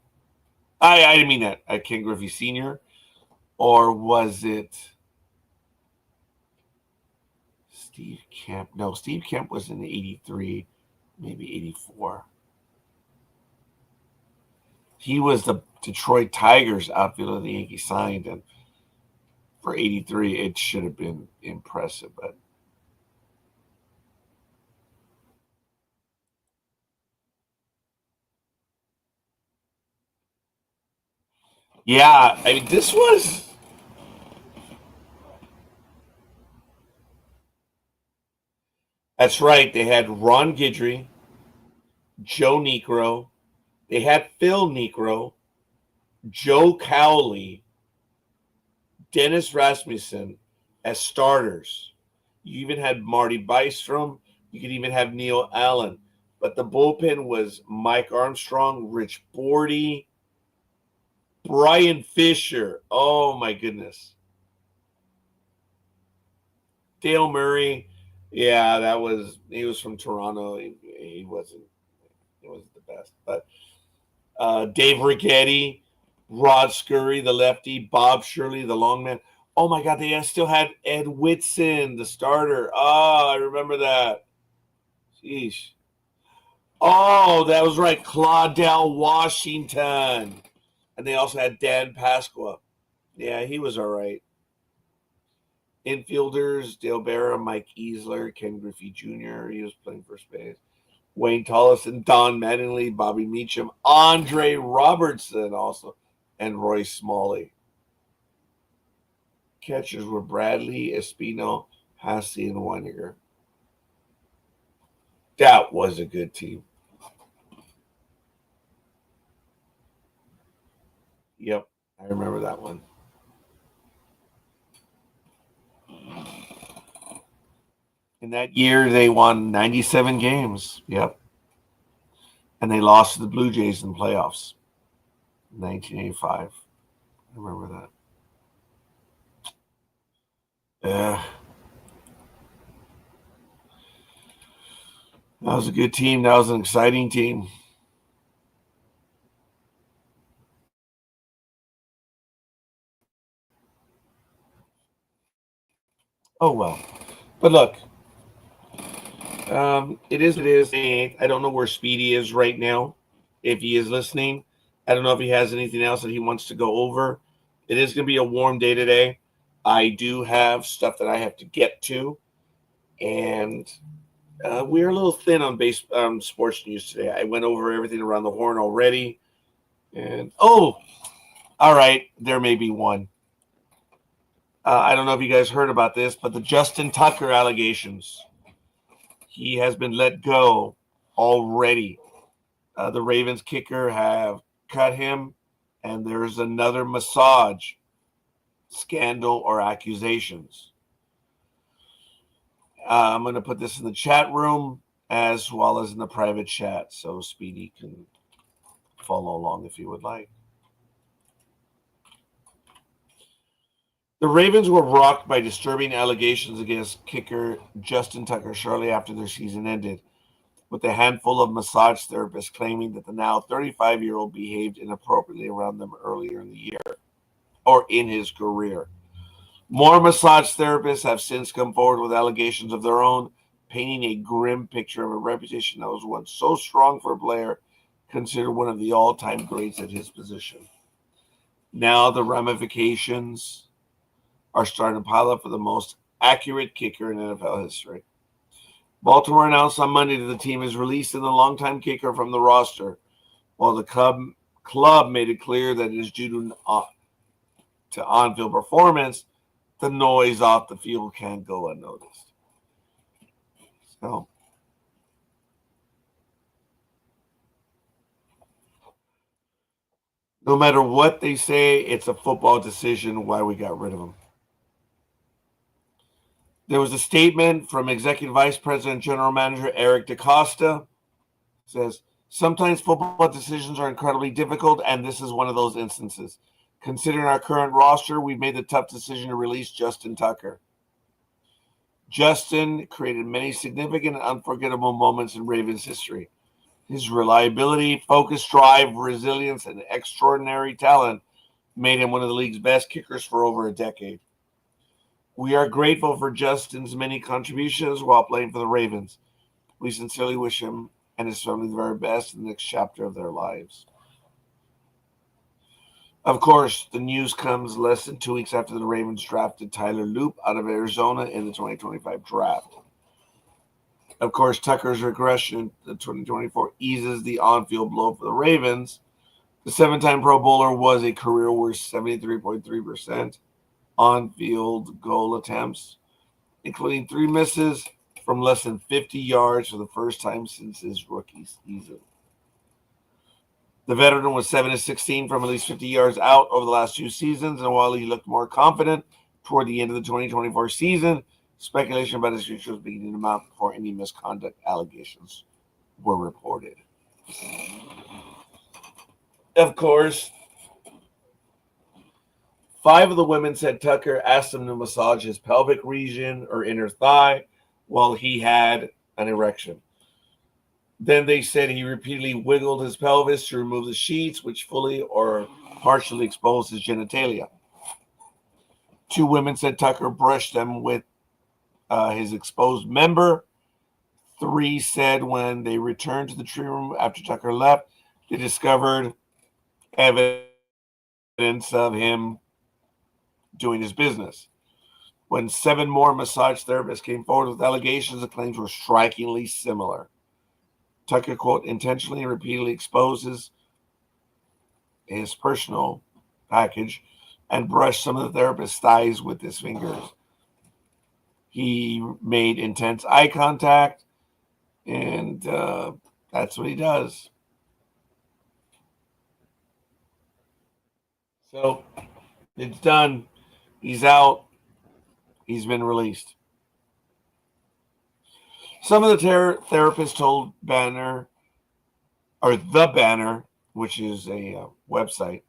I didn't mean that. Ken Griffey Sr. Or was it Steve Kemp? No, Steve Kemp was in 83, maybe 84. He was the Detroit Tigers outfielder the Yankees signed, and for 83, it should have been impressive, but Yeah, I mean, this was. That's right. They had Ron Guidry, Joe Niekro. They had Phil Niekro, Joe Cowley, Dennis Rasmussen as starters. You even had Marty Bystrom. You could even have Neil Allen. But the bullpen was Mike Armstrong, Rich Bordy, Brian Fisher. Oh my goodness. Dale Murray. Yeah, he was from Toronto. He wasn't the best. But Dave Rigetti, Rod Scurry, the lefty, Bob Shirley, the long man. Oh my God, they still had Ed Whitson, the starter. Oh, I remember that. Sheesh. Oh, that was right. Claudel Washington. And they also had Dan Pasqua. Yeah, he was all right. Infielders, Dale Barra, Mike Easler, Ken Griffey Jr. He was playing first base. Wayne Tollison, Don Mattingly, Bobby Meacham, Andre Robertson also, and Roy Smalley. Catchers were Bradley, Espino, Hasse, and Weiniger. That was a good team. Yep, I remember that one. In that year, they won 97 games. Yep. And they lost to the Blue Jays in the playoffs in 1985. I remember that. Yeah. That was a good team. That was an exciting team. Oh, well. But look, it is. I don't know where Speedy is right now. If he is listening, I don't know if he has anything else that he wants to go over. It is going to be a warm day today. I do have stuff that I have to get to, and we're a little thin on sports news today. I went over everything around the horn already, and all right, there may be one. I don't know if you guys heard about this, but the Justin Tucker allegations. He has been let go already. The Ravens kicker have cut him, and there's another massage scandal or accusations. I'm going to put this in the chat room as well as in the private chat, so Speedy can follow along if you would like. The Ravens were rocked by disturbing allegations against kicker Justin Tucker shortly after their season ended, with a handful of massage therapists claiming that the now 35-year-old behaved inappropriately around them earlier in the year or in his career. More massage therapists have since come forward with allegations of their own, painting a grim picture of a reputation that was once so strong for a player, considered one of the all-time greats at his position. Now the ramifications are starting to pile up for the most accurate kicker in NFL history. Baltimore announced on Monday that the team is releasing the longtime kicker from the roster, while the club made it clear that it is due to on-field performance. The noise off the field can't go unnoticed. So, no matter what they say, it's a football decision why we got rid of him. There was a statement from Executive Vice President General Manager Eric DaCosta. It says, sometimes football decisions are incredibly difficult, and this is one of those instances. Considering our current roster, we've made the tough decision to release Justin Tucker. Justin created many significant and unforgettable moments in Ravens history. His reliability, focus, drive, resilience, and extraordinary talent made him one of the league's best kickers for over a decade. We are grateful for Justin's many contributions while playing for the Ravens. We sincerely wish him and his family the very best in the next chapter of their lives. Of course, the news comes less than 2 weeks after the Ravens drafted Tyler Loop out of Arizona in the 2025 draft. Of course, Tucker's regression in the 2024 eases the on-field blow for the Ravens, The 7-time Pro Bowler was a career worst 73.3% on-field goal attempts, including 3 misses from less than 50 yards for the first time since his rookie season. The veteran was 7-16 from at least 50 yards out over the last 2 seasons, and while he looked more confident toward the end of the 2024 season, speculation about his future was beginning to mount before any misconduct allegations were reported. Of course, 5 of the women said Tucker asked him to massage his pelvic region or inner thigh while he had an erection. Then they said he repeatedly wiggled his pelvis to remove the sheets, which fully or partially exposed his genitalia. 2 women said Tucker brushed them with his exposed member. 3 said when they returned to the tree room after Tucker left, they discovered evidence of him doing his business. When 7 more massage therapists came forward with allegations, the claims were strikingly similar. Tucker, quote, intentionally and repeatedly exposes his personal package and brushed some of the therapist's thighs with his fingers. He made intense eye contact, and that's what he does. So it's done. He's out. He's been released. Some of the therapists told Banner, or The Banner, which is a website,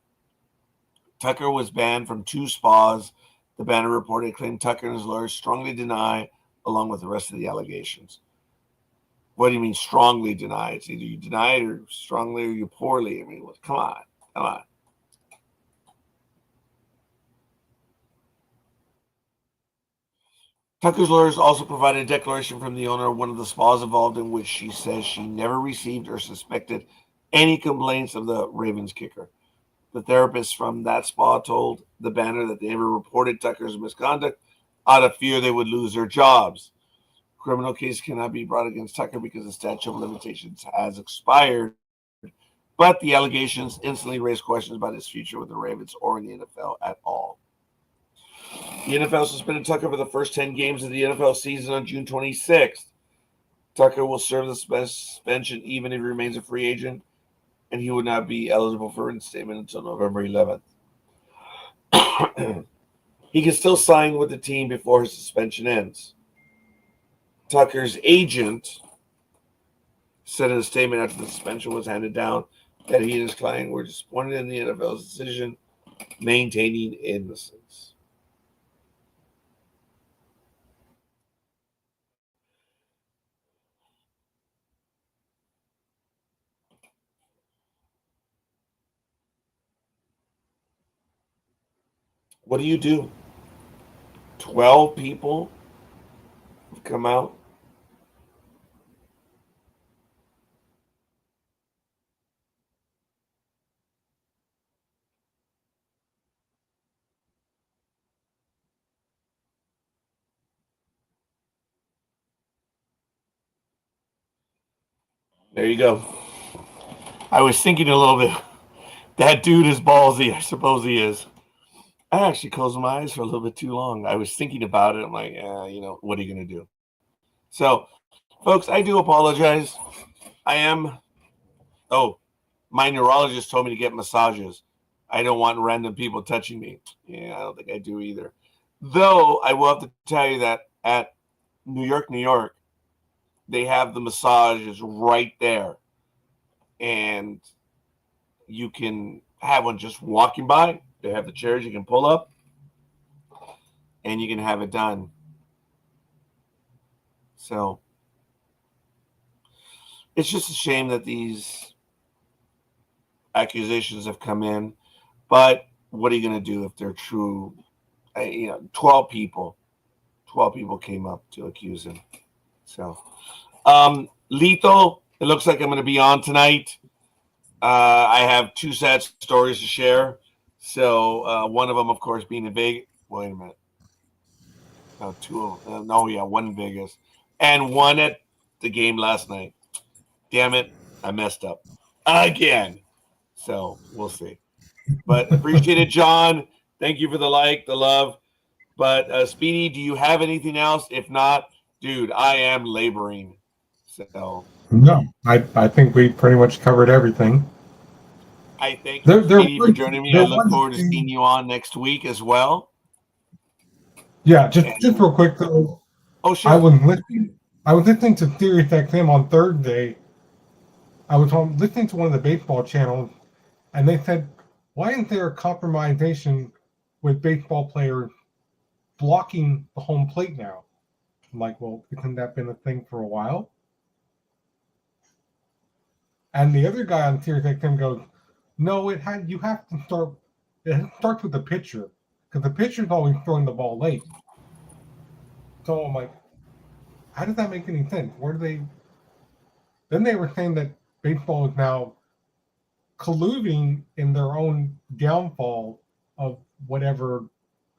Tucker was banned from 2 spas. The Banner reported claimed Tucker and his lawyers strongly deny, along with the rest of the allegations. What do you mean strongly deny? It's either you deny it or strongly or you poorly. I mean, come on. Tucker's lawyers also provided a declaration from the owner of one of the spas involved in which she says she never received or suspected any complaints of the Ravens kicker. The therapists from that spa told the Banner that they never reported Tucker's misconduct out of fear they would lose their jobs. Criminal case cannot be brought against Tucker because the statute of limitations has expired, but the allegations instantly raised questions about his future with the Ravens or in the NFL at all. The NFL suspended Tucker for the first 10 games of the NFL season on June 26th. Tucker will serve the suspension even if he remains a free agent, and he would not be eligible for reinstatement until November 11th. He can still sign with the team before his suspension ends. Tucker's agent said in a statement after the suspension was handed down that he and his client were disappointed in the NFL's decision, maintaining innocence. What do you do? 12 people have come out. There you go. I was thinking a little bit. That dude is ballsy. I suppose he is. I actually closed my eyes for a little bit too long. I was thinking about it. I'm like, what are you going to do? So, folks, I do apologize. My neurologist told me to get massages. I don't want random people touching me. Yeah, I don't think I do either. Though, I will have to tell you that at New York, they have the massages right there. And you can have one just walking by. They have the chairs you can pull up, and you can have it done. So it's just a shame that these accusations have come in. But what are you going to do if they're true? 12 people came up to accuse him. So, Lethal, it looks like I'm going to be on tonight. I have 2 sad stories to share. So one of them, of course, being in Vegas. Wait a minute. No, 2 of them. One in Vegas. And one at the game last night. Damn it. I messed up. Again. So we'll see. But appreciate it, John. Thank you for the like, the love. But Speedy, do you have anything else? If not, dude, I am laboring. So No, I think we pretty much covered everything. I thank you, There Speedy, for was joining me. I there look was forward to seeing you on next week as well. yeah. Just And, real quick though, oh, I sure. was listening. I was listening to Sirius XM on Thursday. I was listening to one of the baseball channels, and they said, "Why isn't there a compromisation with baseball players blocking the home plate now?" I'm like, "Well, hasn't that been a thing for a while?" And the other guy on Sirius XM goes, "No, it had. You have to start. It starts with the pitcher because the pitcher's always throwing the ball late." So I'm like, "How does that make any sense? Where do they?" Then they were saying that baseball is now colluding in their own downfall of whatever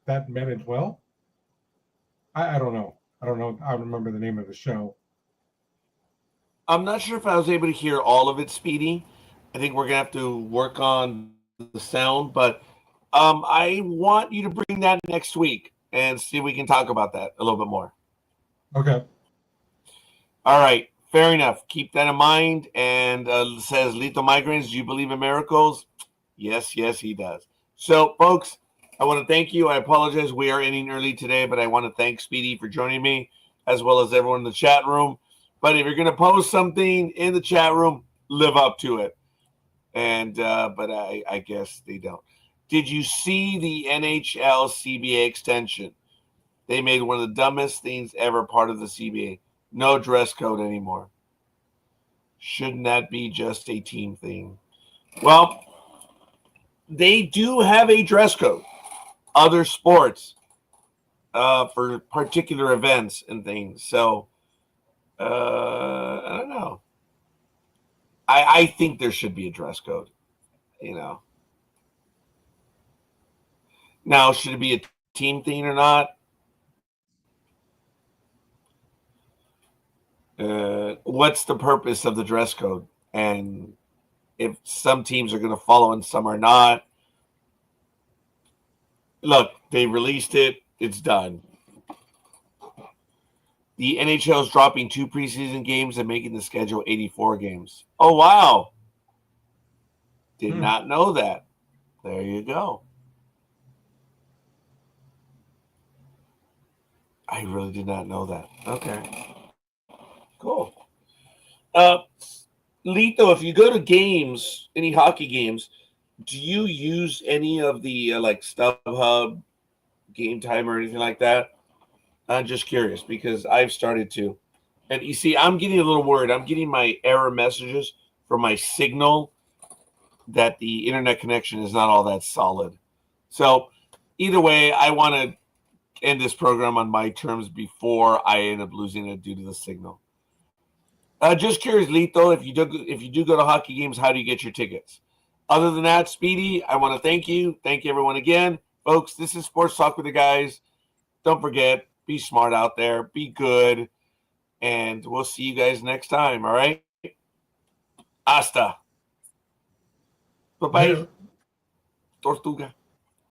that meant as well. I don't know. I don't know. I remember the name of the show. I'm not sure if I was able to hear all of it, Speedy. I think we're going to have to work on the sound, but I want you to bring that next week and see if we can talk about that a little bit more. Okay. All right. Fair enough. Keep that in mind. And says Lethal Migraines, do you believe in miracles? Yes, yes, he does. So, folks, I want to thank you. I apologize. We are ending early today, but I want to thank Speedy for joining me, as well as everyone in the chat room. But if you're going to post something in the chat room, live up to it. And but I guess they don't. Did you see the NHL CBA extension? They made one of the dumbest things ever part of the CBA. No dress code anymore. Shouldn't that be just a team thing? Well, they do have a dress code. Other sports for particular events and things. So I don't know. I think there should be a dress code. You know. Now, should it be a team thing or not? What's the purpose of the dress code? And if some teams are going to follow and some are not, look, they released it. It's done. The NHL is dropping 2 preseason games and making the schedule 84 games. Oh, wow. Did not know that. There you go. I really did not know that. Okay. Cool. Lito, if you go to games, any hockey games, do you use any of the like StubHub, Game Time, or anything like that? I'm just curious because I've started to. And you see, I'm getting a little worried. I'm getting my error messages from my signal that the internet connection is not all that solid. So either way, I want to end this program on my terms before I end up losing it due to the signal. Just curious, Lito, if you do go to hockey games, how do you get your tickets? Other than that, Speedy, I want to thank you. Thank you, everyone, again. Folks, this is Sports Talk with the guys. Don't forget, be smart out there. Be good. And we'll see you guys next time, all right? Hasta. Bye-bye. Later. Tortuga.